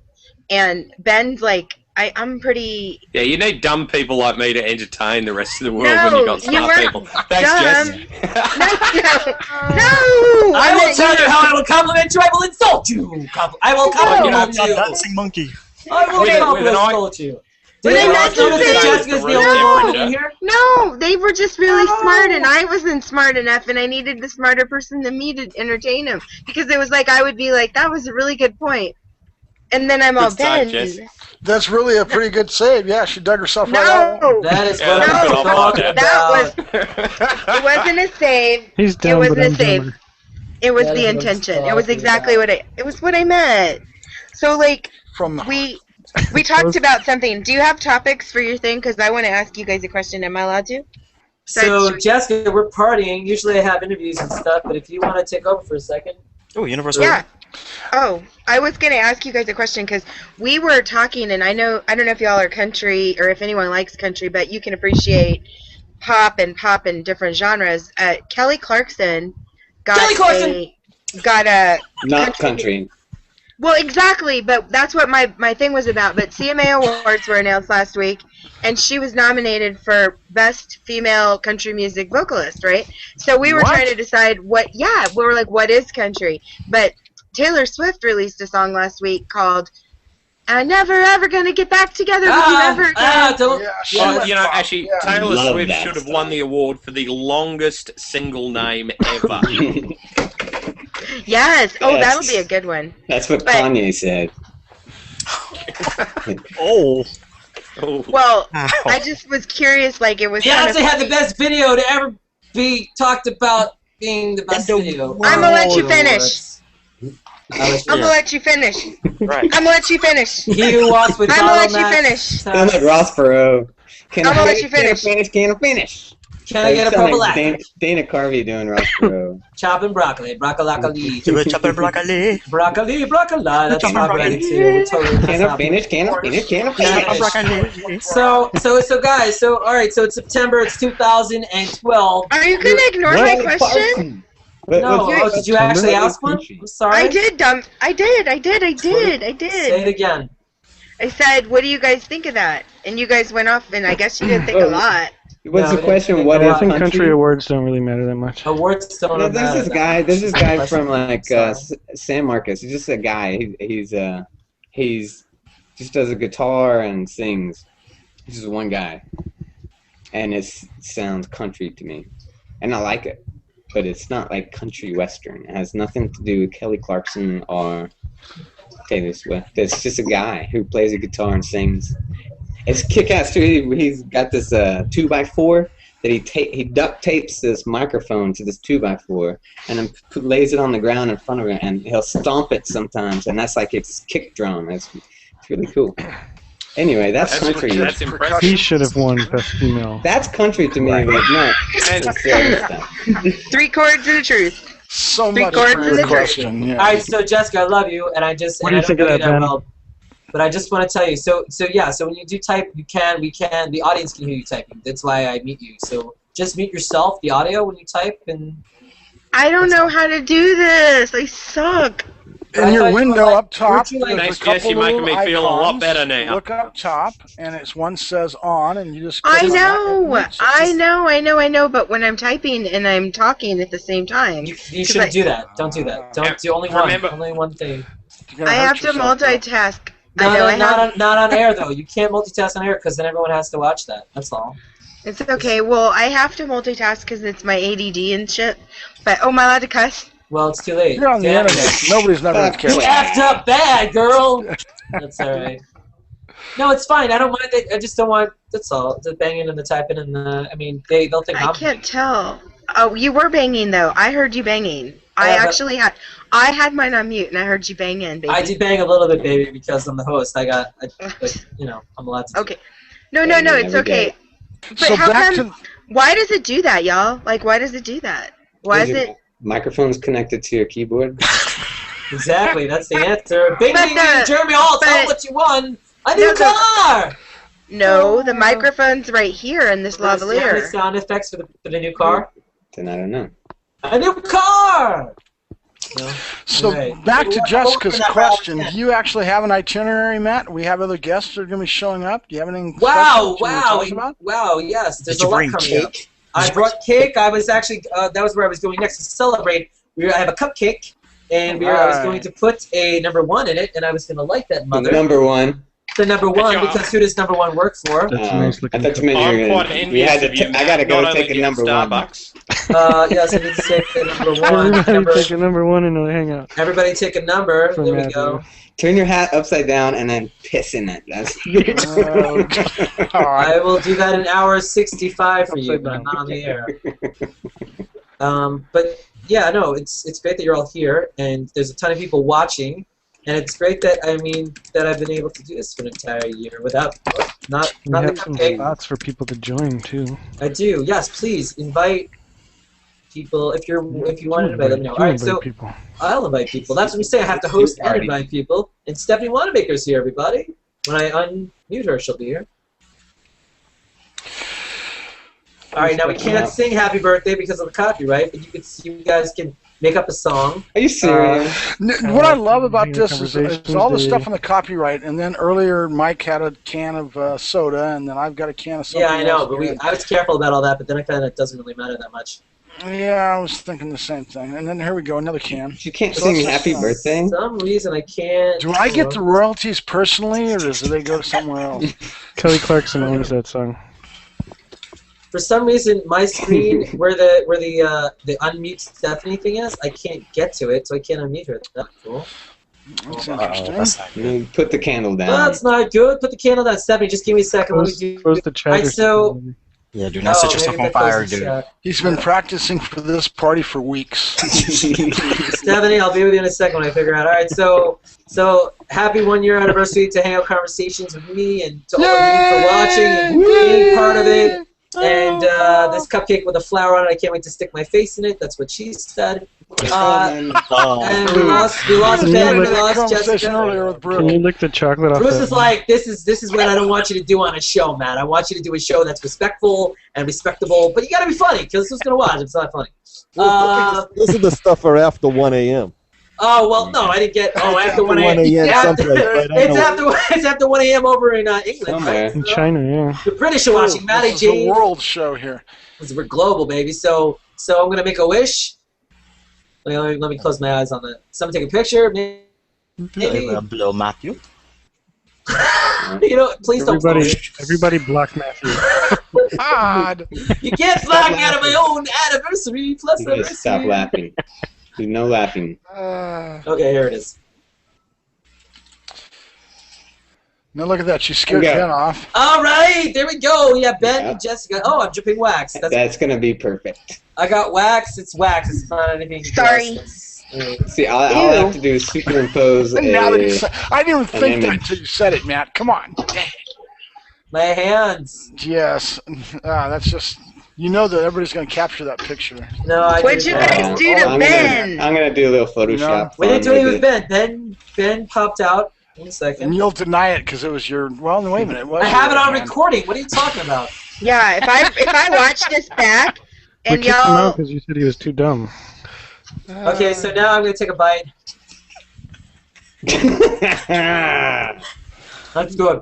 And Ben's like, I'm pretty... Yeah, you need dumb people like me to entertain the rest of the world when you got smart people. Thanks, Jess. No! I will tell you how I will compliment you. I will insult you. I will compliment you. Dancing monkey. I will insult you. Were they not Jessica's the only one in here? No, they were just really smart, and I wasn't smart enough, and I needed the smarter person than me to entertain them. Because it was like, I would be like, that was a really good point. And then I'm all, Ben. That's really a pretty good save. Yeah, she dug herself right out. That is what I'm talking about. It wasn't a save. He's dumb, it wasn't but a I'm save. dumber. It was the intention. It was exactly what it was what I meant. So like we talked about something. Do you have topics for your thing? Because I want to ask you guys a question. Am I allowed to? So Jessica, we're partying. Usually I have interviews and stuff, but if you want to take over for a second. Oh, Universal. Yeah. Oh, I was going to ask you guys a question because we were talking, and I don't know if y'all are country or if anyone likes country, but you can appreciate pop and different genres. Kelly Clarkson got a not country. Well, exactly, but that's what my thing was about. But CMA Awards were announced last week, and she was nominated for Best Female Country Music Vocalist, right? So we were trying to decide we were like, what is country? But Taylor Swift released a song last week called I'm never ever gonna get back together with you ever again. Don't. Well, you know, actually, Taylor Love Swift that should have stuff. won the award for the longest single name ever. Yes. Oh, Yes. that'll be a good one. That's what But- Kanye said. Oh. Oh. Well, Ow. I just was curious. Like it was. kind of Beyonce had the funny. best video to ever be talked about being the best video. I'm gonna let you finish. I'm gonna let you finish. Right. I'm gonna let you finish. He who walks with I'm gonna let you bottlenecks. finish. Sound like Ross Perot. Can I'm I gonna let you finish. Can I finish? Can I get a Sound purple like like Dana Carvey doing Ross Perot. chopping broccoli, broccoli, Chopper broccoli. broccoli, broccoli. That's Chopping not broccoli. ready too. Totally Can I not finish? Can I finish? Can I finish? Broccoli. So guys, so all right, so it's September, it's 2012. Are you gonna ignore my question? No, did you actually ask one? I'm sorry. I did, dumb. I did. Say it again. I said, what do you guys think of that? And you guys went off, and I guess you didn't think a lot. What's No, the question? What I if think country country? awards don't really matter that much. Awards don't No, matter. there's this guy from like Sorry. San Marcos. He's just a guy. He's just does a guitar and sings. He's just one guy, and it sounds country to me, and I like it. But it's not like country western. It has nothing to do with Kelly Clarkson or Taylor Swift. It's just a guy who plays a guitar and sings. It's kick-ass too. He's got this 2x4 that he duct tapes this microphone to this 2x4 and then lays it on the ground in front of him, and he'll stomp it sometimes, and that's like his kick drum. It's really cool. Anyway, that's country. That's impressive. He should have won Best Female. That's country to me, but not And- the silly stuff. 3 chords and the truth. So Three much chords for in your the question. Yeah. All right, so Jessica, I love you, and I just What do and you I don't think of know you that, Ben? well, but I just want to tell you. So yeah. So when you do type, we can. The audience can hear you typing. That's why I mute you. So just mute yourself, the audio, when you type, and I don't know how to do this. I suck. In your window up top, weren't you like- there's a Thanks, couple Jess, you're making little me feel a lot icons. better now. Look up top, and it's one says on, and you just. I click on that, know. and it's I know. But when I'm typing and I'm talking at the same time, you shouldn't do that. Don't do that. Don't do only one. Remember- Only one thing. you're gonna I hurt have to yourself, though. multitask. No, I know. I have. not on air though. You can't multitask on air because then everyone has to watch that. That's all. It's okay. Well, I have to multitask because it's my ADD and shit. But am I allowed to cuss? Well, it's too late. You're on the Damn internet. it. Nobody's never You cared. effed up bad, girl. That's all right. No, it's fine. I don't mind it. I just don't want. That's all. The banging and the typing and the. I mean, they'll think I I'm. can't tell. Oh, you were banging though. I heard you banging. I Yeah, but- actually had. I had mine on mute and I heard you banging, baby. I did bang a little bit, baby, because I'm the host. I'm allowed to. Okay. No, it's okay. But So how back come? Why does it do that, y'all? Like, why does it do that? Why is it? Microphone's connected to your keyboard. Exactly, that's the answer. Bing, But ding, ding, Jeremy Hall, tell them what you won. A new car! No, the microphone's right here in this Do you have any lavalier. sound effects for the new car? Then I don't know. A new car! No? So Right. back to Well, Jessica's open that question. route Do you actually have an itinerary, Matt? We have other guests that are going to be showing up. Do you have anything Wow, special that you can tell us wow, about? wow, yes. There's Did you a lot bring coming up. cake? I brought cake. I was actually, that was where I was going next to celebrate. I have a cupcake, and I was going to put a number 1 in it, and I was going to light that mother. Number 1. The number 1, because who does number 1 work for? I thought you meant I'm you were quite gonna. We envious had to. of you, I gotta go not take only a number Starbucks. 1. Yes, I need to take the number 1. Everybody take a number 1 in the hangout. Everybody take a number. From There we Matt, go. Turn your hat upside down and then piss in it. That's. I will do that in hour 65 for you, but I'm not on the air. But yeah, no, it's great that you're all here, and there's a ton of people watching, and it's great that that I've been able to do this for an entire year without not We the have some cupcake. spots for people to join too. I do. Yes, please invite people if you want to invite them. All right, so people. I'll invite people. That's what I'm saying. I have to host and invite people. And Stephanie Wanamaker's here, everybody. When I unmute her, she'll be here. All right, now we can't sing "Happy Birthday" because of the copyright, but you guys can make up a song. Are you serious? What I love about this is Conversations all the Day. stuff on the copyright, and then earlier Mike had a can of soda, and then I've got a can of something Yeah, I know, else but here. I was careful about all that, but then I found it doesn't really matter that much. Yeah, I was thinking the same thing. And then here we go, another can. You can't sing happy birthday? For some reason, I can't. Do I get the royalties personally, or do they go somewhere else? Kelly Clarkson owns that song. For some reason, my screen where the unmute Stephanie thing is, I can't get to it, so I can't unmute her. That's cool. That's interesting. You put the candle down. That's not good. Put the candle down, Stephanie. Just give me a second. Let me do. Close the chat. Alright, so. Yeah, do not set yourself on fire, dude. He's been practicing for this party for weeks. Stephanie, I'll be with you in a second when I figure out. All right, so happy 1 year anniversary to Hangout Conversations with me, and to all of you for watching and being part of it. And this cupcake with a flower on it, I can't wait to stick my face in it. That's what she said. And we lost Ben, we lost Jessica. Can you lick the chocolate off? Bruce is like, this is what I don't want you to do on a show, Matt. I want you to do a show that's respectful and respectable, but you got to be funny because who's gonna watch? It's not funny. This is the stuff for after 1 a.m. Oh well, no, I didn't get. Oh, after 1 a.m. It's after 1 a.m. over in England, right? In China, yeah. The British are watching. Matty This is J. a world show here. We're global, baby. So I'm gonna make a wish. Let me close my eyes on that. Someone take a picture. Maybe. Blow Matthew. You know, please don't. Everybody block Matthew. God. You can't flag me out of my own anniversary plus anniversary. Stop laughing. There's no laughing. Okay, here it is. Now look at that. She scared Ben off. All right, there we go. Yeah, Ben and Jessica. Oh, I'm dripping wax. That's going to be perfect. I got wax. It's wax. It's not anything. Sorry. See, all I have to do is superimpose now that you I didn't even think that until you said it, Matt. Come on. My hands. Yes. That's just... You know that everybody's going to capture that picture. No, I What'd you guys do to Ben? I'm going to do a little Photoshop. What did you do with Ben? Ben popped out. In a second. And you'll deny it because it was your... Well, wait a minute. I have it on recording. What are you talking about? Yeah, if I watch this back and We kicked him y'all... out because you said he was too dumb. Okay, so now I'm going to take a bite. That's good.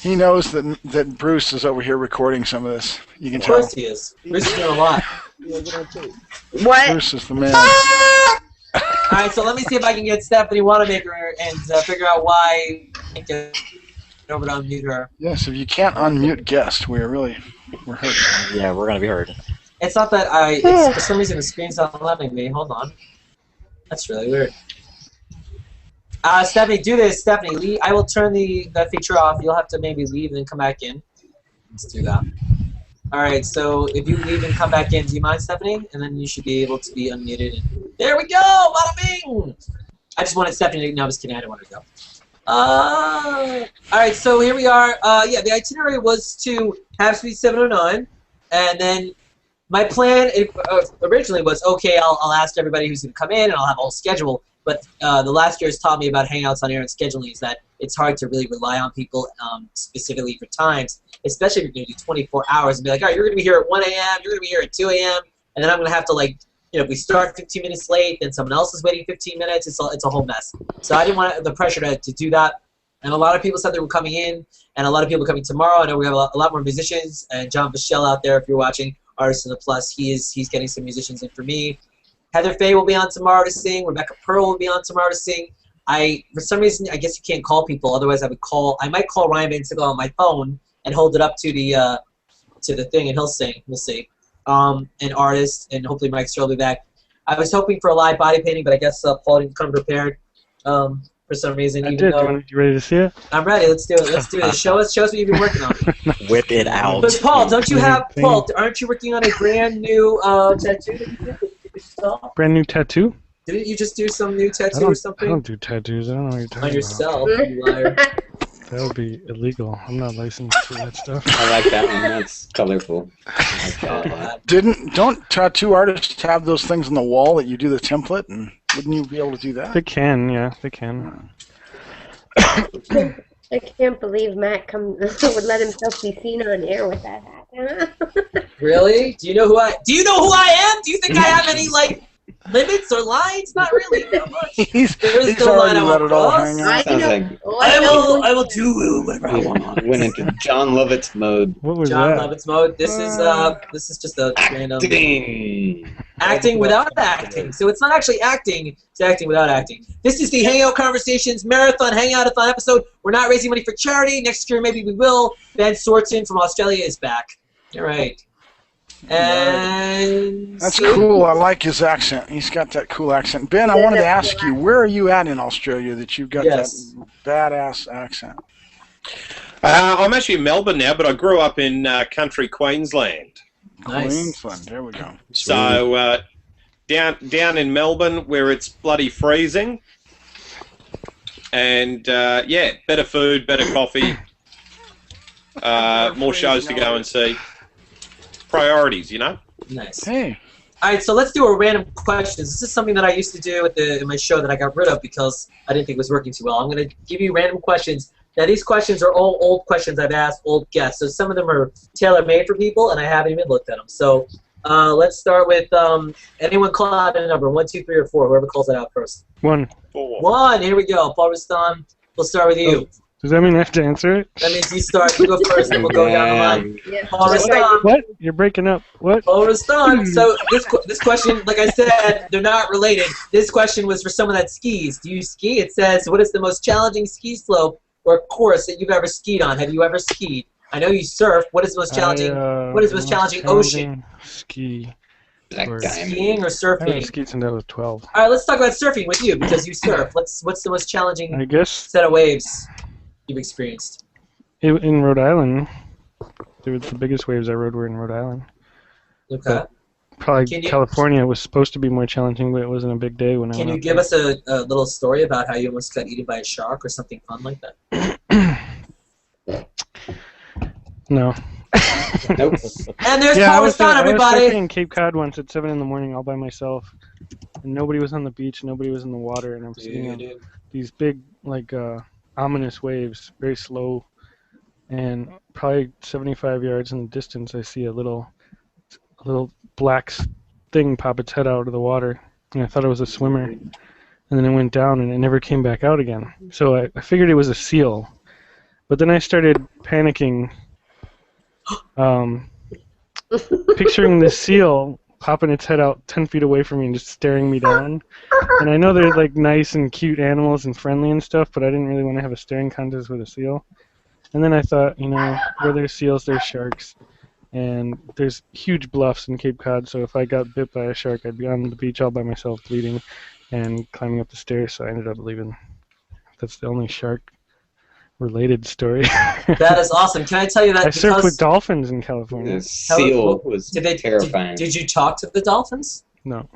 He knows that Bruce is over here recording some of this. You can Of tell. course he is. Bruce is doing a lot. What? Bruce is the man. Alright, so let me see if I can get Stephanie Wanamaker and figure out why I can't get over to unmute her. Yes, if you can't unmute guest, we're hurt. Yeah, we're going to be hurt. It's not that for some reason the screen's not letting me. Hold on. That's really weird. Stephanie, do this. Stephanie, leave. I will turn that feature off. You'll have to maybe leave and then come back in. Let's do that. Alright, so if you leave and come back in, do you mind, Stephanie? And then you should be able to be unmuted. There we go! Bada bing! I just wanted Stephanie to... No, I'm just kidding. I didn't want her to go. Alright, so here we are. Yeah, the itinerary was to have Suite 709, and then my plan originally was, okay, I'll ask everybody who's going to come in, and I'll have a whole schedule. But the last year has taught me about Hangouts on Air and scheduling is that it's hard to really rely on people specifically for times, especially if you're going to do 24 hours and be like, all right, you're going to be here at 1 a.m., you're going to be here at 2 a.m., and then I'm going to have to, like, you know, if we start 15 minutes late, then someone else is waiting 15 minutes. It's a whole mess. So I didn't want the pressure to do that. And a lot of people said they were coming in, and a lot of people coming tomorrow. I know we have a lot more musicians, and John Bichelle out there, if you're watching, Artist in the Plus, he's getting some musicians in for me. Heather Faye will be on tomorrow to sing. Rebecca Pearl will be on tomorrow to sing. For some reason, I guess you can't call people. Otherwise, I might call Ryan Bensigal on my phone and hold it up to the thing, and he'll sing. We'll see. An artist, and hopefully Mike Searle will be back. I was hoping for a live body painting, but I guess Paul didn't come prepared for some reason. I did. You ready to see it? I'm ready. Let's do it. Let's do it. Show us what you've been working on. Whip it out. But Paul, aren't you working on a brand new tattoo that you did? Brand new tattoo? Didn't you just do some new tattoo or something? I don't do tattoos. I don't know what you're talking on yourself, you liar. That would be illegal. I'm not licensed for that stuff. I like that one. That's colorful. Don't tattoo artists have those things on the wall that you do the template, and wouldn't you be able to do that? They can, yeah, they can. I can't believe Matt would let himself be seen on air with that hat. Really? Do you know who I am? Do you think I have any limits or lines? Not really. Not much. He's no line already I let won't it all cross. hang out. Sounds like I will do whatever I want. went into John Lovitz mode. What was John that? Lovitz mode. This is just a random acting without acting. So it's not actually acting, it's acting without acting. This is the Hangout Conversations Marathon Hangoutathon episode. We're not raising money for charity. Next year maybe we will. Ben Swartzen from Australia is back. All right. And That's cool. I like his accent. He's got that cool accent. Ben, I wanted to ask you, where are you at in Australia that you've got that badass accent? I'm actually in Melbourne now, but I grew up in country Queensland. Nice. Queensland, there we go. So down in Melbourne where it's bloody freezing. And yeah, better food, better coffee, more shows to go and see. Priorities, you know? Nice. Hey. All right, so let's do a random questions. This is something that I used to do in my show that I got rid of because I didn't think it was working too well. I'm going to give you random questions. Now, these questions are all old questions I've asked old guests. So some of them are tailor-made for people, and I haven't even looked at them. So let's start with anyone call out a number, 1, 2, 3, or 4. Whoever calls it out first. 1. 1. Here we go. Paul Rustan, we'll start with you. Does that mean I have to answer it? That means you start. You go first, and we'll go down the line. Yeah. Paul Rustan. What? You're breaking up. What? Paul Rustan. So this question, like I said, they're not related. This question was for someone that skis. Do you ski? It says, what is the most challenging ski slope or course that you've ever skied on? Have you ever skied? I know you surf. What is the most challenging? What is the most challenging ocean? Ski. Skiing or surfing? I haven't skied since I was 12. All right, let's talk about surfing with you because you surf. What's the most challenging I guess set of waves you've experienced? in Rhode Island, the biggest waves I rode were in Rhode Island. Okay. But probably California was supposed to be more challenging, but it wasn't a big day when I went. Can you give us a little story about how you almost got eaten by a shark or something fun like that? No. Nope. And there's Paul Rustan, everybody. I was surfing in Cape Cod once at 7 in the morning all by myself, and nobody was on the beach, nobody was in the water, and I'm sitting on these big, like, ominous waves, very slow, and probably 75 yards in the distance, I see a little black thing pop its head out of the water, and I thought it was a swimmer, and then it went down, and it never came back out again. So I figured it was a seal, but then I started panicking. Picturing this seal popping its head out 10 feet away from me and just staring me down. And I know they're like nice and cute animals and friendly and stuff, but I didn't really want to have a staring contest with a seal. And then I thought, you know, where there's seals, there's sharks. And there's huge bluffs in Cape Cod, so if I got bit by a shark, I'd be on the beach all by myself bleeding and climbing up the stairs, so I ended up leaving. That's the only shark-related story. That is awesome. Can I tell you that? I surfed with dolphins in California. The seal was terrifying. Did you talk to the dolphins? No.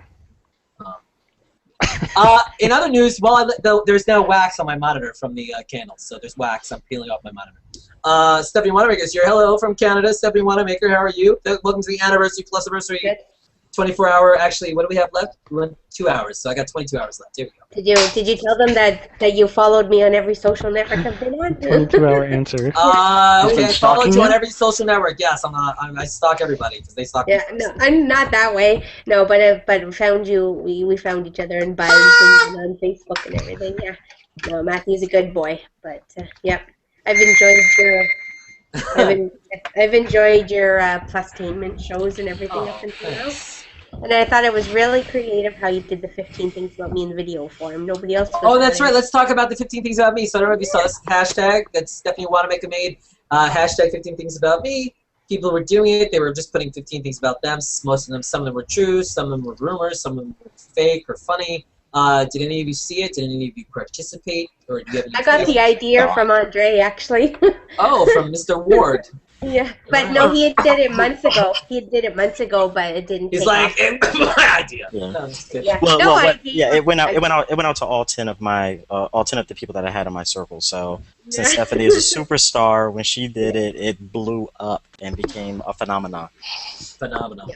In other news, there's now wax on my monitor from the candles, so there's wax. I'm peeling off my monitor. Stephanie Wanamaker is here. Hello from Canada. Stephanie Wanamaker, how are you? Welcome to the PLUSversary 24-hour. Actually, what do we have left? 2 hours. So I got 22 hours left. Here we go. Did you tell them that you followed me on every social network I've been on? 22-hour answer. Okay, I followed you on every social network. Yes, I stalk everybody because they stalk me. Yeah, no, I'm not that way. No, but found you. We found each other in Byron and on Facebook and everything. Yeah. No, Matthew's a good boy. But yeah, I've enjoyed your Plustainment shows and everything up until now. And I thought it was really creative how you did the 15 things about me in video form. Nobody else. Oh, that's right. Let's talk about the 15 things about me. So I don't know if you saw this hashtag that Stephanie Wanamaker made. Hashtag 15 things about me. People were doing it. They were just putting 15 things about them. Most of them, some of them were true. Some of them were rumors. Some of them were fake or funny. Did any of you see it? Did any of you participate? Or do you have any I got the idea from Andre, actually. Oh, from Mr. Ward. Yeah, but no, he had did it months ago. But it didn't. He's like, it's my idea. Yeah. No, it's good. Yeah. Well, No, well, it went out to all 10 of the people that I had in my circle. So since Stephanie is a superstar, when she did it, it blew up and became a phenomenon. Phenomenon.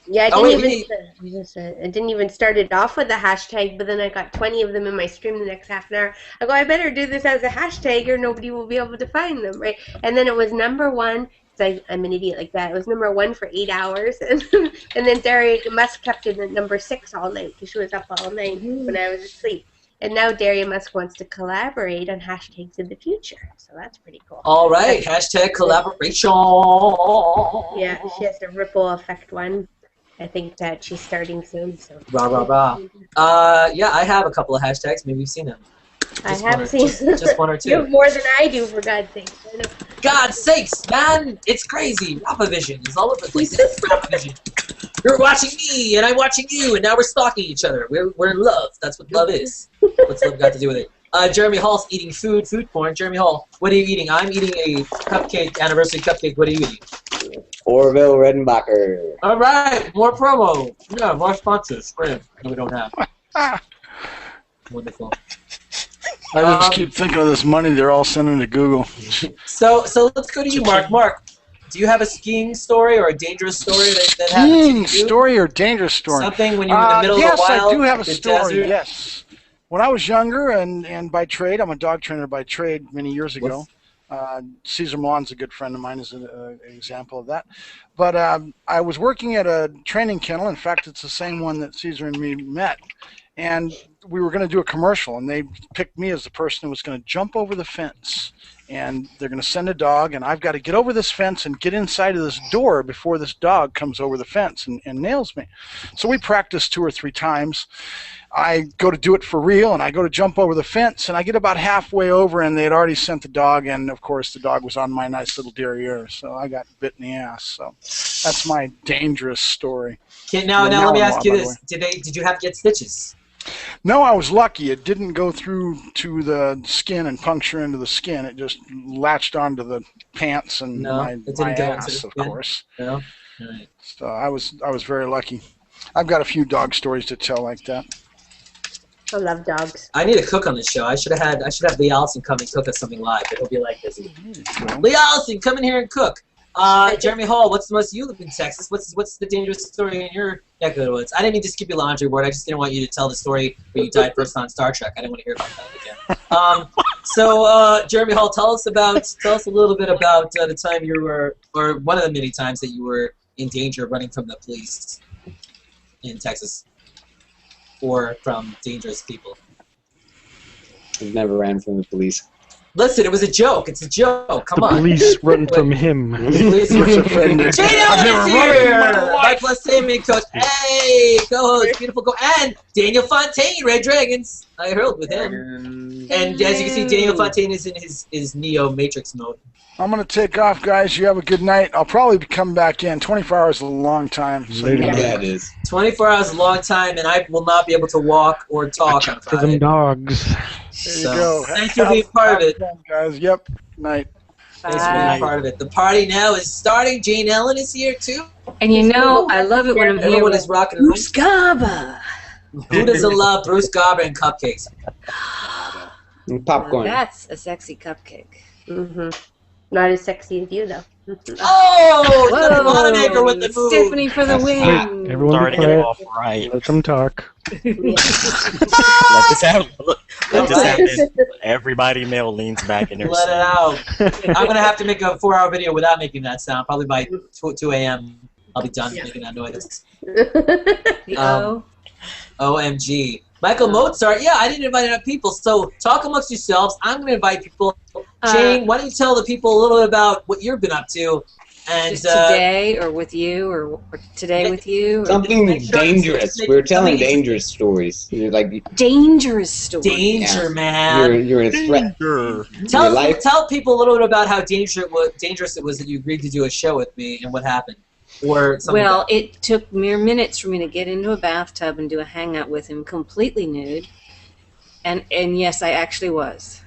Yeah, I didn't even start it off with a hashtag, but then I got 20 of them in my stream the next half an hour. I go, I better do this as a hashtag or nobody will be able to find them, right? And then it was #1 I'm an idiot like that. It was #1 for 8 hours, and then Daria Musk kept it at #6 all night because she was up all night when I was asleep. And now Daria Musk wants to collaborate on hashtags in the future, so that's pretty cool. All right, hashtag collaboration. Yeah, she has the ripple effect one. I think that she's starting soon. So. Rah rah rah. Yeah, I have a couple of hashtags. Maybe you've seen them. I have seen just one or two. You have more than I do, for God's sake. God's sakes, man! It's crazy. Rappavision is all over the place. It's Rappavision. You're watching me, and I'm watching you, and now we're stalking each other. We're in love. That's what love is. What's love got to do with it? Jeremy Hall's eating food porn. Jeremy Hall, what are you eating? I'm eating a cupcake, anniversary cupcake. What are you eating? Orville Redenbacher. All right, more promo. Yeah, more sponsors. No, we don't have. Wonderful. I just keep thinking of this money they're all sending to Google. So let's go to you, Mark. Mark, do you have a skiing story or a dangerous story that happened to you? Story or dangerous story? Something when you were in the middle of the wild. Yes, I do have a story. Desert? Yes. When I was younger and by trade, I'm a dog trainer by trade many years ago. Cesar Milan's a good friend of mine, is an example of that. But I was working at a training kennel. In fact, it's the same one that Cesar and me met. And we were going to do a commercial, and they picked me as the person who was going to jump over the fence. And they're going to send a dog, and I've got to get over this fence and get inside of this door before this dog comes over the fence and nails me. So we practiced 2 or 3 times. I go to do it for real, and I go to jump over the fence, and I get about halfway over, and they had already sent the dog, and of course the dog was on my nice little derriere, so I got bit in the ass. So that's my dangerous story. Okay, now let me ask you this: Did you have to get stitches? No, I was lucky. It didn't go through to the skin and puncture into the skin. It just latched onto the pants and my ass, of course. No. Right. So I was very lucky. I've got a few dog stories to tell like that. I love dogs. I need a cook on the show. I should have Lee Allison come and cook us something live. It'll be like this. Lee Allison, come in here and cook. Jeremy Hall, what's the most? You live in Texas. What's the dangerous story in your neck of the woods? I didn't mean to skip your laundry board. I just didn't want you to tell the story where you died first on Star Trek. I didn't want to hear about that again. So Jeremy Hall, tell us a little bit about the time you were, or one of the many times that you were in danger of running from the police in Texas, or from dangerous people. I've never ran from the police. Listen, it was a joke. It's a joke. Come on. The police run from him. The police run from him. Jane Allen is here! My plus teammate coach. Hey, co-host, beautiful co. And Daniel Fontaine, Red Dragons. I hurled with him. And as you can see, Daniel Fontaine is in his Neo Matrix mode. I'm going to take off, guys. You have a good night. I'll probably be coming back in. 24 hours is a long time. So yeah, it is. 24 hours is a long time, and I will not be able to walk or talk on For Friday. them dogs. There you go. Thank you for being part of it. Fun, guys. Yep. Night. Thanks for being part of it. The party now is starting. Jane Ellen is here, too. And you know, I love it when I'm here Everyone with is rocking and Bruce Garber. Who doesn't love Bruce Garber and cupcakes? And popcorn. That's a sexy cupcake. Mm-hmm. Not as sexy as you, though. Oh, the Moneymaker with the move. Stephanie for the win. Everyone Starting be it quiet. off right. Let them talk. Let this happen. Let this happen. Everybody male leans back in their Let it out. I'm going to have to make a 4-hour video without making that sound. Probably by 2 a.m. I'll be done making that noise. OMG. Michael Mozart, yeah, I didn't invite enough people, so talk amongst yourselves. I'm going to invite people. Jane, why don't you tell the people a little bit about what you've been up to? And Just today, or with you, or today with you? Or Something dangerous. We're telling dangerous stories. You're like dangerous stories. Danger, man. You're in a threat. Tell people a little bit about how dangerous it was that you agreed to do a show with me and what happened. Or something. Well, it took mere minutes for me to get into a bathtub and do a hangout with him completely nude. And yes, I actually was.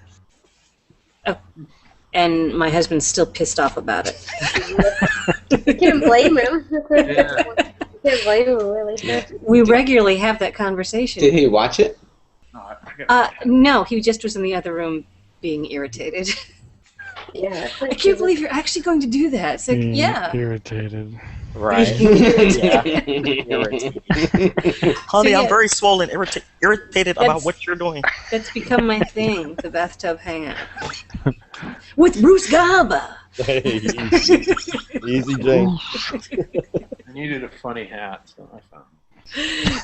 Oh, and my husband's still pissed off about it. You can't blame him. You can't blame him, really. We regularly have that conversation. Did he watch it? No, he just was in the other room being irritated. Yeah. I can't believe you're actually going to do that. It's like, yeah. Irritated. Right. Yeah. Honey, I'm very swollen, irritated about what you're doing. That's become my thing, the bathtub hangout. with Bruce Garber. Hey, easy, Jane. I needed a funny hat, so I found.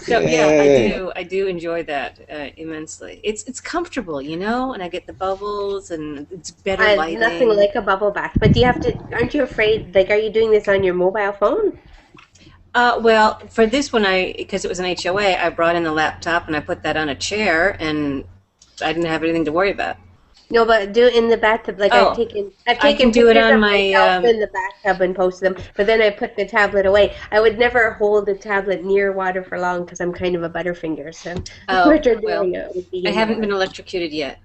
So yeah, I do enjoy that immensely. It's comfortable, you know, and I get the bubbles and it's better lighting. Nothing like a bubble bath. But do you have to? Aren't you afraid? Like, are you doing this on your mobile phone? Well, for this one, because it was an HOA, I brought in the laptop and I put that on a chair, and I didn't have anything to worry about. No, but do it in the bathtub. Like I've taken do it pictures on of my myself in the bathtub and post them. But then I put the tablet away. I would never hold the tablet near water for long because I'm kind of a butterfinger. So I haven't been electrocuted yet.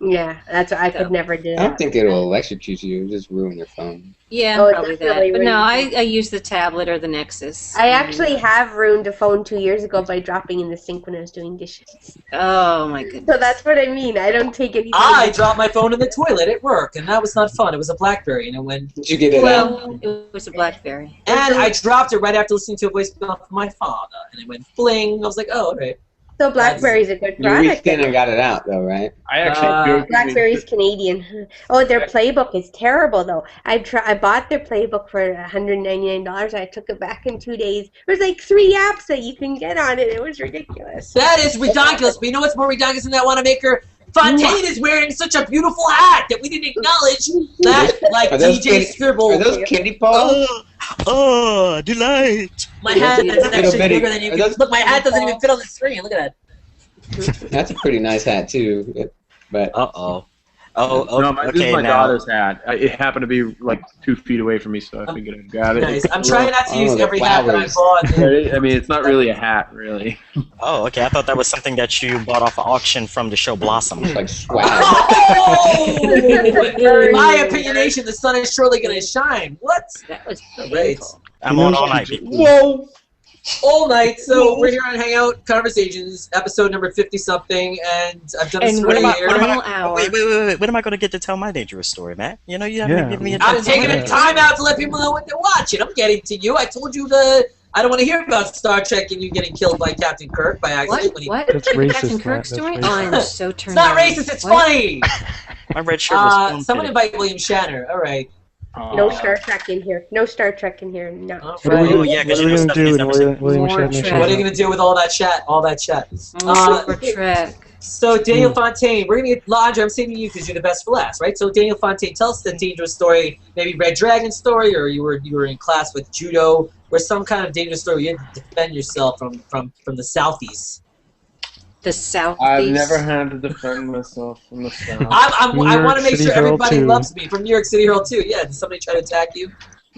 Yeah, that's I could never do. I don't think it'll electrocute you. It'll just ruin your phone. Yeah, probably that. But no, I use the tablet or the Nexus. I actually have ruined a phone 2 years ago by dropping in the sink when I was doing dishes. Oh my goodness. So that's what I mean. I don't take anything. I dropped my phone in the toilet at work, and that was not fun. It was a BlackBerry, and it went. Did you get it out? It was a BlackBerry. And I dropped it right after listening to a voicemail from my father, and it went fling. I was like, oh, all right. So BlackBerry's a good You product. reached in and got it out, though, right? I actually BlackBerry's Canadian. Oh, their playbook is terrible, though. I bought their playbook for $199. I took it back in 2 days. There's like 3 apps that you can get on it. It was ridiculous. That is ridiculous. But you know what's more ridiculous than that Wanamaker? Fontaine is wearing such a beautiful hat that we didn't acknowledge that, like DJ Scribble. Are those candy paws? Oh, delight! My hat is actually bigger than you can. Look, my hat doesn't even fit on the screen. Look at that. That's a pretty nice hat too. But Oh, no, this okay, is my now. daughter's hat. It happened to be like 2 feet away from me, so I figured I'd grab it. Nice. I'm trying not to use every hat that I bought. I mean, it's not really a hat, really. Oh, okay. I thought that was something that you bought off an auction from the show Blossom. Like swag. In my opinionation, the sun is surely going to shine. What? That was Right. I'm on all night. Whoa! All night. So we're here on Hangout Conversations, episode number 50-something, and I've done this for a year. Wait. When am I going to get to tell my dangerous story, Matt? You know, you haven't given me a I'm taking a time out to let people know what they're watching. I'm getting to you. I told you I don't want to hear about Star Trek and you getting killed by Captain Kirk by accident. What? That's racist, Captain Kirk Matt. story? That's Oh, I'm so turned It's not on. racist. It's funny. My red shirt was Someone invite William Shatner. All right. No Star Trek in here. No Star Trek in here. No. What are we going to do in William Shatner show? What are you going to do with all that chat? All that chat. Super Trek. So Daniel Fontaine, we're going to get Andre. I'm saving you because you're the best for last, right? So Daniel Fontaine, tell us the dangerous story, maybe Red Dragon story, or you were in class with judo, or some kind of dangerous story where you had to defend yourself from the Southeast. The Southeast. I've never had to defend myself from the South. I want to make sure everybody loves me from New York City Herald too. Yeah, did somebody try to attack you?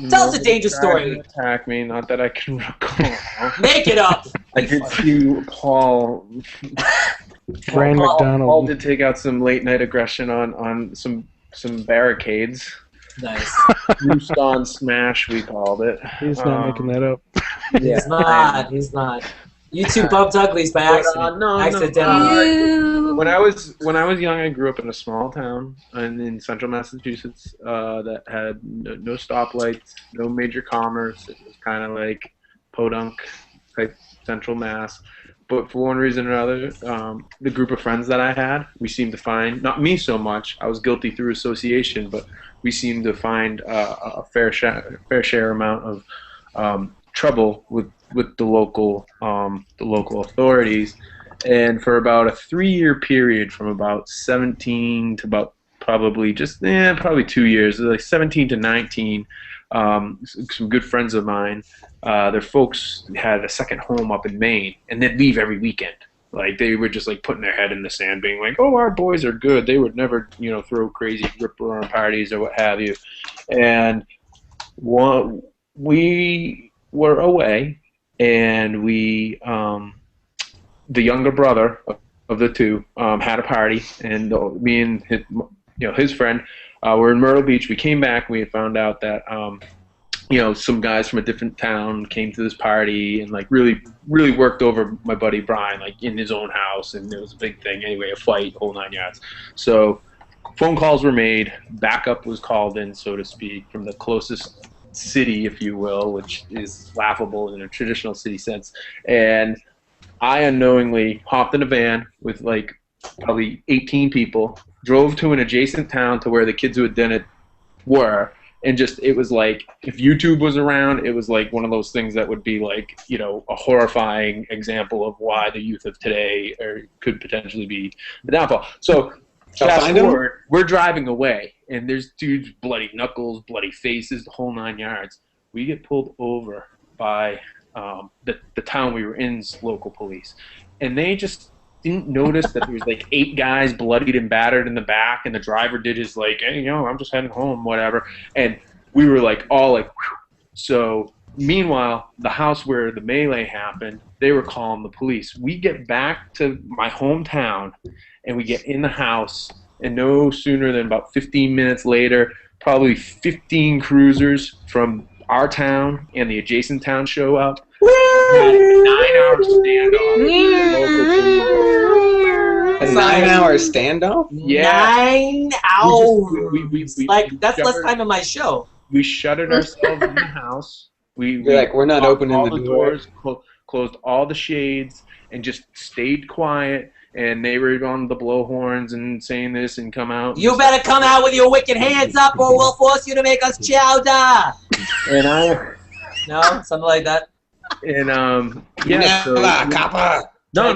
Tell us a dangerous story. Attack me, not that I can recall. Make it up. I did see Paul. Brian McDonald. Paul did take out some late night aggression on some barricades. Nice. Roost on smash, we called it. He's not making that up. He's not. He's not. You two bumped uglies by accident. Accidentally. When I was young, I grew up in a small town in central Massachusetts that had no stoplights, no major commerce. It was kind of like podunk type central Mass. But for one reason or another, the group of friends that I had, we seemed to find, not me so much, I was guilty through association, but we seemed to find a fair share amount of trouble with the local authorities. And for about a 3-year period, from about 17 to about probably 2 years, like 17 to 19, some good friends of mine, their folks had a second home up in Maine, and they'd leave every weekend. Like, they were just like putting their head in the sand, being like, "Oh, our boys are good. They would never, throw crazy rip-roaring parties or what have you." And we were away, and we, the younger brother of the two, had a party, and me and his friend were in Myrtle Beach. We came back, and we had found out that some guys from a different town came to this party and like really worked over my buddy Brian, like in his own house, and it was a big thing anyway, a fight, whole 9 yards. So phone calls were made, backup was called in, so to speak, from the closest city, if you will, which is laughable in a traditional city sense. And I unknowingly hopped in a van with like probably 18 people, drove to an adjacent town to where the kids who had done it were, and just, it was like, if YouTube was around, it was like one of those things that would be like, you know, a horrifying example of why the youth of today could potentially be the downfall. So fast forward, we're driving away, and there's dudes, bloody knuckles, bloody faces, the whole 9 yards. We get pulled over by the town we were in's local police, and they just didn't notice that there was like 8 guys bloodied and battered in the back, and the driver did his like, hey, you know, I'm just heading home, whatever. And we were like all like, whew. So meanwhile, the house where the melee happened, they were calling the police. We get back to my hometown, and we get in the house, and no sooner than about 15 minutes later, probably 15 cruisers from our town and the adjacent town show up. 9-hour standoff. A 9-hour standoff? Yeah. 9 hours. We that's less time in my show. We shuttered ourselves in the house. You're like, we're not opening all the door. doors, closed all the shades, and just stayed quiet. And they were on the blowhorns and saying this and come out. You better come out with your wicked hands up, or we'll force you to make us chowder. And I. No, something like that. And yeah. So, no.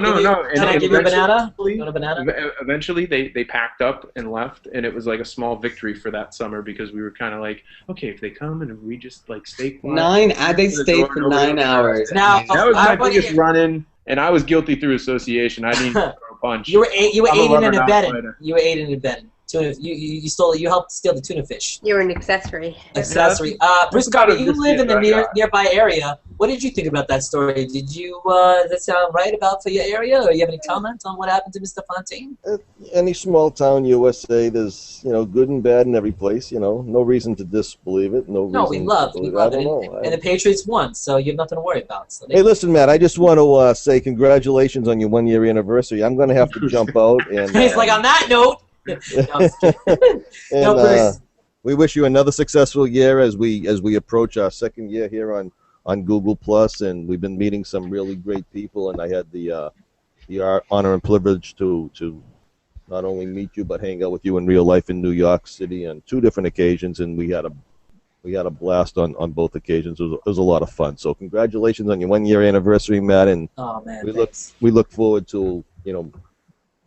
Can I give you a banana? You want a banana? Eventually, they packed up and left, and it was like a small victory for that summer because we were kind of like, okay, if they come and if we just like stay quiet. They stayed for 9 hours. Now that was my biggest run-in, and I was guilty through association. I didn't throw a punch. You were aiding and abetting. You were aiding and abetting. Tuna, you stole. You helped steal the tuna fish. You were an accessory. Accessory. Bruce Garber, you live in the nearby area. What did you think about that story? Did you does that sound right about for your area, or you have any comment on what happened to Mr. Fontaine? Any small town USA, there's good and bad in every place. No reason to disbelieve it. No, we love it. And the Patriots won, so you have nothing to worry about. So hey, listen, Matt, I just want to say congratulations on your 1-year anniversary. I'm going to have to jump out. And it's like on that note. We wish you another successful year as we approach our 2nd year here on Google Plus, and we've been meeting some really great people, and I had the honor and privilege to not only meet you but hang out with you in real life in New York City on 2 different occasions, and we had a blast on both occasions. It was a lot of fun. So congratulations on your 1-year anniversary, Matt, and we look forward to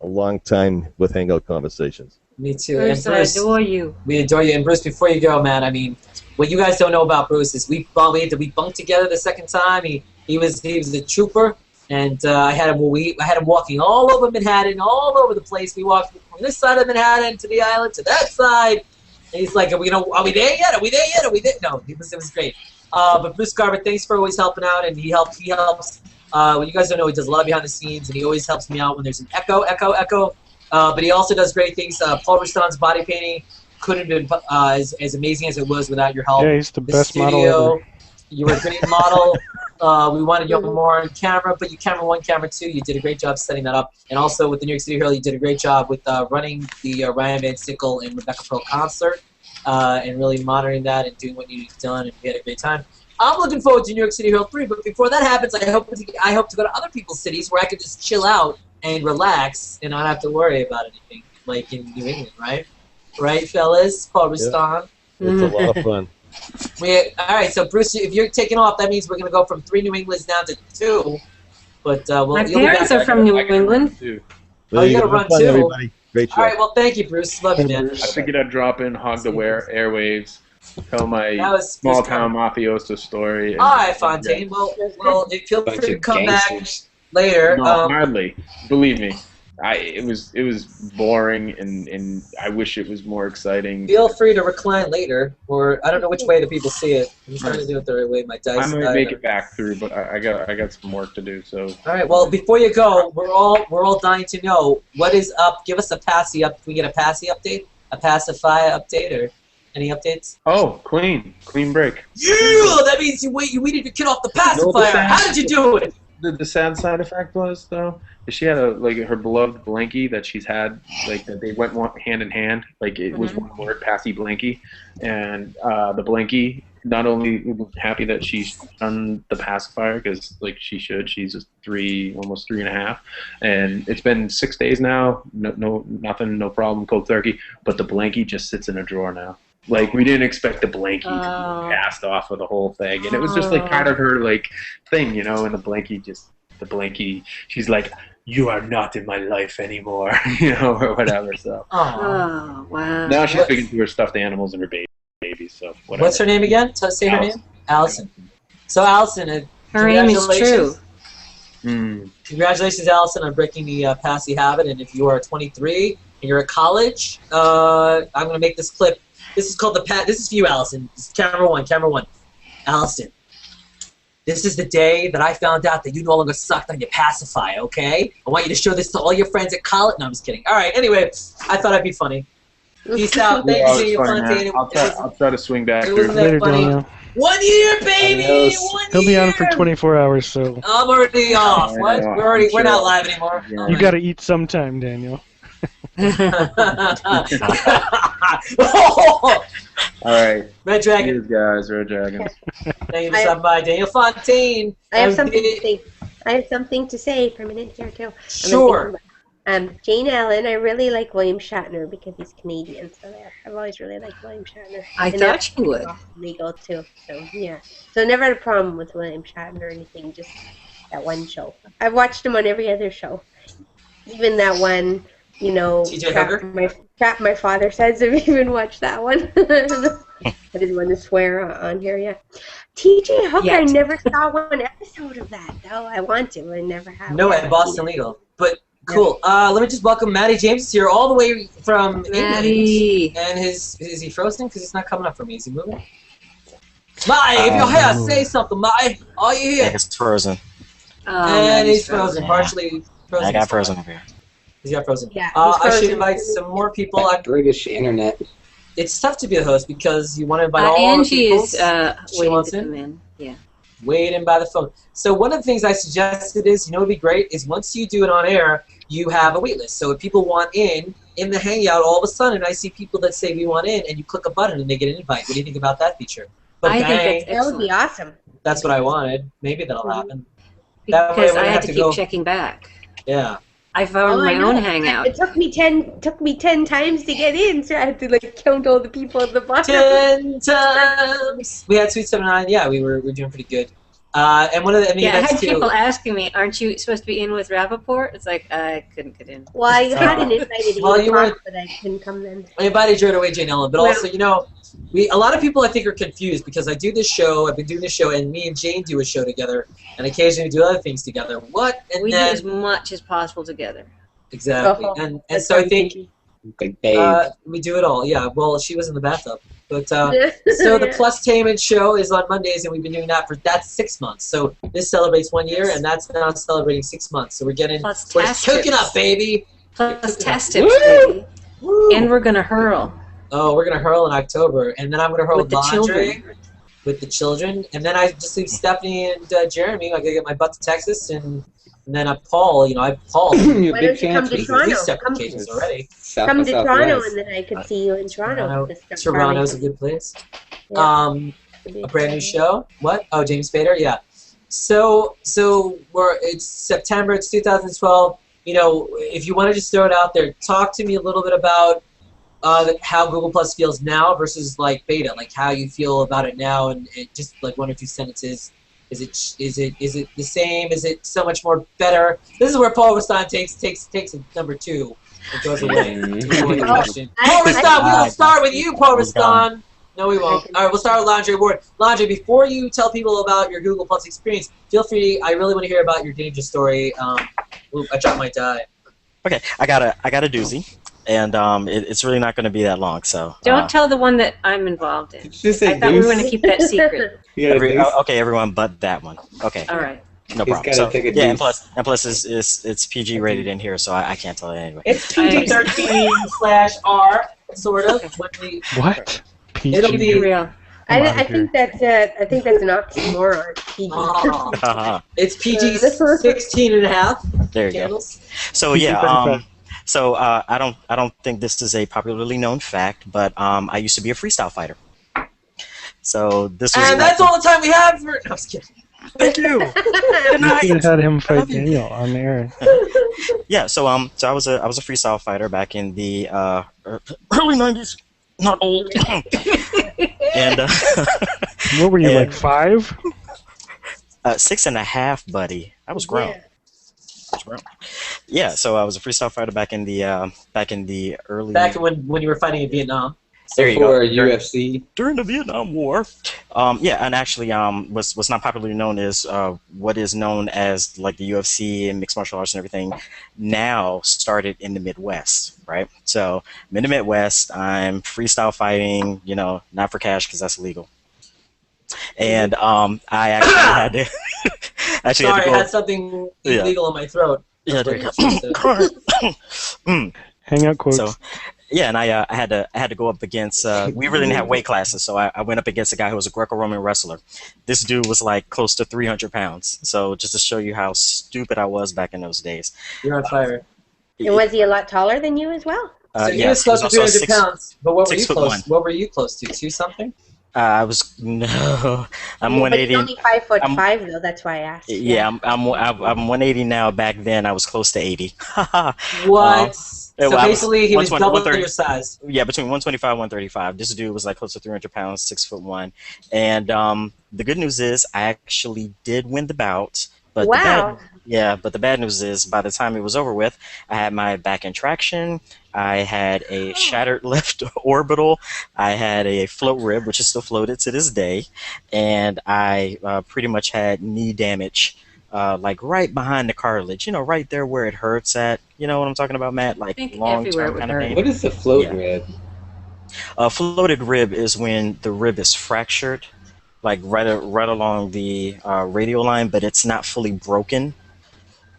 a long time with Hangout conversations. Me too. Bruce, I adore you. We adore you. And Bruce, before you go, man, I mean, what you guys don't know about Bruce is we bunked together the second time. He was a trooper, and I had him walking all over Manhattan, all over the place. We walked from this side of Manhattan to the island to that side. And he's like, are we there yet? Are we there yet? Are we there? No, it was great. But Bruce Garber, thanks for always helping out, and he helps. What you guys don't know, he does a lot behind the scenes, and he always helps me out when there's an echo. But he also does great things. Paul Ruston's body painting couldn't have been as amazing as it was without your help. Yeah, he's the best model ever. You were a great model. We wanted you more on camera, but you camera 1, camera 2. You did a great job setting that up. And also with the New York City Herald, you did a great job with running the Ryan Van Sickle and Rebecca Pearl concert and really monitoring that and doing what you needed done, and we had a great time. I'm looking forward to New York City Herald 3, but before that happens, I hope to go to other people's cities where I can just chill out and relax and not have to worry about anything, like in New England, right? Right, fellas? Paul Ruston. Yeah. It's a lot of fun. All right, so Bruce, if you're taking off, that means we're going to go from 3 New Englands down to 2. But my parents are from New England. Oh, you got to run too. Everybody. Great show. All right, well, thank you, Bruce. Love you, man. I figured I'd drop in, hog the airwaves, tell my small town mafioso story. All right, Fontaine. Well, feel free to come back later. No, hardly. Believe me. It was boring, and I wish it was more exciting. Feel free to recline later, or I don't know which way the people see it. I'm trying to do it the right way. My dice. I might make it back through, but I got some work to do. So. All right. Well, before you go, we're all dying to know what is up. Give us a Passy up. Can we get a Passy update, a Pacify update, or any updates? Oh, clean break. Yeah, that means you weeded your kid off the pacifier. How did you do it? The sad side effect was though, she had her beloved blankie that she's had, like that they went hand in hand, like it was one word, Passy blankie, and the blankie not only happy that she's done the pacifier, because like she should, she's almost 3.5, and it's been 6 days now, nothing, no problem, cold turkey, but the blankie just sits in a drawer now. Like, we didn't expect the blankie to be cast off of the whole thing, and it was just like part of her like thing, and the blankie, she's like, you are not in my life anymore, or whatever. So. Oh, wow. Now she's speaking to her stuffed animals and her babies. So whatever. What's her name again? Say her name. Allison. So Allison, her name is True. Congratulations, Allison, on breaking the passy habit. And if you are 23 and you're at college, I'm going to make this clip. This is called This is for you, Allison. This is camera one. Allison. This is the day that I found out that you no longer sucked on your pacifier, okay? I want you to show this to all your friends at college. No, I'm just kidding. All right, anyway, I thought I'd be funny. Peace out. Thank you, Fontaine. I'll try to swing back. It wasn't that funny. 1 year, baby! 1 year! He'll be on for 24 hours, so... I'm already off. What? We're not live anymore. You gotta eat sometime, Daniel. All right. Red Dragon. Cheers, guys. Red Dragons. Thank you for stopping by, Daniel Fontaine. I have something to say. I have something to say for a minute here too. Sure. Jane Allen. I really like William Shatner because he's Canadian. So there, I've always really liked William Shatner. I thought you would. Legal too. So yeah. So I never had a problem with William Shatner or anything. Just that one show. I've watched him on every other show. Even that one. Trap My Father Says. I've even watched that one. I didn't want to swear on here yet. TJ Hooker, I never saw one episode of that, though. I want to, I never have. No, at Boston Legal. But cool. Let me just welcome Matty James here, all the way from England. And is he frozen? Because he's not coming up for me. Is he moving? Matty, if you're here, say something, Matty. Are you here? Yeah, it's frozen. And he's frozen, partially frozen. I got frozen over here. He's got frozen. Yeah, I should invite some more people. British internet. It's tough to be a host because you want to invite all Angie the people. is waiting to come in. Yeah. Waiting by the phone. So one of the things I suggested is, what would be great is once you do it on air, you have a wait list. So if people want in the Hangout, all of a sudden I see people that say we want in, and you click a button and they get an invite. What do you think about that feature? But I think that would be awesome. That's what I wanted. Maybe that'll happen. Because I had to keep checking back. Yeah. I found my own Hangout. It took me 10 times to get in, so I had to count all the people at the bottom. 10 times. We had Sweet 79. Yeah, we were doing pretty good. And one of the I had people asking me, "Aren't you supposed to be in with Rappaport?" It's like I couldn't get in. Well, I hadn't invited you, but I couldn't come then. I invited you right away, Jane Ellen. But also, a lot of people I think are confused because I do this show. I've been doing this show, and me and Jane do a show together, and occasionally do other things together. We do as much as possible together. Exactly, and so I think we do it all. Yeah. Well, she was in the bathtub. But so the Plustainment show is on Mondays, and we've been doing that for 6 months. So this celebrates 1 year, and that's now celebrating 6 months. So we're cooking up, baby. Plus test tips, baby. And we're gonna hurl. Oh, we're gonna hurl in October, and then I'm gonna hurl with the children. With the children, and then I just leave Stephanie and Jeremy. I gotta get my butt to Texas, and then Paul. Paul. Why don't you come to Toronto? Already. Come to Toronto, and then I could see you in Toronto. Toronto's a good place. Yeah. A brand new show. What? Oh, James Spader. Yeah. So it's September. It's 2012. If you want to just throw it out there, talk to me a little bit about how Google Plus feels now versus beta. How you feel about it now, and just 1 or 2 sentences. Is it the same? Is it so much more better? This is where Paul Rastan takes number 2. It goes away. Paul Rastan, we will start with you, Paul Rastan. No, we won't. All right, we'll start with Landry Ward. Landry, before you tell people about your Google Plus experience, feel free. I really want to hear about your danger story. I dropped my die. Okay, I got a doozy, and it's really not going to be that long. So don't tell the one that I'm involved in. I thought we were going to keep that secret. Okay, everyone, but that one. Okay. All right. No problem. And plus it's PG rated in here, so I can't tell it anyway. It's PG-13/R, sort of. What? PG? It'll be real. I think that's an oxymoron. It's PG-16.5. There you go. So yeah, I don't think this is a popularly known fact, but I used to be a freestyle fighter. So this was. And that's all the time we have for. No, I'm just kidding. Thank you. You should have had him fight Daniel on the air. Yeah, so I was a freestyle fighter back in the early '90s. Not old. And what were you, like 5? 6.5, buddy. I was grown. Yeah, so I was a freestyle fighter back in the early. Back when you were fighting in Vietnam. There you go. UFC. During the Vietnam War. Yeah, and actually was not popularly known as what is known as like the UFC and mixed martial arts and everything now started in the Midwest, right? So I'm in the Midwest, I'm freestyle fighting, you know, not for cash because that's illegal. And I actually had to Sorry, I had something illegal in my throat. Yeah, there you go. Hangout quotes. So, yeah, and I had to go up against. We really didn't have weight classes, so I went up against a guy who was a Greco-Roman wrestler. This dude was like close to 300 pounds. So just to show you how stupid I was back in those days. You're on fire. And was he a lot taller than you as well? So he was close to 300 pounds. But what were you close? 6'1". What were you close to? 2 something? I'm 180. But he's only 5'5" though. That's why I asked. Yeah, I'm 180 now. Back then I was close to 80. What? So well, basically, he was double your size. Yeah, between 125 and 135. This dude was like close to 300 pounds, 6'1". And the good news is I actually did win the bout. But wow. But the bad news is by the time it was over with, I had my back in traction. I had a shattered left orbital. I had a float rib, which is still floated to this day. And I pretty much had knee damage. Like right behind the cartilage, you know, right there where it hurts at. You know what I'm talking about, Matt? Like long-term kind of pain. What is the float rib? A floated rib is when the rib is fractured, like right along the radial line, but it's not fully broken.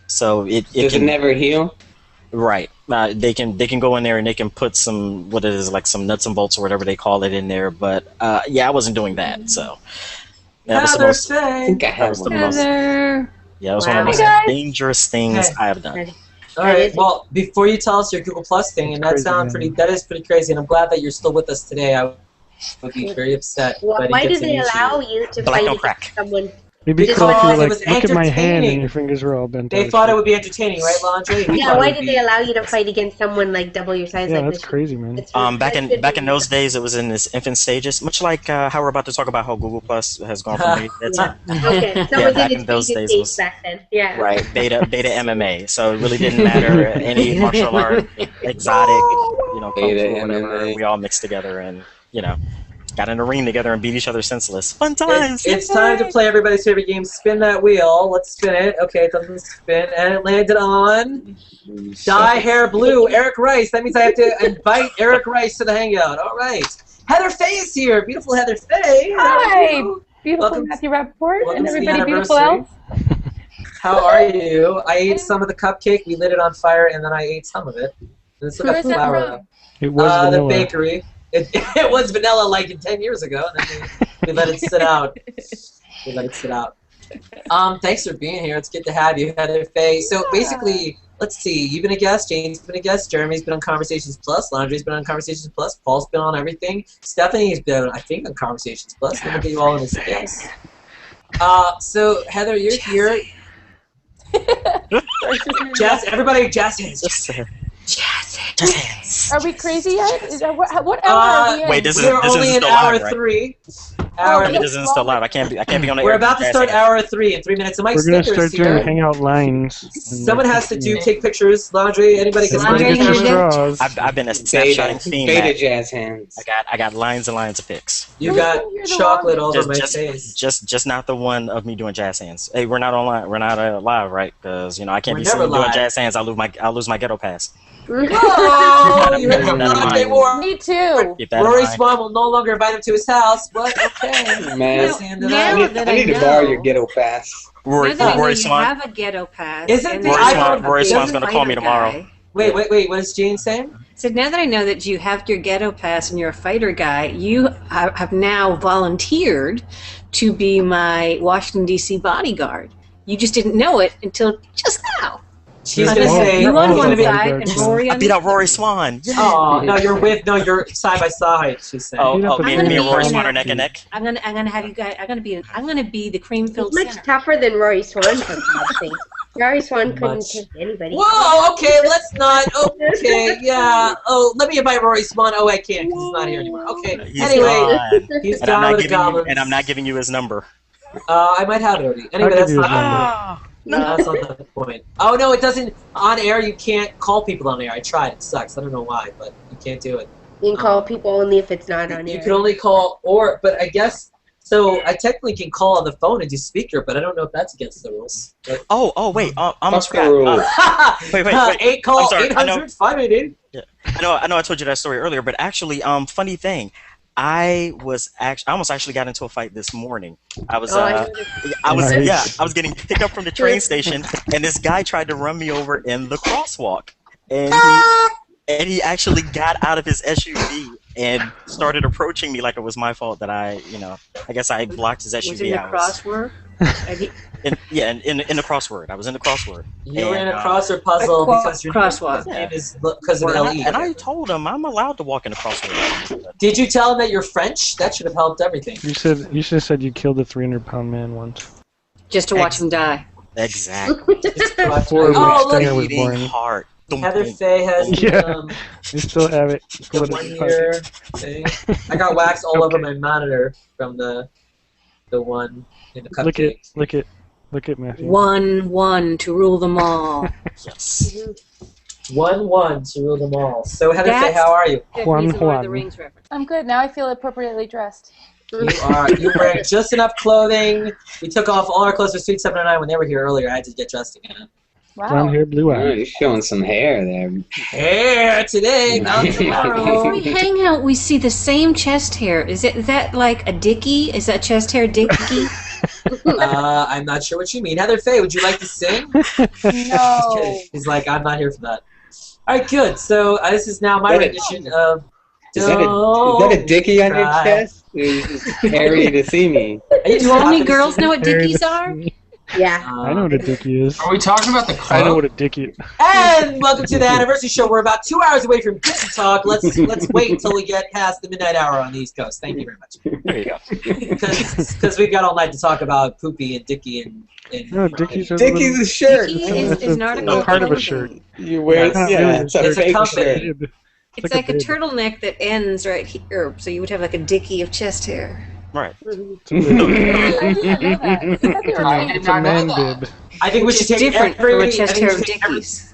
So it Does it never heal? Right. They can go in there and they can put some like some nuts and bolts or whatever they call it in there. But yeah, I wasn't doing that. So that was the most. I think I have one. Yeah, it was one of the most dangerous things I have done. All right. Well, before you tell us your Google Plus thing, and that is pretty crazy, and I'm glad that you're still with us today. I would be very upset. Well, why do they allow you to fight against someone? It'd be cool if you were like, look at my hand entertaining. and your fingers were all bent They out. thought it would be entertaining, right, Landry? Yeah, why did they allow you to fight against someone like double your size Yeah, like that's this? crazy, man. Back in those days, it was in its infant stages, much like how we're about to talk about how Google Plus has gone from me. That's it. Okay, so Yeah, it was back in in its those beta days stage was back then. Yeah. right beta MMA. So it really didn't matter any martial art, exotic, you know, kung fu, whatever. We all mixed together and got in a ring together and beat each other senseless. Fun times. It's time to play everybody's favorite game. Spin that wheel. Let's spin it. Okay, it doesn't spin, and it landed on dye hair blue. Eric Rice. That means I have to invite Eric Rice to the hangout. All right. Heather Faye is here. Beautiful Heather Faye. Hi, beautiful Welcome- Matthew Rappaport, welcome and to the everybody beautiful anniversary. else. How are you? I ate some of the cupcake. We lit it on fire, and then I ate some of it. It's Where like is that flour, from? though. It was The vanilla. bakery. It was vanilla like 10 years ago, and then we let it sit out. We let it sit out. Thanks for being here. It's good to have you, Heather Faye. So basically, let's see. You've been a guest. Jane's been a guest. Jeremy's been on Conversations Plus. Laundry's been on Conversations Plus. Paul's been on everything. Stephanie's been, I think, on Conversations Plus. Let me get you all in this guest. So Heather, you're here. Jazz, everybody, jazz hands. Jazz hands. Are we crazy yet? Is that what hour are we in? Wait, this We're isn't only in still hour live, right? 3. It isn't still live. I can't be on the air. We're about to start hour 3 in 3 minutes. So Mike We're gonna Sticker's start doing here. hangout lines. Someone has to take pictures. Laundry, anybody can Everybody take get your pictures. straws. I've been a snapshotting fiend. Beta Matt. jazz hands. I got lines and lines of pics. You got chocolate all over my face. Just not the one of me doing jazz hands. Hey, we're not online. We're not live, right? Because I can't We're be seen never doing live. jazz hands. I'll lose my ghetto pass. Oh, you heard from Laundry War. Me too. Keep that in Rory's mind. mom will no longer invite him to his house, but okay. Man, Let's hand it now out. that I need to know- borrow your ghetto pass. Rory Now that I know Rory you Swan. have a ghetto pass. Isn't and the that Rory you iPhone- have a Rory Swan's big gonna call me fighter tomorrow. guy. Wait. What is Jane saying? So now that I know that you have your ghetto pass and you're a fighter guy, you have now volunteered to be my Washington, D.C. bodyguard. You just didn't know it until just now. She's gonna say. You on he's one gonna be- side and Rory I on beat the out Rory Swan. Oh no, you're side by side. She's saying. Oh, me and Rory be- Swan are neck and neck. I'm gonna have you guys. I'm gonna be the cream filled He's much tougher than Rory Swan. For God's sake. Rory Swan couldn't take anybody. Whoa, okay, let's not. Okay, yeah. Oh, let me invite Rory Swan. Oh, I can't because he's not here anymore. Okay. Anyway, he's And down with the goblins. and I'm not giving you his number. I might have it already. Anyway, I'll that's give you not. No, that's not the point. Oh no, it doesn't. On air, you can't call people on air. I tried. It sucks. I don't know why, but you can't do it. You can call people only if it's not on You air. can only call, but I guess. So I technically can call on the phone and do speaker, but I don't know if that's against the rules. But, Oh, wait, almost Fuck the forgot. rules. Wait. Eight call, I'm sorry, 800 588. Yeah. I know I told you that story earlier, but actually, funny thing, I almost actually got into a fight this morning. I was getting picked up from the train station, and this guy tried to run me over in the crosswalk, and he actually got out of his SUV and started approaching me like it was my fault that I guess I blocked his SUV. Was it in the crossword? in the crossword. I was in the crossword. You were in a crossword puzzle because your crosswalk. name is because of LE. And I told him I'm allowed to walk in the crossword. Did you tell him that you're French? That should have helped everything. You should have said you killed a 300-pound man once. Just to watch him die. Exactly. Before Stinger was born. Heart. Heather Faye has You still have it. the 1 year thing. I got wax all over my monitor from the one in the cupcake. Look at Matthew. 1-1 to rule them all. Yes. 1-1 to rule them all. So Heather Faye, how are you? I'm good. Now I feel appropriately dressed. You're wearing just enough clothing. We took off all our clothes for Sweet 709 when they were here earlier. I had to get dressed again. Wow. Brown hair, blue Oh, eyes. you're showing some hair there. Hair today, not tomorrow. Every hangout we see the same chest hair. Is that like a dickie? Is that chest hair dickie? I'm not sure what you mean. Heather Faye, would you like to sing? No. He's like, I'm not here for that. All right, good. So this is now my rendition of. Is that a dickie on your chest? It's just hairy to see me. Do only girls know what dickies are? Yeah. I know what a dickie is. Are we talking about the club? I know what a dickie is. And welcome to the anniversary show. We're about 2 hours away from Disney Talk. Let's wait until we get past the midnight hour on the East Coast. Thank you very much. There you go. Because we've got all night to talk about Poopy and Dickie and No, Dickie's Dickie's a shirt. Dickie is an article part of a clothing. shirt. You wear it's a It's a fake company. shirt. It's like a turtleneck that ends right here, so you would have like a dickie of chest hair. Right. I didn't know that. It's a man bib. I think we Which should is take different from a chest hair of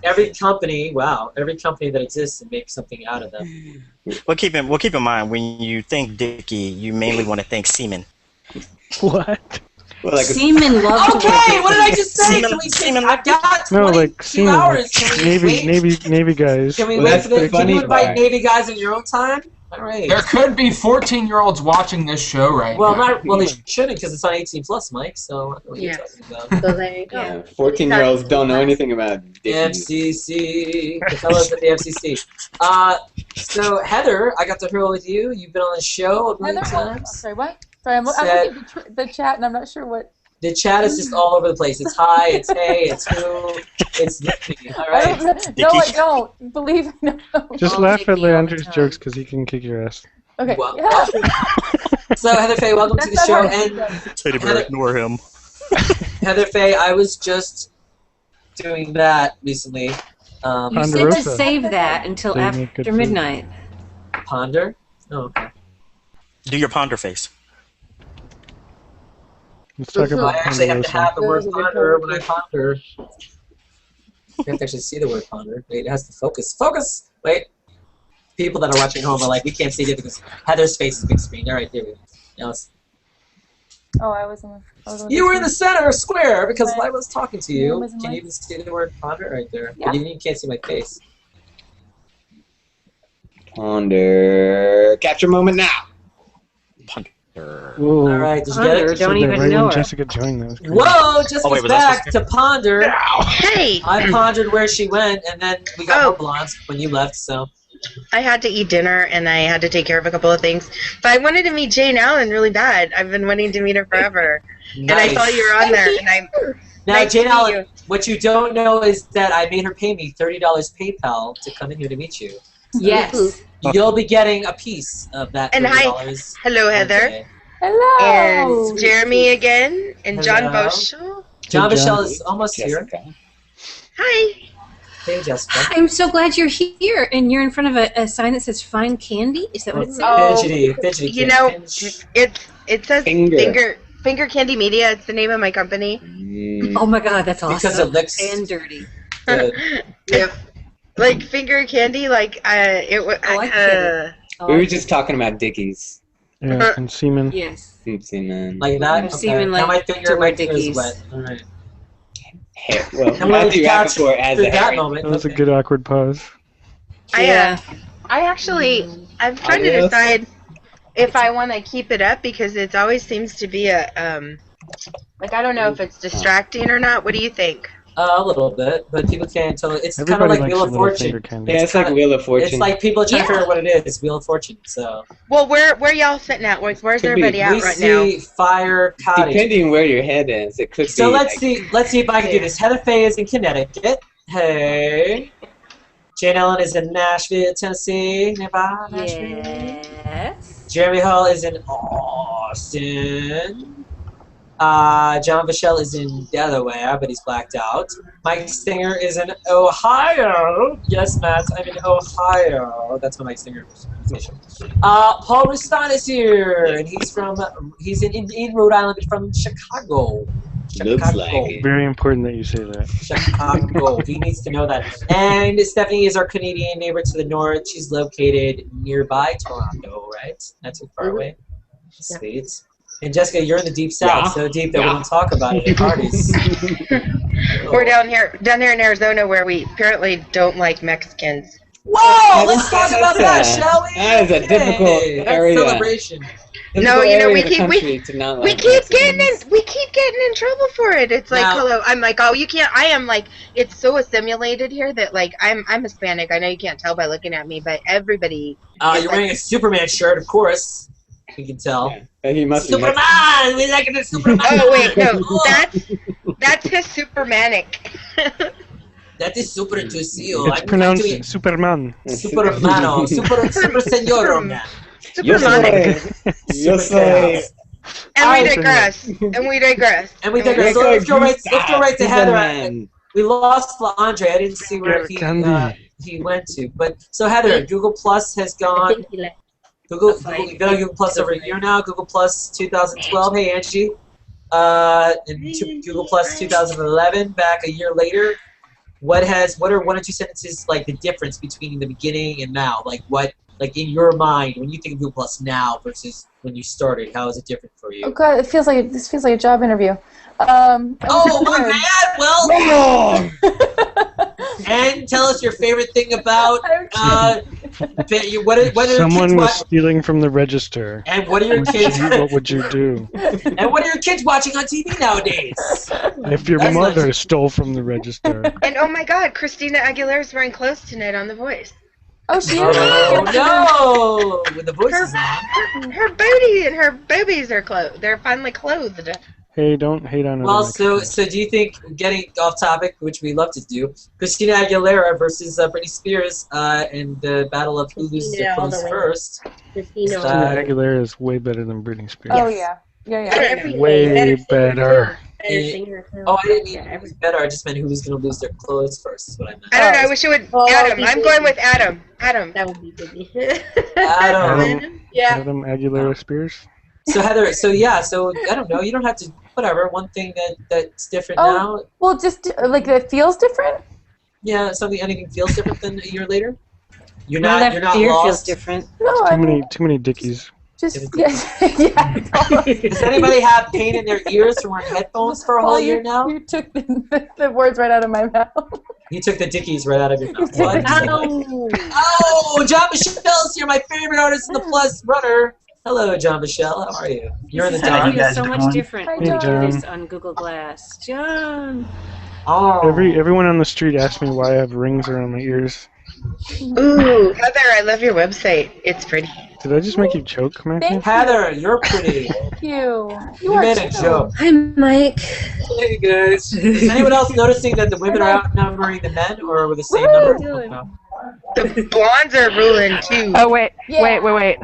every dickies. company. Wow, every company that exists and make something out of them. Well, keep in mind when you think Dickie, you mainly want to think semen. What? Well, like Seamen love to Okay, wear what did I just say? Semen- Can we take? semen- I've got 22 No, like semen. hours. Can we wait? Navy guys. Can we Well, wait that's for the? the Can funny you invite part. Navy guys in your own time? All right. There could be 14-year-olds watching this show right Well, now. they shouldn't because it's on 18 plus, Mike. So I don't know what you're talking about. So there you go. Yeah, 14-year-olds don't know anything about dickies. FCC, the fellows at the FCC. So Heather, I got to hurl with you. You've been on the show a million Heather, times. sorry, what? Sorry, I'm Said- looking at the chat and I'm not sure what. The chat is just all over the place. It's hi, it's hey, it's who, it's Nicky. All I right. don't, no, I don't. Believe me. No. Just laugh at Leandro's jokes because he can kick your ass. Okay. Well, Yeah. So Heather Faye, welcome to the That's show. not hard to And do. Teddy bear, ignore him. Heather Faye, I was just doing that recently. You said to Ponderosa. save that until They make good after food. midnight. Ponder? Oh, okay. Do your ponder face. Let's talk I about actually have to Ponderosa. have the word Those are the ponder when I ponder. You have to actually see the word ponder. Wait, it has to focus. Focus! Wait. People that are watching home are like, we can't see it because Heather's face is big screen. All right, here we go. Now let's- Oh, I was on You were in the center square because I was talking to Yeah, you. was in Can my- you even see the word ponder right there? Yeah. But you can't see my face. Ponder. Capture moment now. Ponder. Whoa. All right, did you get Ponder, it? don't even right know when her. Jessica joined, that was crazy. Whoa, Jessica's wait, was that back supposed to ponder. Hey, I pondered where she went, and then we got more blondes when you left, so. I had to eat dinner and I had to take care of a couple of things. But I wanted to meet Jane Allen really bad. I've been wanting to meet her forever. And I Nice. saw you were on there, and I Now, Nice Jane to meet Allen, you. what you don't know is that I made her pay me $30 PayPal to come in here to meet you. Yes. You'll be getting a piece of that And $30. hello, Heather. Wednesday. Hello. And Jeremy again. And John Hello. Boschel. John Hey, John. Bichelle is almost here. Hi. Hey, Jessica. I'm so glad you're here, and you're in front of a sign that says "Fine Candy." Is that what it says? Fidgety You know, it says Finger Candy Media. It's the name of my company. Oh my God, that's awesome. Because it looks and dirty. Yep. Like finger candy, like it was. We were just talking about Dickies. Yeah, and semen. Yes. Semen. Like that? I've seen him, Now my like, finger to wear is Dickies. wet. All right. Well, I'm gonna Matthew catch Rappaport as through a that Harry. moment. That was a good awkward pause. I actually, I'm trying to Adios. decide if I want to keep it up because it always seems to be a like I don't know if it's distracting or not. What do you think? A little bit, but people can't tell. It's kind of Everybody like likes Wheel a of little Fortune. finger candy. Yeah, it's like Wheel of Fortune. It's like people are trying to figure out what it is. Wheel of Fortune. So Well, where y'all sitting at? Where's Could be. everybody at we right now? see Fire Cottage. Depending where your head is, it could So be. let's see if I can do this. Heather Faye is in Connecticut. Hey. Jane Ellen is in Nashville, Tennessee. Nearby Nashville. Yes. Jeremy Hall is in Austin. John Bichelle is in Delaware, but he's blacked out. Mike Stinger is in Ohio. Yes, Matt, I'm in Ohio. That's my Mike Stinger impersonation. Paul Rustan is here, and he's in Rhode Island, but from Chicago. Looks like it. Very important that you say that. Chicago. He needs to know that. And Stephanie is our Canadian neighbor to the north. She's located nearby Toronto, right? Not too far away. Sweet. And Jessica, you're in the deep south, so deep that we don't talk about it at parties. We're down here in Arizona where we apparently don't like Mexicans. Whoa! Let's talk about that, shall we? That is a difficult area. That's celebration. No, you know we keep getting in trouble for it. It's like, hello, I'm like, oh, you can't. I am like, it's so assimilated here that like I'm Hispanic. I know you can't tell by looking at me, but everybody. You're wearing a Superman shirt, of course. You can tell. Yeah. He must Superman! We like it, Superman! Oh wait, no, that's his Supermanic. That is super to see you. It's pronounced Superman. Supermano. Super Senor Man. Supermanic. Yo soy. And we digress. And we digress. And we digress. So let's go right to Heather. We lost Andre. I didn't see where he went to. But so Heather, Google Plus has gone. Google, you've been on Google Plus over a year now. Google Plus 2012. Hey Angie. And Google Plus 2011. Back a year later. What are one or two sentences like the difference between the beginning and now? Like what? Like in your mind, when you think of Google Plus now versus when you started, how is it different for you? Oh God, this feels like a job interview. Oh my bad. Well, and tell us your favorite thing about Someone was stealing from the register. And what are your kids? What would you do? And what are your kids watching on TV nowadays? If your mother stole from the register. And oh my God, Christina Aguilera's wearing clothes tonight on The Voice. Oh, she is. Oh no! With the voices on. Her booty and her boobies are clothed. They're finally clothed. Hey, don't hate on her. Well, so do you think, getting off topic, which we love to do, Christina Aguilera versus Britney Spears in the battle of who loses their clothes first? Christina Aguilera is way better than Britney Spears. Oh yeah. Way better. Oh, I didn't mean who was better. I just meant who was going to lose their clothes first. Is what I meant. I don't know. I wish it would. Adam. I'm going with Adam. Adam. That would be good. Adam. Yeah. Adam Aguilera Spears. So Heather, so I don't know. You don't have to. Whatever. One thing that's different now. Well, just like it feels different. Yeah, anything feels different than a year later. You're Well, not. that You're not fear lost. feels different. No, Too many dickies. Just yeah. Does anybody have pain in their ears from wearing headphones for a whole year now? You took the words right out of my mouth. You took the dickies right out of your mouth. What? Ow. Oh, John Michelle's here, my favorite artist in the Plus runner. Hello, John Michelle. How are you? You're in the dark. It's so much different Hey, when you do John. this on Google Glass. John. Oh. Everyone on the street asks me why I have rings around my ears. Ooh, Heather, I love your website. It's pretty. Did I just make you choke, Matthew? Thank Heather, you're pretty. Thank you. You are made a too. joke. Hi, Mike. Hey guys. Is anyone else noticing that the women are outnumbering the men, or with the same number? No. The blondes are ruling too. Oh wait, wait.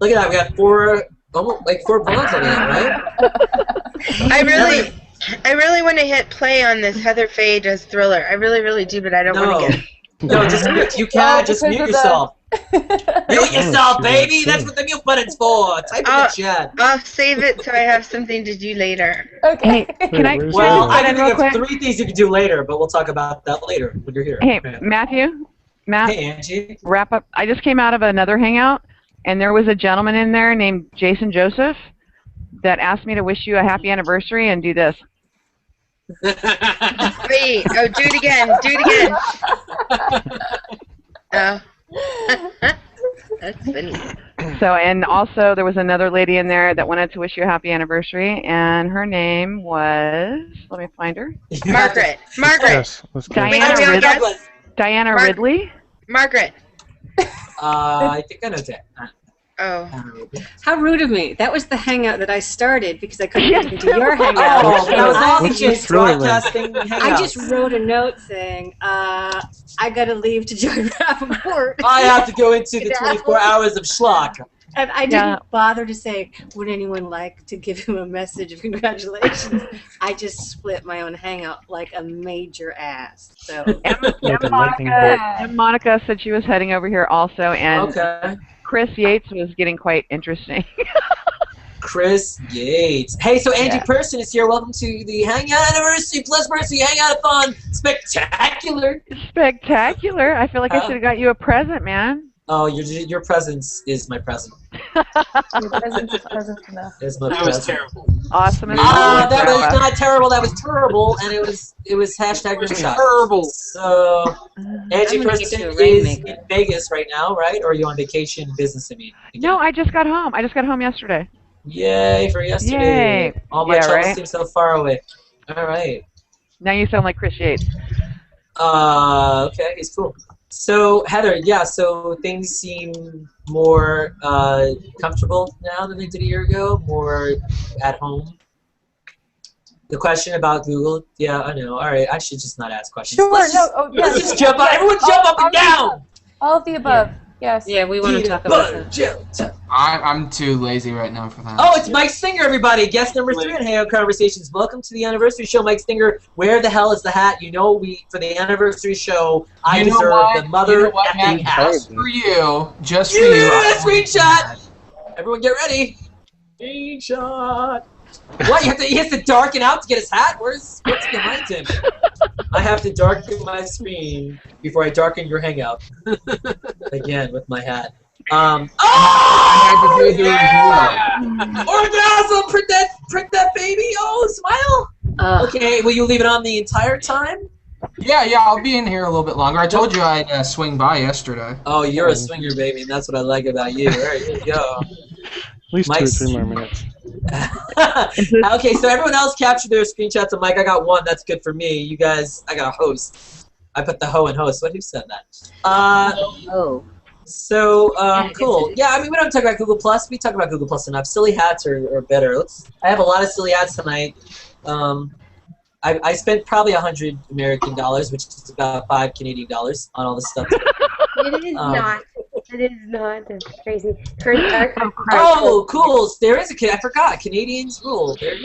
Look at that. We got almost like four blondes on that, right? I really want to hit play on this Heather Faye does Thriller. I really do, but I don't want to get. No, just mute. You can just mute yourself. Mute yourself, baby. That's what the mute button's for. Type in the chat. I'll save it so I have something to do later. Okay. Can I? Well, I can can think real of quick? 3 things you can do later, but we'll talk about that later when you're here. Hey, Matthew. Matt. Hey, Angie. Wrap up. I just came out of another hangout, and there was a gentleman in there named Jason Joseph that asked me to wish you a happy anniversary and do this. Wait. Oh, do it again. Do it again. Oh. That's funny. So, and also there was another lady in there that wanted to wish you a happy anniversary, and her name was, let me find her. Margaret. Yes, let's go. Diana Ridley. Margaret. I think I know that. Oh. How rude of me. That was the hangout that I started because I couldn't get into your hangout. Oh, that was I us just broadcasting I hangouts. just wrote a note saying, I gotta leave to join Rappaport. I have to go into the 24 hours of schlock. And I didn't bother to say, would anyone like to give him a message of congratulations? I just split my own hangout like a major ass. So And Monica said she was heading over here also, and Okay. Chris Yates was getting quite interesting. Chris Yates. Hey, so Angie Person is here. Welcome to the Hangout Anniversary PLUSversary Hangoutathon Spectacular. Spectacular. I feel like I should have got you a present, man. Oh, your presence is my present. Your presence is present enough. Is my That present. was terrible. Awesome. That was not terrible. That was terrible, and it was hashtag rimshot. Terrible. So, Angie I'm gonna Person get you a is rainmaker. in Vegas right now, right? Or are you on vacation business? I mean. No, I just got home. I just got home yesterday. Yay for yesterday. Yay. All my Yeah, troubles right? seem so far away. All right. Now you sound like Chris Yates. Okay, he's cool. So, Heather, so things seem more comfortable now than they did a year ago, more at home. The question about Google, I know. All right, I should just not ask questions. Sure, Let's just jump up. Everyone jump up and down. All of the above. Yes. Yeah, we want to talk about that. I'm too lazy right now for that. Oh, it's Mike Stinger, everybody. Guest number 3 on Hangout Conversations. Welcome to the anniversary show, Mike Stinger. Where the hell is the hat? You know, for the anniversary show, I deserve the mother effing hat. Just for you. Just for You you. need a screenshot. Everyone, get ready. Screenshot. What? He has to darken out to get his hat? What's behind him? I have to darken my screen before I darken your hangout. Again with my hat. Orgasm! Print that baby! Oh, smile! Okay, will you leave it on the entire time? Yeah, I'll be in here a little bit longer. I told you I'd swing by yesterday. Oh, you're a swinger, baby, and that's what I like about you. All right, here you go. At least 2 or 3 more minutes. Okay, so everyone else captured their screenshots of Mike. I got one. That's good for me. You guys, I got a host. I put the ho in host. Who said that? So, cool. Yeah, I mean, we don't talk about Google Plus. We talk about Google Plus enough. Silly hats are better. I have a lot of silly hats tonight. I spent probably $100 American dollars, which is about $5 Canadian dollars, on all this stuff. It is not. It is not. That's crazy. Oh, cool. There is I forgot. Canadians rule. Okay,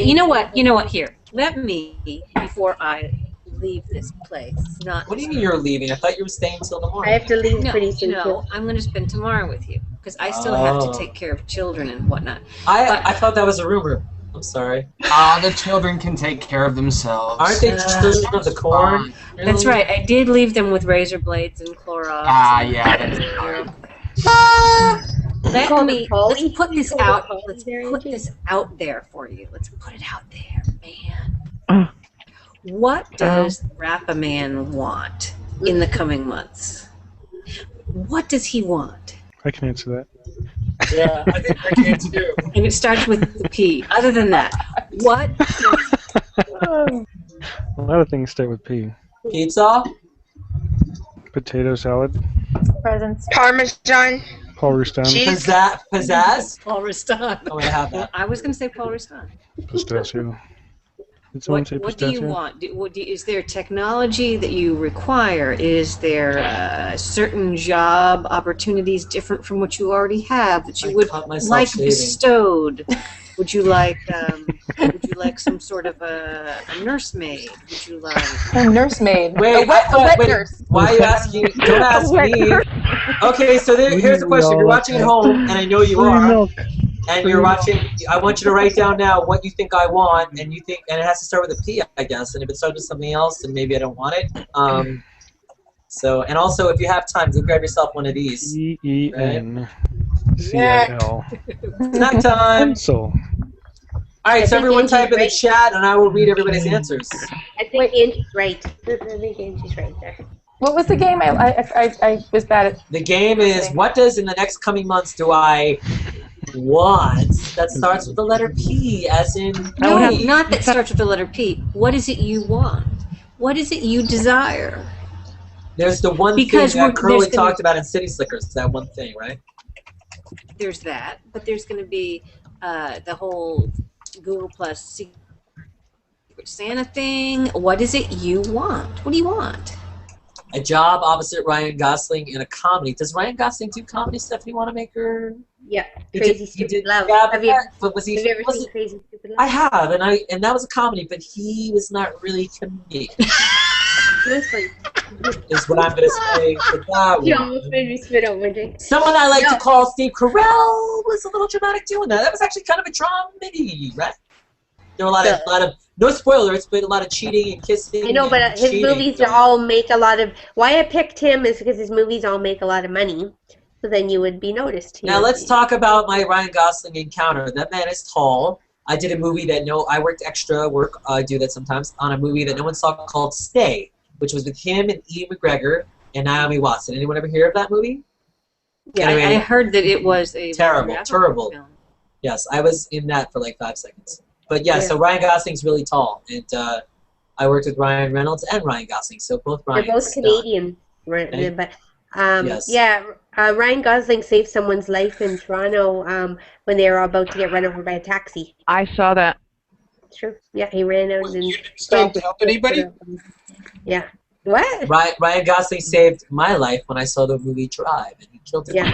you know what? Here, let me, before I leave this place, not. What do you mean you're leaving? I thought you were staying till the morning. I have to leave pretty soon. No, I'm going to spend tomorrow with you because I still have to take care of children and whatnot. I thought that was a rumor. I'm sorry. The children can take care of themselves. Aren't they children of the corn? That's right. I did leave them with razor blades and Clorox. Yeah, that's Let's put this out. Let's put this out there for you. Let's put it out there, man. What does Rappaman want in the coming months? What does he want? I can answer that. Yeah, I think I can too. And it starts with the P. Other than that, what? A lot of things start with P. Pizza? Potato salad. presents. Parmesan. Paul Rustan. Cheese. Pizzazz? Paul Rustan. Oh, I have that. I was going to say Paul Rustan. Pistachio. Did someone say What do pistachio? you want? Is there technology that you require? Is there certain job opportunities different from what you already have that you would like shaving. bestowed? Would you like some sort of a nursemaid? Would you like A nursemaid. Wait, a wet nurse. why are you asking? Don't ask me. Okay, so here's the question. If you're watching at home, and I know you are, and you're watching, I want you to write down now what you think I want, and it has to start with a P, I guess. And if it starts with something else, then maybe I don't want it. So, and also, if you have time, go grab yourself one of these. EENCIL. Snack time. So. All right, so everyone type in the chat, and I will read everybody's answers. I think Angie's right. I think Angie's right there. What was the game? I was bad at. The game is, what does in the next coming months do I want that starts with the letter P, as in No, not that starts with the letter P. What is it you want? What is it you desire? There's the one thing that Curly talked about in City Slickers, that one thing, right? There's that, but there's going to be the whole Google Plus Secret Santa thing. What is it you want? What do you want? A job opposite Ryan Gosling in a comedy. Does Ryan Gosling do comedy stuff? You want to make her? Yeah, Crazy Stupid Love. Have you ever seen Crazy Stupid Love? I have, and that was a comedy, but he was not really comedic. Is what I'm gonna say for that one. You almost made me spit out my drink. Someone I like to call Steve Carell was a little dramatic doing that. That was actually kind of a dramedy, right? There were a lot of no spoilers, but a lot of cheating and kissing. I know, but his movies all make a lot of. Why I picked him is because his movies all make a lot of money. So then you would be noticed. Now let's talk about my Ryan Gosling encounter. That man is tall. I did a movie that I worked extra work. I do that sometimes on a movie that no one saw called Stay, which was with him and Ian McGregor and Naomi Watson. Anyone ever hear of that movie? Yeah, anyway, I heard that it was a terrible film. Yes, I was in that for like 5 seconds. But yeah, so Ryan Gosling's really tall, and I worked with Ryan Reynolds and Ryan Gosling, so both Ryans. They're both Canadian, right? But yes. yeah, Ryan Gosling saved someone's life in Toronto when they were about to get run over by a taxi. I saw that. True. Yeah, he ran out and You didn't stop to help anybody? Yeah. What? Ryan Gosling saved my life when I saw the movie Drive, and he killed it. Yeah.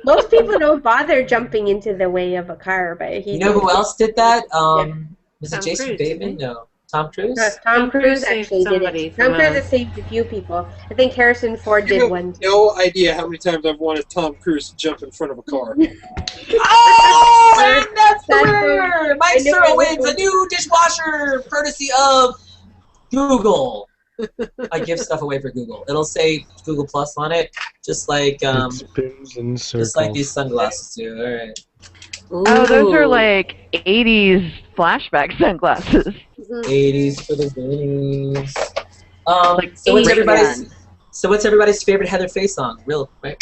Most people don't bother jumping into the way of a car, but he. You know who else did that? Was Tom it Jason Cruise, Bateman? No. Tom Cruise? Tom Cruise actually did it. Tom Cruise has saved a few people. I think Harrison Ford did one. No idea how many times I've wanted Tom Cruise to jump in front of a car. Oh, and that's the winner! Mike Searle wins a new dishwasher, courtesy of Google. I give stuff away for Google. It'll say Google Plus on it, just like It spins in circles. just like these sunglasses do. All right. Oh, those are like 80s flashback sunglasses. 80s for the goonies. Like So what's everybody's favorite Heather Faye song? Real quick.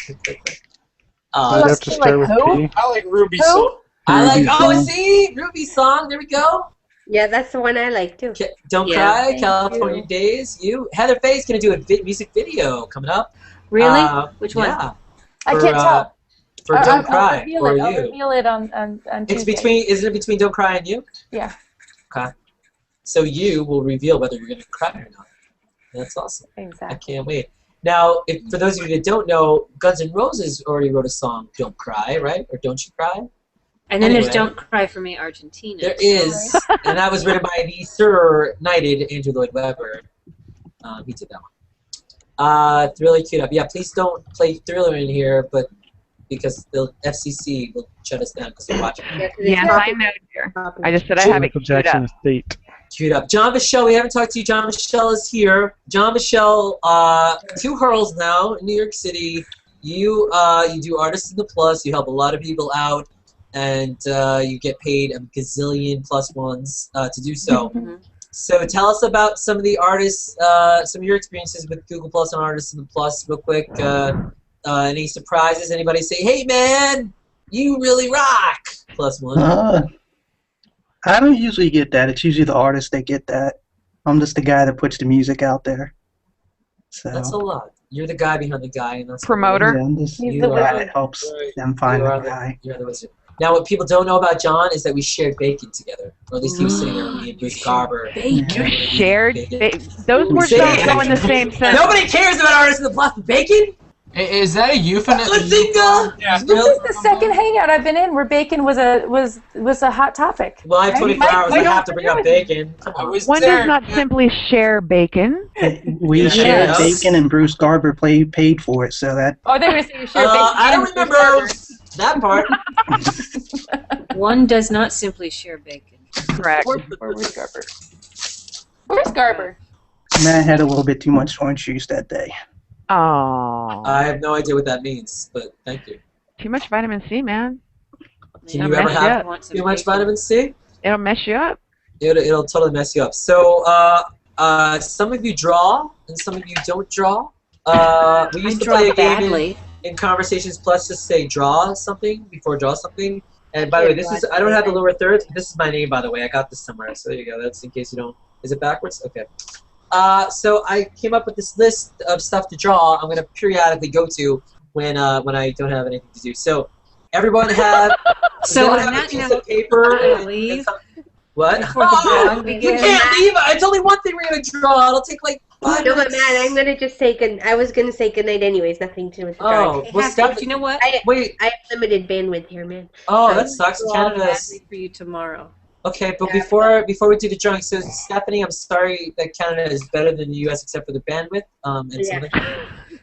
I'd have to start with P. I like Ruby's song. See? Ruby's song. There we go. Yeah, that's the one I like too. Don't Cry, California Days. Heather Faye's going to do a music video coming up. Really? Which one? Yeah. I can't tell. For Don't Cry, I'll for I'll you. reveal it on It's Tuesday. isn't it between Don't Cry and You? Yeah. Okay. So you will reveal whether you're going to cry or not. That's awesome. Exactly. I can't wait. Now, for those of you that don't know, Guns N' Roses already wrote a song, Don't Cry, right? Or Don't You Cry? And then there's Don't Cry for Me, Argentina. There is, and that was written by the Sir Knighted Andrew Lloyd Webber. He did that one. Thriller queued up. Yeah, please don't play Thriller in here, but because the FCC will shut us down because we're watching. Yes, I know, dear. I just said I have it Michael queued Jackson up. Estate. Queued up. John Michelle, we haven't talked to you. John Michelle is here. John Michelle, 2 hurls now in New York City. You do Artists in the Plus. You help a lot of people out, and you get paid a gazillion +1s to do so. So tell us about some of the artists, some of your experiences with Google Plus and Artists in the Plus, real quick. Any surprises? Anybody say, "Hey, man, you really rock"? +1. I don't usually get that. It's usually the artists that get that. I'm just the guy that puts the music out there. So That's a lot. You're the guy behind the guy, and that's Promoter. yeah, I'm just You the are guy the- that helps them You find are the guy. You're the wizard. Now, what people don't know about John is that we shared bacon together, or at least he was sitting there with me and Bruce Garber. You shared those words Bacon. don't go in the same sentence. Nobody cares about artists in the plus bacon. Is that a euphemism? Yeah. This is the second hangout I've been in where bacon was a hot topic. Well, I have 24 hours. I have to bring up bacon. One does not simply share bacon. We shared Yes. bacon, and Bruce Garber paid for it, so that. Oh, they were saying you share bacon. I don't remember that part. One does not simply share bacon. Correct. Where's Garber? Where's Garber? Matt had a little bit too much orange juice that day. Oh. I have no idea what that means, but thank you. Too much vitamin C, man. Can It'll you ever mess have up. too much vitamin C? It'll mess you up. It'll totally mess you up. So, some of you draw, and some of you don't draw. We used to play a game in Conversations Plus to say draw something before draw something. And by the way, this is, I don't have the lower thirds, but this is my name, by the way. I got this somewhere, so there you go. That's in case you don't, is it backwards? Okay. So I came up with this list of stuff to draw. I'm going to periodically go to when I don't have anything to do. So everyone have, So everyone on have a that piece note, of paper. I leave. What? Before the drawing We begins. can't leave. It's only one thing we're going to draw. It'll take like 5 No, but minutes. man, I'm gonna just say good. I was gonna say good night anyways. Nothing to do with the drawing. well, Steph, you know what? Wait. I have limited bandwidth here, man. Oh, that sucks. Draw Canada's. badly for you tomorrow. Okay, but before we do the drawing, so Stephanie, I'm sorry that Canada is better than the U.S. except for the bandwidth. And something.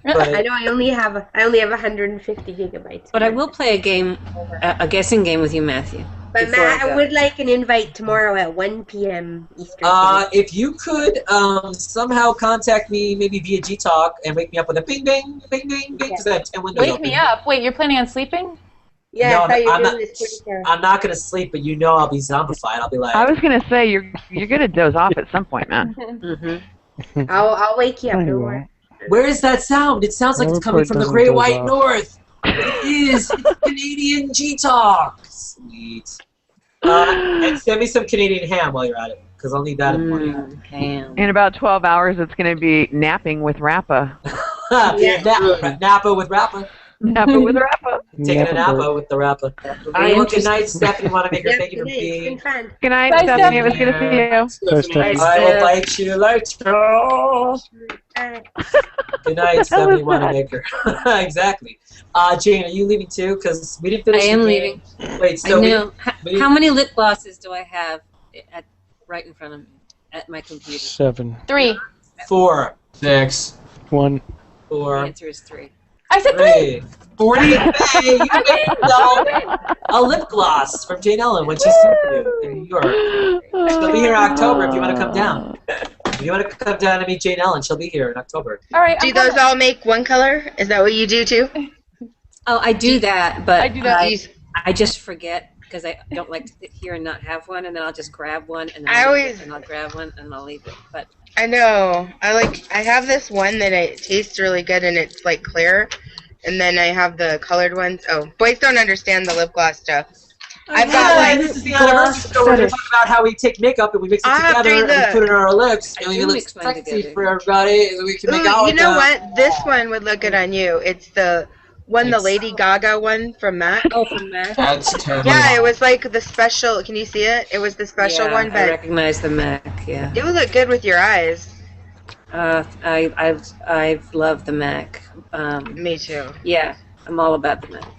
But, I know I only have 150 gigabytes. But I will play a game, a guessing game with you, Matthew. But before Matt, I I go. would like an invite tomorrow at 1 p.m. Eastern Time. if you could somehow contact me, maybe via G-Talk, and wake me up with a bing, bing, bing, bing, bing, because I have 10 windows Wake open. me up. Wait, you're planning on sleeping? Yeah, No, I thought you were I'm doing not- this pretty terrible. I'm not gonna sleep, but you know I'll be zombified. I'll be like, I was gonna say you're gonna doze off at some point, man. Mm-hmm. I'll wake you up. Don't worry. where is that sound? It sounds like it's coming from the doesn't Great doze White off. North. It is. It's Canadian G-Talk. Sweet. And send me some Canadian ham while you're at it, because I'll need that in the morning. Ham. In about 12 hours, it's gonna be napping with Rappa. Napa with Rappa. Napa with Rappa. Taking a Napa with the Rappa. Well, good night, Stephanie. Want to make her thank you for being. Good night, Bye, Stephanie. It was good to see you. I will bite you later. Good night, Stephanie. Want to make her. Exactly. Jane, are you leaving too? Because we didn't finish. I am the leaving. game. Wait, so I know. we- How many lip glosses do I have right in front of me at my computer? 7. 3. 4. 6. 1. 4. The answer is 3. I said 3. 40. Hey, you made a lip gloss from Jane Ellen when she's in New York. She'll be here in October if you want to come down. If you want to come down and meet Jane Ellen, she'll be here in October. All right. Do those all make one color? Is that what you do too? Oh, I do that, but I do that. I just forget because I don't like to sit here and not have one, and then I'll just grab one, and then I I'll leave always- it, and I'll grab one, and I'll leave it. But I know. I have this one that it tastes really good and it's like clear, and then I have the colored ones. Oh, boys don't understand the lip gloss stuff. I've got like this is the anniversary, so we're going to talk about how we take makeup and we mix it together and we put it on our lips and we look sexy for everybody so we can make out Ooh, with you know them. what? This one would look good on you. It's the Lady Gaga one from MAC. Oh, from MAC. That's terrible. Yeah, it was like the special. Can you see it? It was the special yeah, one, I but recognize the MAC. Yeah. it would look good with your eyes. I've loved the MAC. Me too. Yeah, I'm all about the MAC.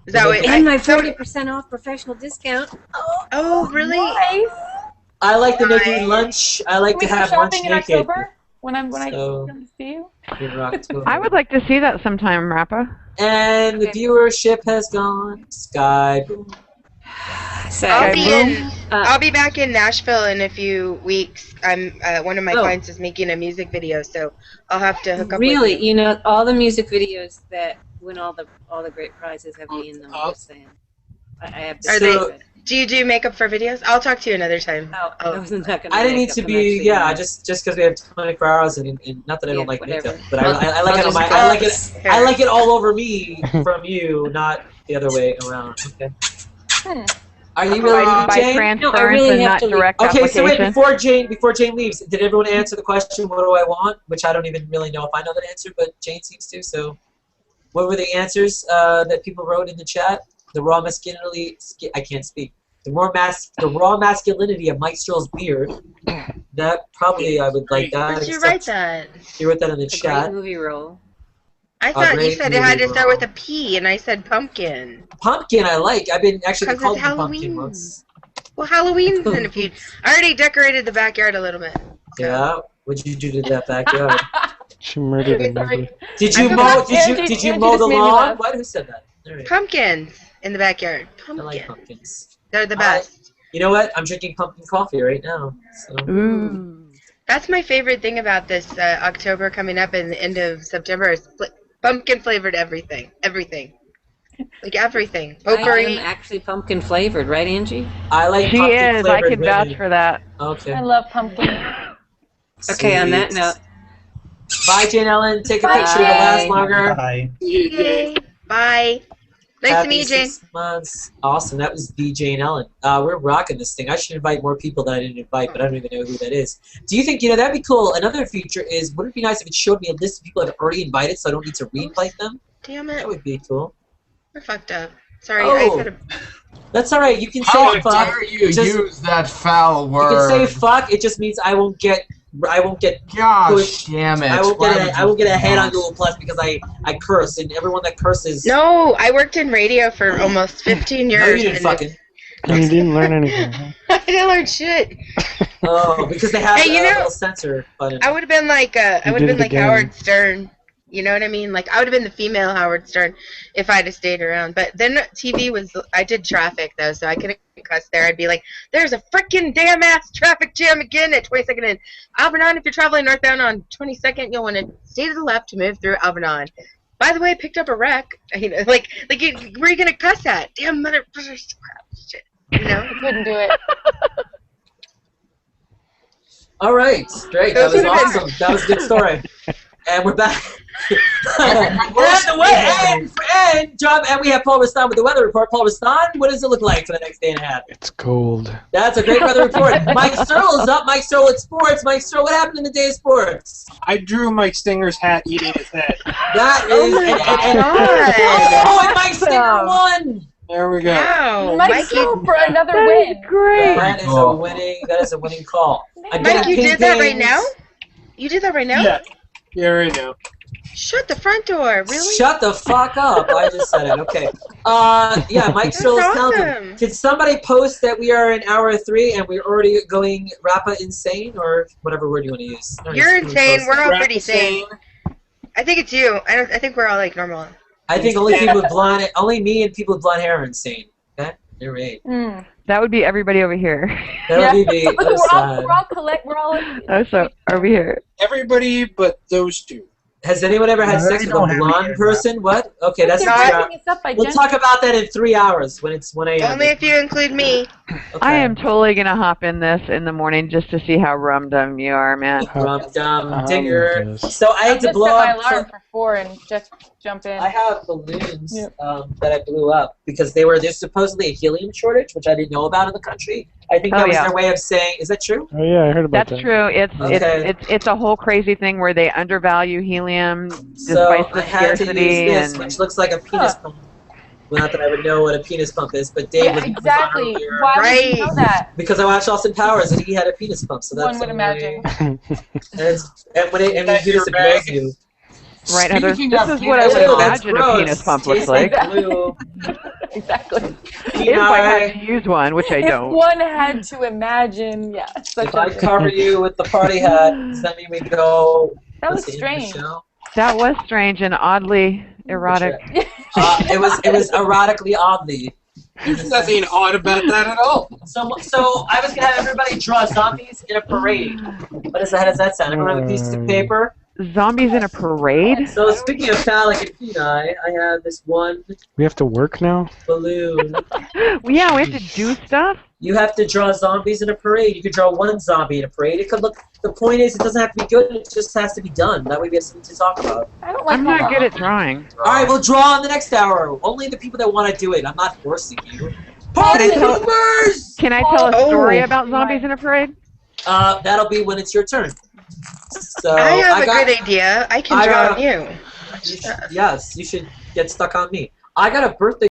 Is that what? And my 40% off professional discount. Oh, really? Nice. I like to make you lunch. I like Can we to go have lunch shopping in naked. October? When I So- come to see you? In October. I would like to see that sometime, Rappa. And the viewership has gone sky boom. I'll be back in Nashville in a few weeks. I'm one of my Oh. clients is making a music video, so I'll have to hook up. Really, with you. you know, all the music videos that win all the great prizes have me in them. I'm just saying. I have to Are say they? that. Do you do makeup for videos? I'll talk to you another time. I was not gonna I didn't need make to up, I'm be, actually yeah, gonna- just because we have 24 hours and not that I don't like whatever. makeup, but I like it on my, just I like it, go- I like it all over me from you, not the other way around. Okay. Are you really by Jane? transference No, I really and have not to leave. direct Okay, so wait, application? before Jane leaves, did everyone answer the question, what do I want? Which I don't even really know if I know that answer, but Jane seems to, so what were the answers that people wrote in the chat? The raw masculinity, I can't speak. The raw masculinity of Mike Searle's beard. That probably I would like that. Where'd you write that? You wrote that in the A chat. great movie role. I thought you great said it had to movie start role. with a P, and I said pumpkin. Pumpkin, I like. I've been actually 'Cause called it's the pumpkin Halloween. once. Well, Halloween's in a few. I already decorated the backyard a little bit. Yeah. What'd you do to that backyard? She murdered a neighbor. Did you mow? Did you mow the lawn? What? Who said that? All right. Pumpkins in the backyard. I like pumpkins. They're the best. You know what? I'm drinking pumpkin coffee right now. So. That's my favorite thing about this October coming up and the end of September is pumpkin flavored everything. Everything. Like everything. I Potpourri. am actually pumpkin flavored, right, Angie? I like She pumpkin is. I flavored can vouch women. for that. Okay. I love pumpkin. Okay, on that Sweet. note. Bye, Jane Ellen. Take a Bye. picture to last longer. Bye. Yay. Bye. Nice Happy to meet you, Jane. 6 months. Awesome. That was the Jane Ellen. We're rocking this thing. I should invite more people that I didn't invite, but I don't even know who that is. Do you think, that'd be cool? Another feature is, wouldn't it be nice if it showed me a list of people I've already invited so I don't need to re-invite them? Damn it. That would be cool. We're fucked up. Sorry, Oh. I said a... That's all right. You can How say fuck. dare you Just- use that foul You word? can say fuck. It just means I won't get. Gosh damn it! I won't Why get. would I won't you get a head on not? Google Plus because I curse, and everyone that curses. No, I worked in radio for almost 15 years. No, you didn't and fucking. And you didn't learn anything. Huh? I didn't learn shit. Oh, because they have Hey, you a know, little censor button. I would have been like I You would did have been it like again. Howard Stern. You know what I mean? Like I would have been the female Howard Stern if I'd have stayed around. But then TV was. I did traffic though, so I couldn't cuss there. I'd be like, "There's a freaking damn ass traffic jam again at 22nd and Alvernon. If you're traveling northbound on 22nd, you'll want to stay to the left to move through Alvernon. By the way, picked up a wreck. You know, like where are you gonna cuss at? Damn mother crap shit. You know, I couldn't do it. All right, great. That Those was would've been- awesome. That was a good story. And we're back. and John, and we have Paul Rastan with the weather report. Paul Rastan, what does it look like for the next day and a half? It's cold. That's a great weather report. Mike Searle is up. Mike Searle at sports. Mike Searle, what happened in the day of sports? I drew Mike Stinger's hat eating his head. That is, and Mike Stinger won. There we go. Wow, Mike Mikey, Searle for another win. Great. That is a winning. That is a winning call. Mike, you did that right now? You did that right now? Yeah. Yeah, right now. Shut the front door. Really? Shut the fuck up. I just said it. Okay. Yeah, Mike Searle is talented. awesome. Did somebody post that we are in hour 3 and we're already going Rappa insane or whatever word you want to use? I don't know, You're somebody insane. posted. We're all pretty sane. I think it's you. I think we're all like normal. I think only people with blonde, only me and people with blonde hair are insane. Okay, you're right. That would be everybody over here. That would be me. Look, we're all Oh, so over here. Everybody but those two. Has anyone ever had No, sex they with don't a have blonde hair, person? What? Okay, that's They're not. breaking us up by We'll gender. talk about that in 3 hours when it's 1 a.m. Only if you include me. I am totally gonna hop in this in the morning just to see how rum-dum you are, man. Rum-dum dinger. yes. So I had to just blow set my up. alarm for 4 and just jump in. I have balloons that I blew up because there's supposedly a helium shortage, which I didn't know about in the country. I think that was their way of saying. Is that true? Oh yeah, I heard about That's that. true. Okay. It's a whole crazy thing where they undervalue helium So despite the I had to scarcity use this, and which looks like a penis pump. Well, not that I would know what a penis pump is, but Dave was exactly. on earlier. Why would you know that? Because I watched Austin Powers and he had a penis pump, so that's One would the imagine. And when you do this, it blows you. right, Heather. Speaking This of is what I would penis- that's imagine a gross. penis pump looks Tastes like. glue. Exactly. If I had to use one, which I If don't. one had to imagine, yeah. Such If I cover you with the party hat, does that mean we go? That was let's see, end the strange. show? That was strange and oddly erotic. It was erotically oddly. There's nothing odd about that at all. So I was gonna have everybody draw zombies in a parade. How does that sound? Everyone have a piece of paper. Zombies in a parade? So speaking of phallic and peni, I have this one We have to work now? balloon. Yeah, we have to do stuff. You have to draw zombies in a parade. You could draw one zombie in a parade. It could look. The point is, it doesn't have to be good. It just has to be done. That way, we have something to talk about. I don't like I'm not good at drawing. All right, we'll draw in the next hour. Only the people that want to do it. I'm not forcing you. Party Can I tell a story Oh. about zombies in a parade? That'll be when it's your turn. So I have a got- good idea. I can I draw got- on you. Yes, you should get stuck on me. I got a birthday